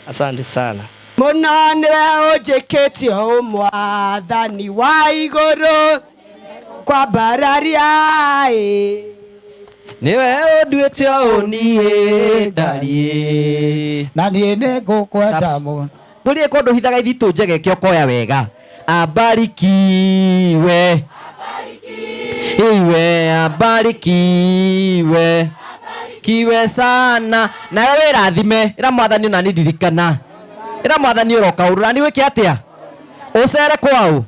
Asante sana. Mũno nĩwe ũnjĩkĩtie Mwathani wa igũrũ kwambararia niwe ũnduĩte ũniĩ ndariĩ na niĩ nĩngũkwenda mũno. Ndũrĩ kũndũ hithaga ithitũ njegeke ũkoya wega. Abarikiwe, iwe abarikiwe, kiwe sana. Nawe wĩrathime, ĩra Mwathani ona nĩndirikana, ĩra Mwathani ũroka ũrũra nĩ wĩke atĩa ũcere kwao.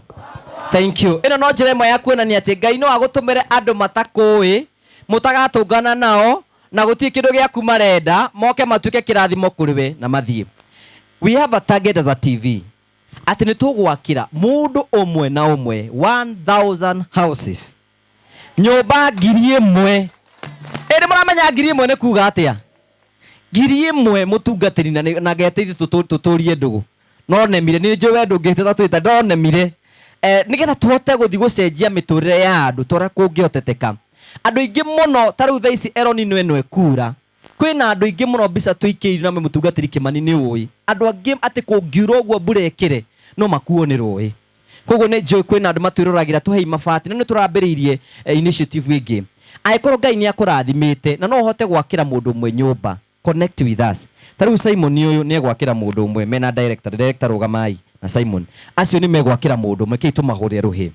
Thank you. Ĩno no njĩra ĩmwe ya kuonania atĩ Ngai no agũtũmĩre andũ matakũĩ, mũtagatũngana nao na gũtirĩ kĩndũ gĩaku marenda, moke matuĩke kĩrathimo kũrĩ we na mathiĩ. We have a target as a TV. Atĩ nĩ tũgwakĩra mũndũ ũmwe na ũmwe 1000 houses, nyũmba 1000. Ĩrĩ mũramenya 1000 nĩ kuuga atĩa? 1000 mũtungatĩri na geteithie tũtũrie ndũgũ. No nemire nĩ njũĩ wendo ngĩhĩta twĩta ndo nemire. Nĩgetha tũhote gũthiĩ gũcenjia mĩtũrĩre ya andũ tũrĩa kũngĩhoteteka. Andũ aingĩ mũno ta rĩu thaa ici Elonino ĩno ĩkura, kwĩna andũ aingĩ mũno mbica tũikĩirio na mũtungatĩri Kĩmani nĩ ũĩ. Andũ angĩ atĩ kũngiura ũguo mbura ĩkĩre no makuo nĩ rũĩ. Koguo nĩ njũĩ kwĩna andũ matwĩroragĩra tũhei mabati, na nĩ tũrambĩrĩirie initiative ĩngĩ. Angĩkorwo Ngai nĩ akũrathimĩte na no ũhote gwakĩra mũndũ ũmwe nyũmba, connect with us. Ta rĩu Simon ũyũ nĩ egwakĩra mũndũ ũmwe, mena director rũgamai na Simon. Acio nĩ megwakĩra mũndũ ũmwe, kĩi tũmahũrĩre rũhĩ.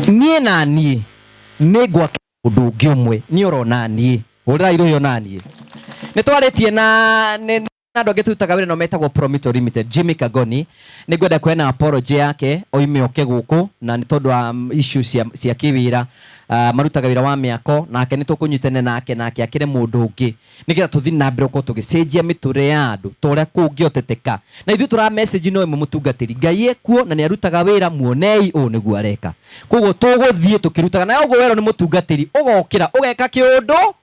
Niĩ na niĩ nĩ gwakĩra mũndũ ũngĩ ũmwe, nĩ ũrona niĩ hũrĩra irũhĩ ona niĩ. Nĩ twarĩtie na andũ angĩ tũrutaga wĩra no metagwo Prometo Limited. Jimmy Kagoni nĩ ngwenda kwena apology yake oime oke gũkũ na nĩ tondũ wa issue cia kĩwĩra. marutaga wĩra wa mĩako nake nĩ tũkũnyitane nake akĩre mũndũ ũngĩ nĩgetha tũthiĩ na mbere gũkorwo tũgĩcenjia mĩtũrĩre ya andũ ta ũrĩa kũngĩhoteteka na ithuĩ tũra message no ĩmwe mũtungatĩri Ngai ekuo na nĩ arutaga wĩra muonei ũũ nĩguo areka koguo tũgũthiĩ tũkĩrutaga na ũguo werwo nĩ mũtungatĩri ũgokĩra ũgeka kĩũndũ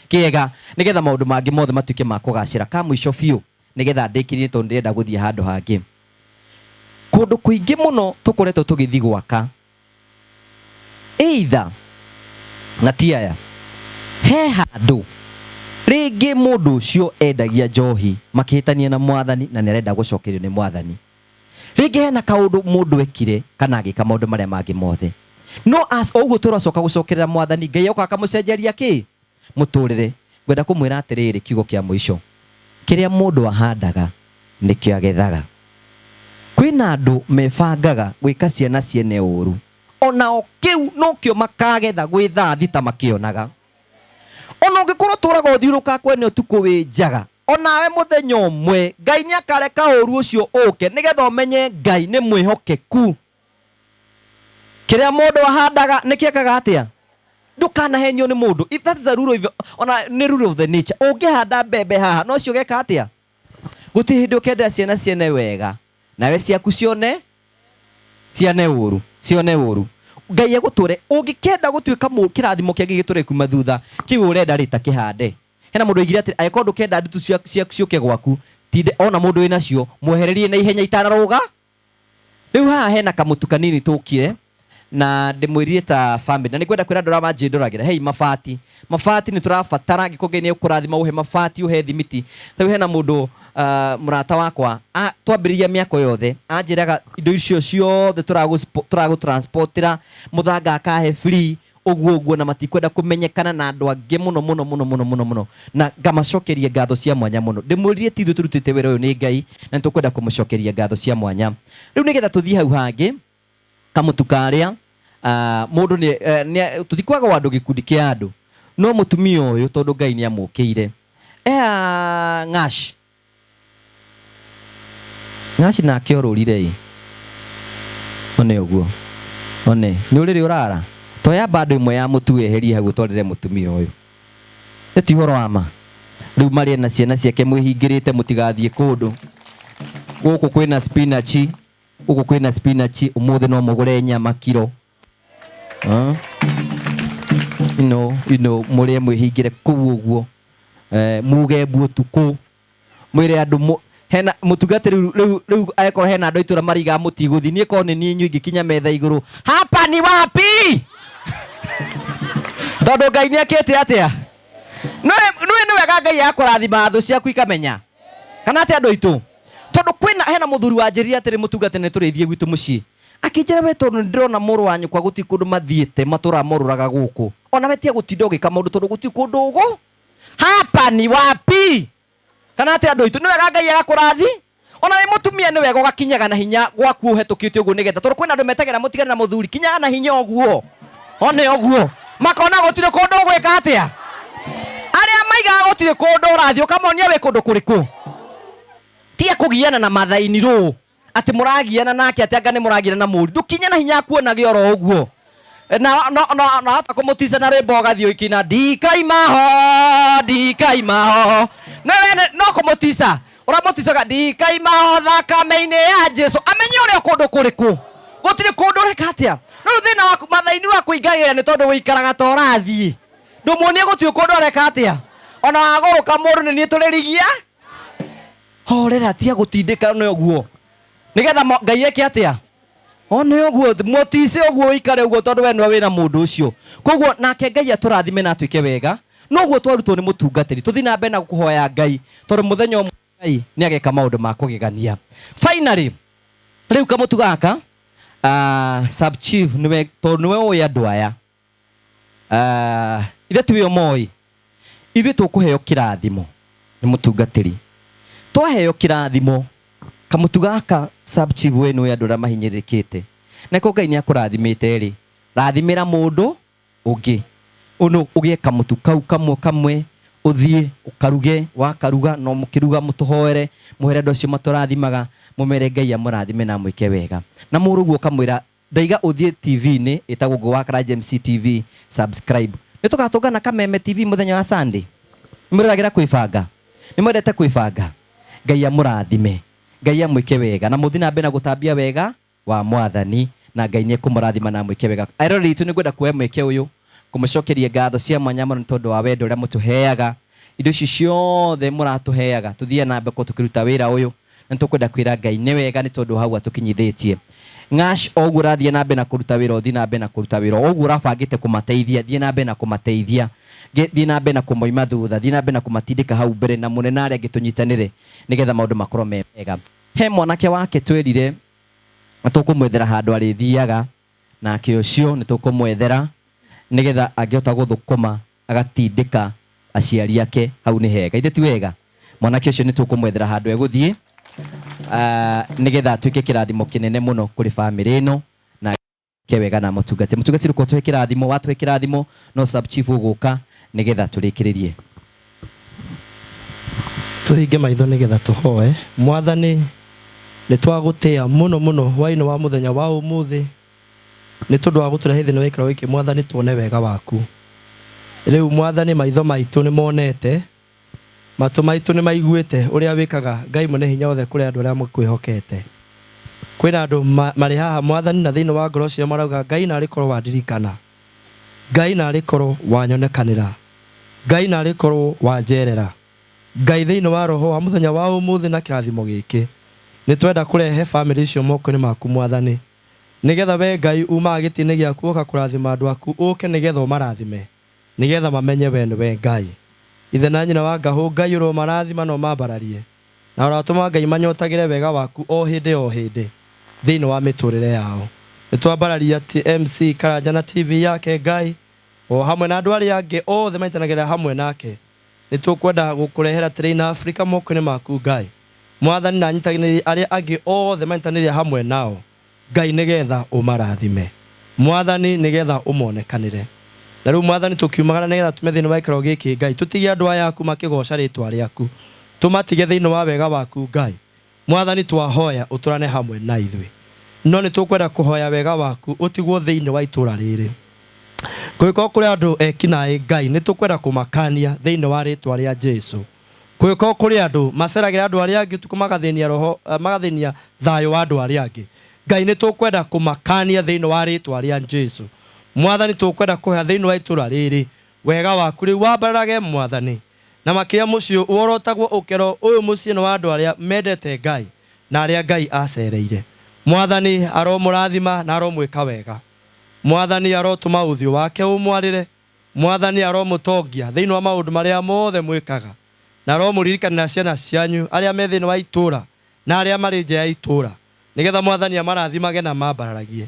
kĩega nĩgetha maũndũ mangĩ mothe matuĩke ma kũgacĩra ka mũico biũ nĩgetha ndĩkĩrie tondũ ndĩrenda gũthiĩ handũ hangĩ kũndũ kũingĩ mũno tũkoretwo tũgĩthiĩ gwaka either na ti aya he handũ rĩngĩ mũndũ ũcio endagia njohi makĩhĩtania na mwathani na nĩarenda gũcokerio nĩ mwathani rĩngĩ hena kaũndũ mũndũ ekire kana agĩka maũndũ marĩa mangĩ mothe no as ũguo tũracoka gũcokerera mwathani Ngai oka akamũcenjeria kĩ mũtũrĩre ngwenda kũmwĩra atĩrĩrĩ kiugo kĩa mũico kĩrĩa mũndũ ahandaga nĩkĩo agethaga kwĩna andũ mebangaga gwĩka ciana ciene ũru onao kĩu no kĩo makagetha gwĩtha thita makĩonaga ona ũngĩkorwo tũraga ũthiũrũka kwene ũtukũ wĩ njaga onawe mũthenya ũmwe Ngai nĩ akareka ũru ũcio ũke nĩgetha ũmenye Ngai nĩ mwĩhokeku kĩrĩa mũndũ ahandaga nĩkĩekaga atĩa ndũkanahenio nĩ mũndũ if that is a rule of ona nĩ rule of the nature ũngĩhanda mbembe haha no cio geka atĩa gũtirĩ hĩndĩ ũkendera ciana ciene wega nawe ciaku cione ũru Ngai agũtũre ũngĩkenda gũtuĩka kĩrathimo kĩngĩ gĩtũre kuma thutha kĩu ũrenda rĩta kĩhande hena mũndũ oigire atĩ angĩkorwo ndũkenda ndutu ciũke gwaku tinde ona mũndũ wĩ nacio mwehererie na ihenya itanarũga rĩu haha hena kamũtu kanini tũkire na ndĩmwĩrire ta family na nĩngwenda kwĩra andũ arĩa manjĩndoragĩra hei mabati nĩ tũrabatara angĩkorwo nĩ ũkũrathima ũhe mabati ũhe thimiti rĩu hena mũndũ mũrata wakwa twambĩrĩria mĩako yothe anjĩraga indo icio ciothe tũragũ-transportĩra mũthanga akahe free ũguo na matikwenda kũmenyekana na andũ angĩ mũno na ngamacokeria ngatho cia mwanya mũno ndĩmwĩrire ti ithuĩ tũrutĩte wĩra ũyũ nĩ Ngai na nĩtũkwenda kũmũcokeria ngatho cia mwanya rĩu nĩgetha tũthiĩ hau hangĩ kamũtu karĩa mũndũ tũtikwaga andũ gĩkundi kĩa andũ no mũtumia ũyũ tondũ Ngai nĩ amũkĩire Ng'aci nake orũrire one ũguo one nĩ ũrĩrĩ ũrara toya bado ĩmwe ya mũtu weherie hau twarĩre mũtumia ũyũ ti ũhoro wa ma rĩu marĩ na ciana ciake mwĩhingĩrĩte mũtigathiĩ kũndũ gũkũ kwĩna spinach ũmũthĩ no mũgũre nyama kiro mũrĩe mwĩhingĩre kũu ũguo muge mbuotukũ mwĩre andũ hena mũtungatĩri rĩu akorwo hena andũ itũra mariga mũtigũthi niĩ korwo nĩ niĩ inyuĩ ingĩkinya metha igũrũ hapa ni wapi tondũ Ngai nĩ akĩte atĩa nĩ wega Ngai akũrathima thũ ciaku ikamenya kana atĩ andũ aitũ tondũ kwĩna hena mũthuri wanjĩrire atĩrĩ mũtungatĩri nĩ tũrĩithie gwitũ mũciĩ akĩnjĩra we tondũ nĩndĩrona mũrũ wa nyũkwa gũtirĩ kũndũ mathiĩte matũra morũraga gũkũ ona we tia gũtinda ũgĩka maũndũ tondũ gũtirĩ kũndũ ũgũ hapa ni wapi kana atĩ andũ aitũ nĩ wega Ngai agakũrathi ona wĩ mũtumia nĩ wega ũgakinyaga na hinya gwaku ũhetũkĩte ũguo nĩgetha tondũ kwĩna andũ metagĩra mũtigane na mũthuri kinyaga na hinya ũguo one ũguo makona gũtirĩ kũndũ ũgwĩka atĩa arĩa maigaga gũtirĩ kũndũ ũrathiĩ ũkamonia wĩ kũndũ kũrĩkũ tie kũgiana na mathaini rũ atĩ mũragiana nake atĩ anga nĩ mũragiana na mũri ndũkinye na hinya kuonage oro ũguo na hata kũmũtica na rwĩmbo ũgathiĩ ũikina ndikaimaho no kũmũtica ũramũticaga ndikaimaho thakame-inĩ ya Jesu amenye ũrĩa kũndũ kũrĩkũ gũtirĩ kũndũ ũreka atĩa rĩu thĩna waku mathaini wakũingagĩra nĩ tondũ wĩikaraga ta ũrathiĩ ndũmuonie gũtirĩ kũndũ ũreka atĩa ona wagũrũka mũndũ nĩ niĩ tũrĩrigia horera tia gũtindĩka nĩ ũguo nĩgetha Ngai eke atĩa one ũguo mũtice ũguo ũikare ũguo tondũ we nĩwe wĩna mũndũ ũcio koguo nake Ngai atũrathime na atuĩke wega noguo twarutwo nĩ mũtungatĩri tũthiĩ na mbere na kũhoya Ngai tondũ mũthenya ũmwe Ngai nĩ ageka maũndũ ma kũgegania finally rĩu kamũtu gaka sub chief nĩwe tondũ nĩwe ũĩ andũ aya ithe tiwe ũmoĩ ithuĩ tũkũheo kĩrathimo nĩ mũtungatĩri twaheo kĩrathimo kamũtu gaka sub chief we nĩwe andũ arĩa mahinyĩrĩrĩkĩte nako Ngai nĩ akũrathimĩte rĩ rathimĩra mũndũ ũngĩ ũgĩe kamũtu kau kamwe ũthiĩ ũkaruge wakaruga no mũkĩruga mũtũhoere mũhere andũ acio matũrathimaga mũmere Ngai amũrathime na mwĩke wega na mũrũguo kamwĩra ndaiga uthie TV-inĩ ĩtagwo Ngũwakara James TV, subscribe. Nĩtũgatũngana Kameme TV mũthenya wa Sunday. Nĩmũrĩragĩra kwĩbanga, nĩmwendete kwĩbanga. Ngai amũrathime, Ngai amwĩke wega na mũthi na mbere na gũtambia wega wa Mwathani, na Ngai nĩekũmũrathima na mwĩke wega. Airoreri itu nĩngwenda kuoya mwĩke ũyũ kũmũcokeria ngatho cia mwanya mũno nĩ tondũ wa wendo ũrĩa mũtũheaga. Indo ici ciothe mũratũheaga tũthiĩ na mbere tũkĩruta wĩra ũyũ, na tũkwenda kwĩra Ngai nĩ wega nĩ tondũ hau atũkinyithĩtie. Ng'ash oguo ũrathiĩ na mbere na kũruta wĩra, ũthiĩ na mbere na kũruta wĩra oguo ũrabangĩte kũmateithia, thiĩ na mbere na kũmateithia, thiĩ na mbere na kũmoima thutha, thiĩ na mbere na kũmatindĩka hau mbere, na mũnene arĩa angĩtũnyitanĩre nĩgetha maũndũ makorwo mega. He mwanake wake twĩrire tũkũmwethera handũ arĩthiaga, nake ũcio nĩtũkũmwethera nĩgetha angĩhota gũthũkũma agatindĩka aciari ake hau nĩ hega. Ithe ti wega? Mwanake ũcio nĩtũkũmwethera handũ egũthiĩ nĩgetha atuĩke kĩrathimo kĩnene mũno kũrĩ bamĩrĩ ĩno na ke wega na mũtungati. Mũtungati rũkũ tũhe kĩrathimo, watũhe kĩrathimo no sub chief ũgũka nĩgetha tũrĩkĩrĩrie. Tũhinge maitho nĩgetha tũhoe. Mwathani, nĩtwagũtĩa mũno mũno hwaĩ-inĩ wa mũthenya wa ũmũthĩ, nĩ tondũ wa gũtũrehe thĩinĩ wa gĩikaro gĩkĩ. Mwathani, tuone wega waku. Rĩu Mwathani, maitho maitũ nĩmonete, matũ maitũ nĩmaiguĩte ũrĩa wĩkaga Ngai mwene hinya wothe kũrĩ andũ arĩa mũkwĩhokete. Kwĩna andũ marĩ haha Mwathani, na thĩinĩ wa ngoro cio marauga Ngai narĩ korwo wandirikana, Ngai narĩ korwo wanyonekanĩra, Ngai narĩ korwo wanjerera. Ngai thĩinĩ wa roho wa mũthenya wa ũmũthĩ na kĩrathimo gĩkĩ nĩtwenda kũrehe bamĩrĩ icio moko-inĩ maku Mwathani, nĩgetha we Ngai umaga gĩtĩ-inĩ gĩaku ũka kũrathima andũ aku, ũke nĩgetha ũmarathime, nĩgetha mamenye we nĩwe Ngai. Ithe na nyina wa ngahũ, Ngai ũromarathima na ũmambararie, na ũratũma Ngai manyotagĩre wega waku o hĩndĩ thĩinĩ wa mĩtũrĩre yao. Nĩtwambararia MC Karanja na TV yake Ngai, o hamwe na andũ arĩa angĩ othe maitanagĩrĩra hamwe nake. Nĩtũkwenda gũkũrehera Train Africa moko-inĩ maku Ngai. Mwathani, na nyitanĩrĩri arĩa angĩ othe maitanĩrĩra hamwe nao Ngai, nĩgetha ũmarathime Mwathani, nĩgetha ũmonekanĩre. Na rĩu Mwathani, tũkiumagara nĩgetha tume thĩinĩ wa gĩikaro gĩkĩ Ngai, tũtige andũ aya aku makĩgoca rĩtwa rĩaku, tũmatige thĩinĩ wa wega waku Ngai. Mwathani, twahoya ũtũrane hamwe na ithuĩ, no nĩtũkwenda kũhoya wega waku ũtigwo thĩinĩ wa itũra rĩrĩ. Kũngĩkorwo kũrĩ andũ ekinaĩ Ngai, nĩtũkwenda kũmakania thĩinĩ wa rĩtwa rĩa Jesũ. Kũngĩkorwo kũrĩ andũ maceragĩra andũ arĩa angĩ ũtukũ magathĩnia thayũ wa andũ arĩa angĩ Ngai, nĩtũkwenda kũmakania thĩinĩ wa rĩtwa rĩa Jesũ. Mwathani, tũkwenda kũhe thĩinĩ wa itũra rĩrĩ wega waku, rĩu wambarage Mwathani, na makĩria mũciĩ worotagwo ũkero ũyũ mũciĩ nĩ wa andũ arĩa mendete Ngai na arĩa Ngai acereire. Mwathani, aromũrathima na aromwĩka wega. Mwathani, arotũma ũthiũ wake ũmwarĩre. Mwathani, aromũtongia thĩinĩ wa maũndũ marĩa mothe mwĩkaga, na aromũririkanĩra ciana cianyu arĩa me thĩinĩ wa itũra na arĩa marĩ nja ya itũra, nĩgetha Mwathani amarathimage na mambararagie.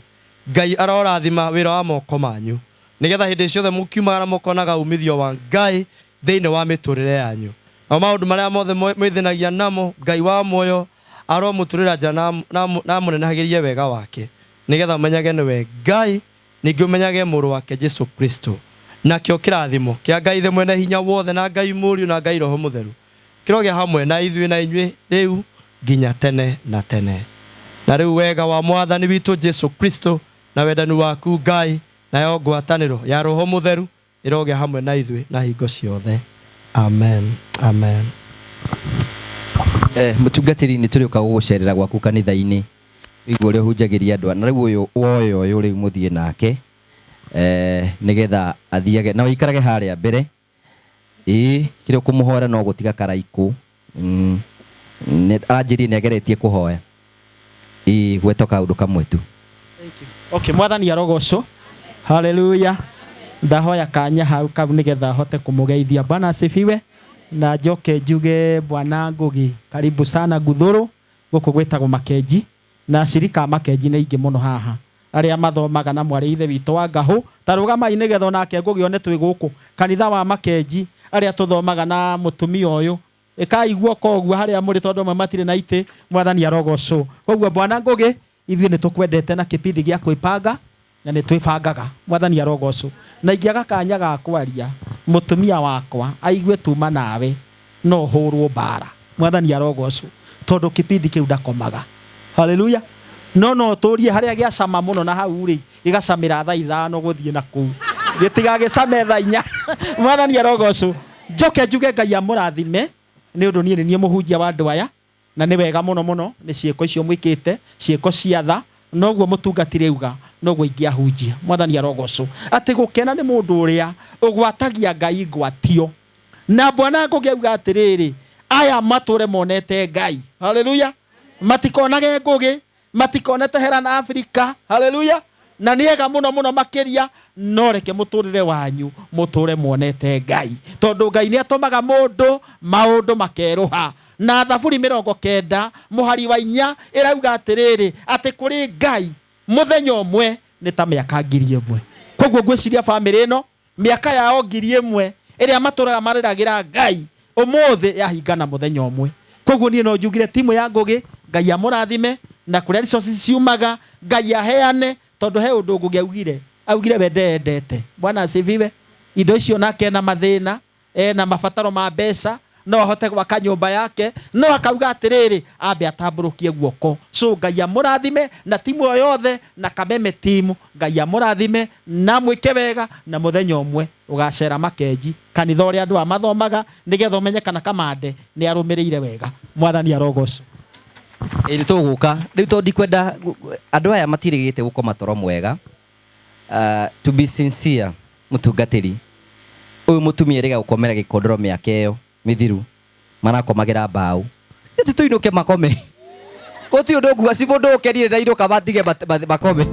Ngai arorathima wĩra wa moko manyu, nĩgetha hĩndĩ ciothe mũkiumagara mũkonaga umithio wa Ngai thĩinĩ wa mĩtũrĩre yanyu. Na maũndũ marĩa mothe mwĩthĩnagia namo Ngai wa muoyo aromũtũrĩra nja na mũnenehagĩrie wega wake, nĩgetha ũmenyage nĩwe Ngai, ningĩ ũmenyage mũrũ wake Jesũ Kristo. Nakĩo kĩrathimo kĩa Ngai thĩ mwene hinya wothe na Ngai Mũriũ na Ngai Roho Mũtheru kĩrogĩa hamwe na ithuĩ na inyuĩ rĩu nginya tene na tene. Na rĩu wega wa Mwathani witũ Jesũ Kristo na wendani waku Ngai na yo ngwatanĩro ya Roho Mũtheru ĩrogĩa hamwe na ithuĩ na hingo ciothe. Amen. Amen. Mũtungatĩri, nĩtũrĩũka gũgũcerera gwaku kanitha-inĩ igũrũ ũrĩa ũhunjagĩria andũ, na rĩu ũyũ rĩu mũthiĩ nake nĩgetha athiage na wĩikarage harĩa mbere. Kĩrĩa ũkũmũhoera no gũtiga karaikũ, aranjĩrie nĩageretie kũhoya. Gwetwo kaũndũ kamwe tu. Okay, Mwathani arogocwo. Hallelujah. Ndahoya kanya hau kau nĩgetha hote kũmũgeithia. Bwana asifiwe. Na njoke njuge Bwana Ngugi, karibu sana Guthuru, gũkũ gwĩtagwo Makenji, na shirika Makenji nĩ ingĩ mũno haha arĩa mathomaga na mwarĩ ithe witũ wa ngahũ. Ta rũgamai nĩgetha onake Ngugi one twĩ gũkũ kanitha wa Makenji arĩa tũthomaga na mũtumia ũyũ. Ĩkaigua koguo harĩa mũrĩ tondũ amwe matirĩ na itĩ. Mwathani arogocwo. Koguo Bwana Ngugi, ithuĩ nĩtũkwendete na kĩbindi gĩa kwĩpanga na nĩtwĩbangaga. Mwathani arogocwo. Na ingĩaga kanya ga kwaria, mũtumia wakwa aigue tuma nawe no hũrwo mbara. Mwathani arogocwo tondũ kĩbindi kĩu ndakomaga. Hallelujah. no turie haria gia cama muno na hau ri igacamira thaa 5 guthie na kuu gitigagicame thaa 4 mwathani arogocwo njoke njuge Ngai amurathime ni undu nie nie muhunjia wa andu aya na ni wega muno muno ni ciiko icio mwikite ciiko cia tha noguo mutungatire uga noguo ingiahunjia mwathani arogocwo ati gukena ni mundu uria ugwatagia Ngai ngwatio na Bwana ngugiuga atiriri aya mature monete Ngai haleluya matikonage ngugi matikonete hera na Afrika haleluya na niega muno muno makiria no reke muturire wanyu muture muonete Ngai tondu Ngai ni atomaga mundu maundu makeruha na Thaburi 90 muhari wa 4 irauga atiriri ati kuri Ngai muthenya umwe ni ta miaka 1000 koguo ngwiciria family ino miaka yao 1000 iria maturaga mariragira Ngai umuthi yahingana muthenya umwe koguo ni no njugire timu ya ngugi Ngai amurathime na kuria resources ciumaga Ngai aheane tondu he undu ngugiaugire augire we ndendete Bwana asifiwe indo icio nake na mathina na mabataro ma mbeca no ahote gwaka nyumba yake no akauga atiriri ambe atamburukie guoko so Ngai amurathime na timu yothe na Kameme timu Ngai amurathime na mwike wega na muthenya umwe ugacera makenji kanitha uria andu amathomaga nigetha umenye kana Kamande ni arumirire wega mwathani arogocwo iri tuguka riu to ndikwenda andu aya matirigite gukoma toro mwega to be sincere mutungatiri uyu mutumia riga gukomera gikondoro miaka iyo mithiru marakomagira mbao itu tuinuke makome goti undu nguga cibo ndukenire na iruka batige makome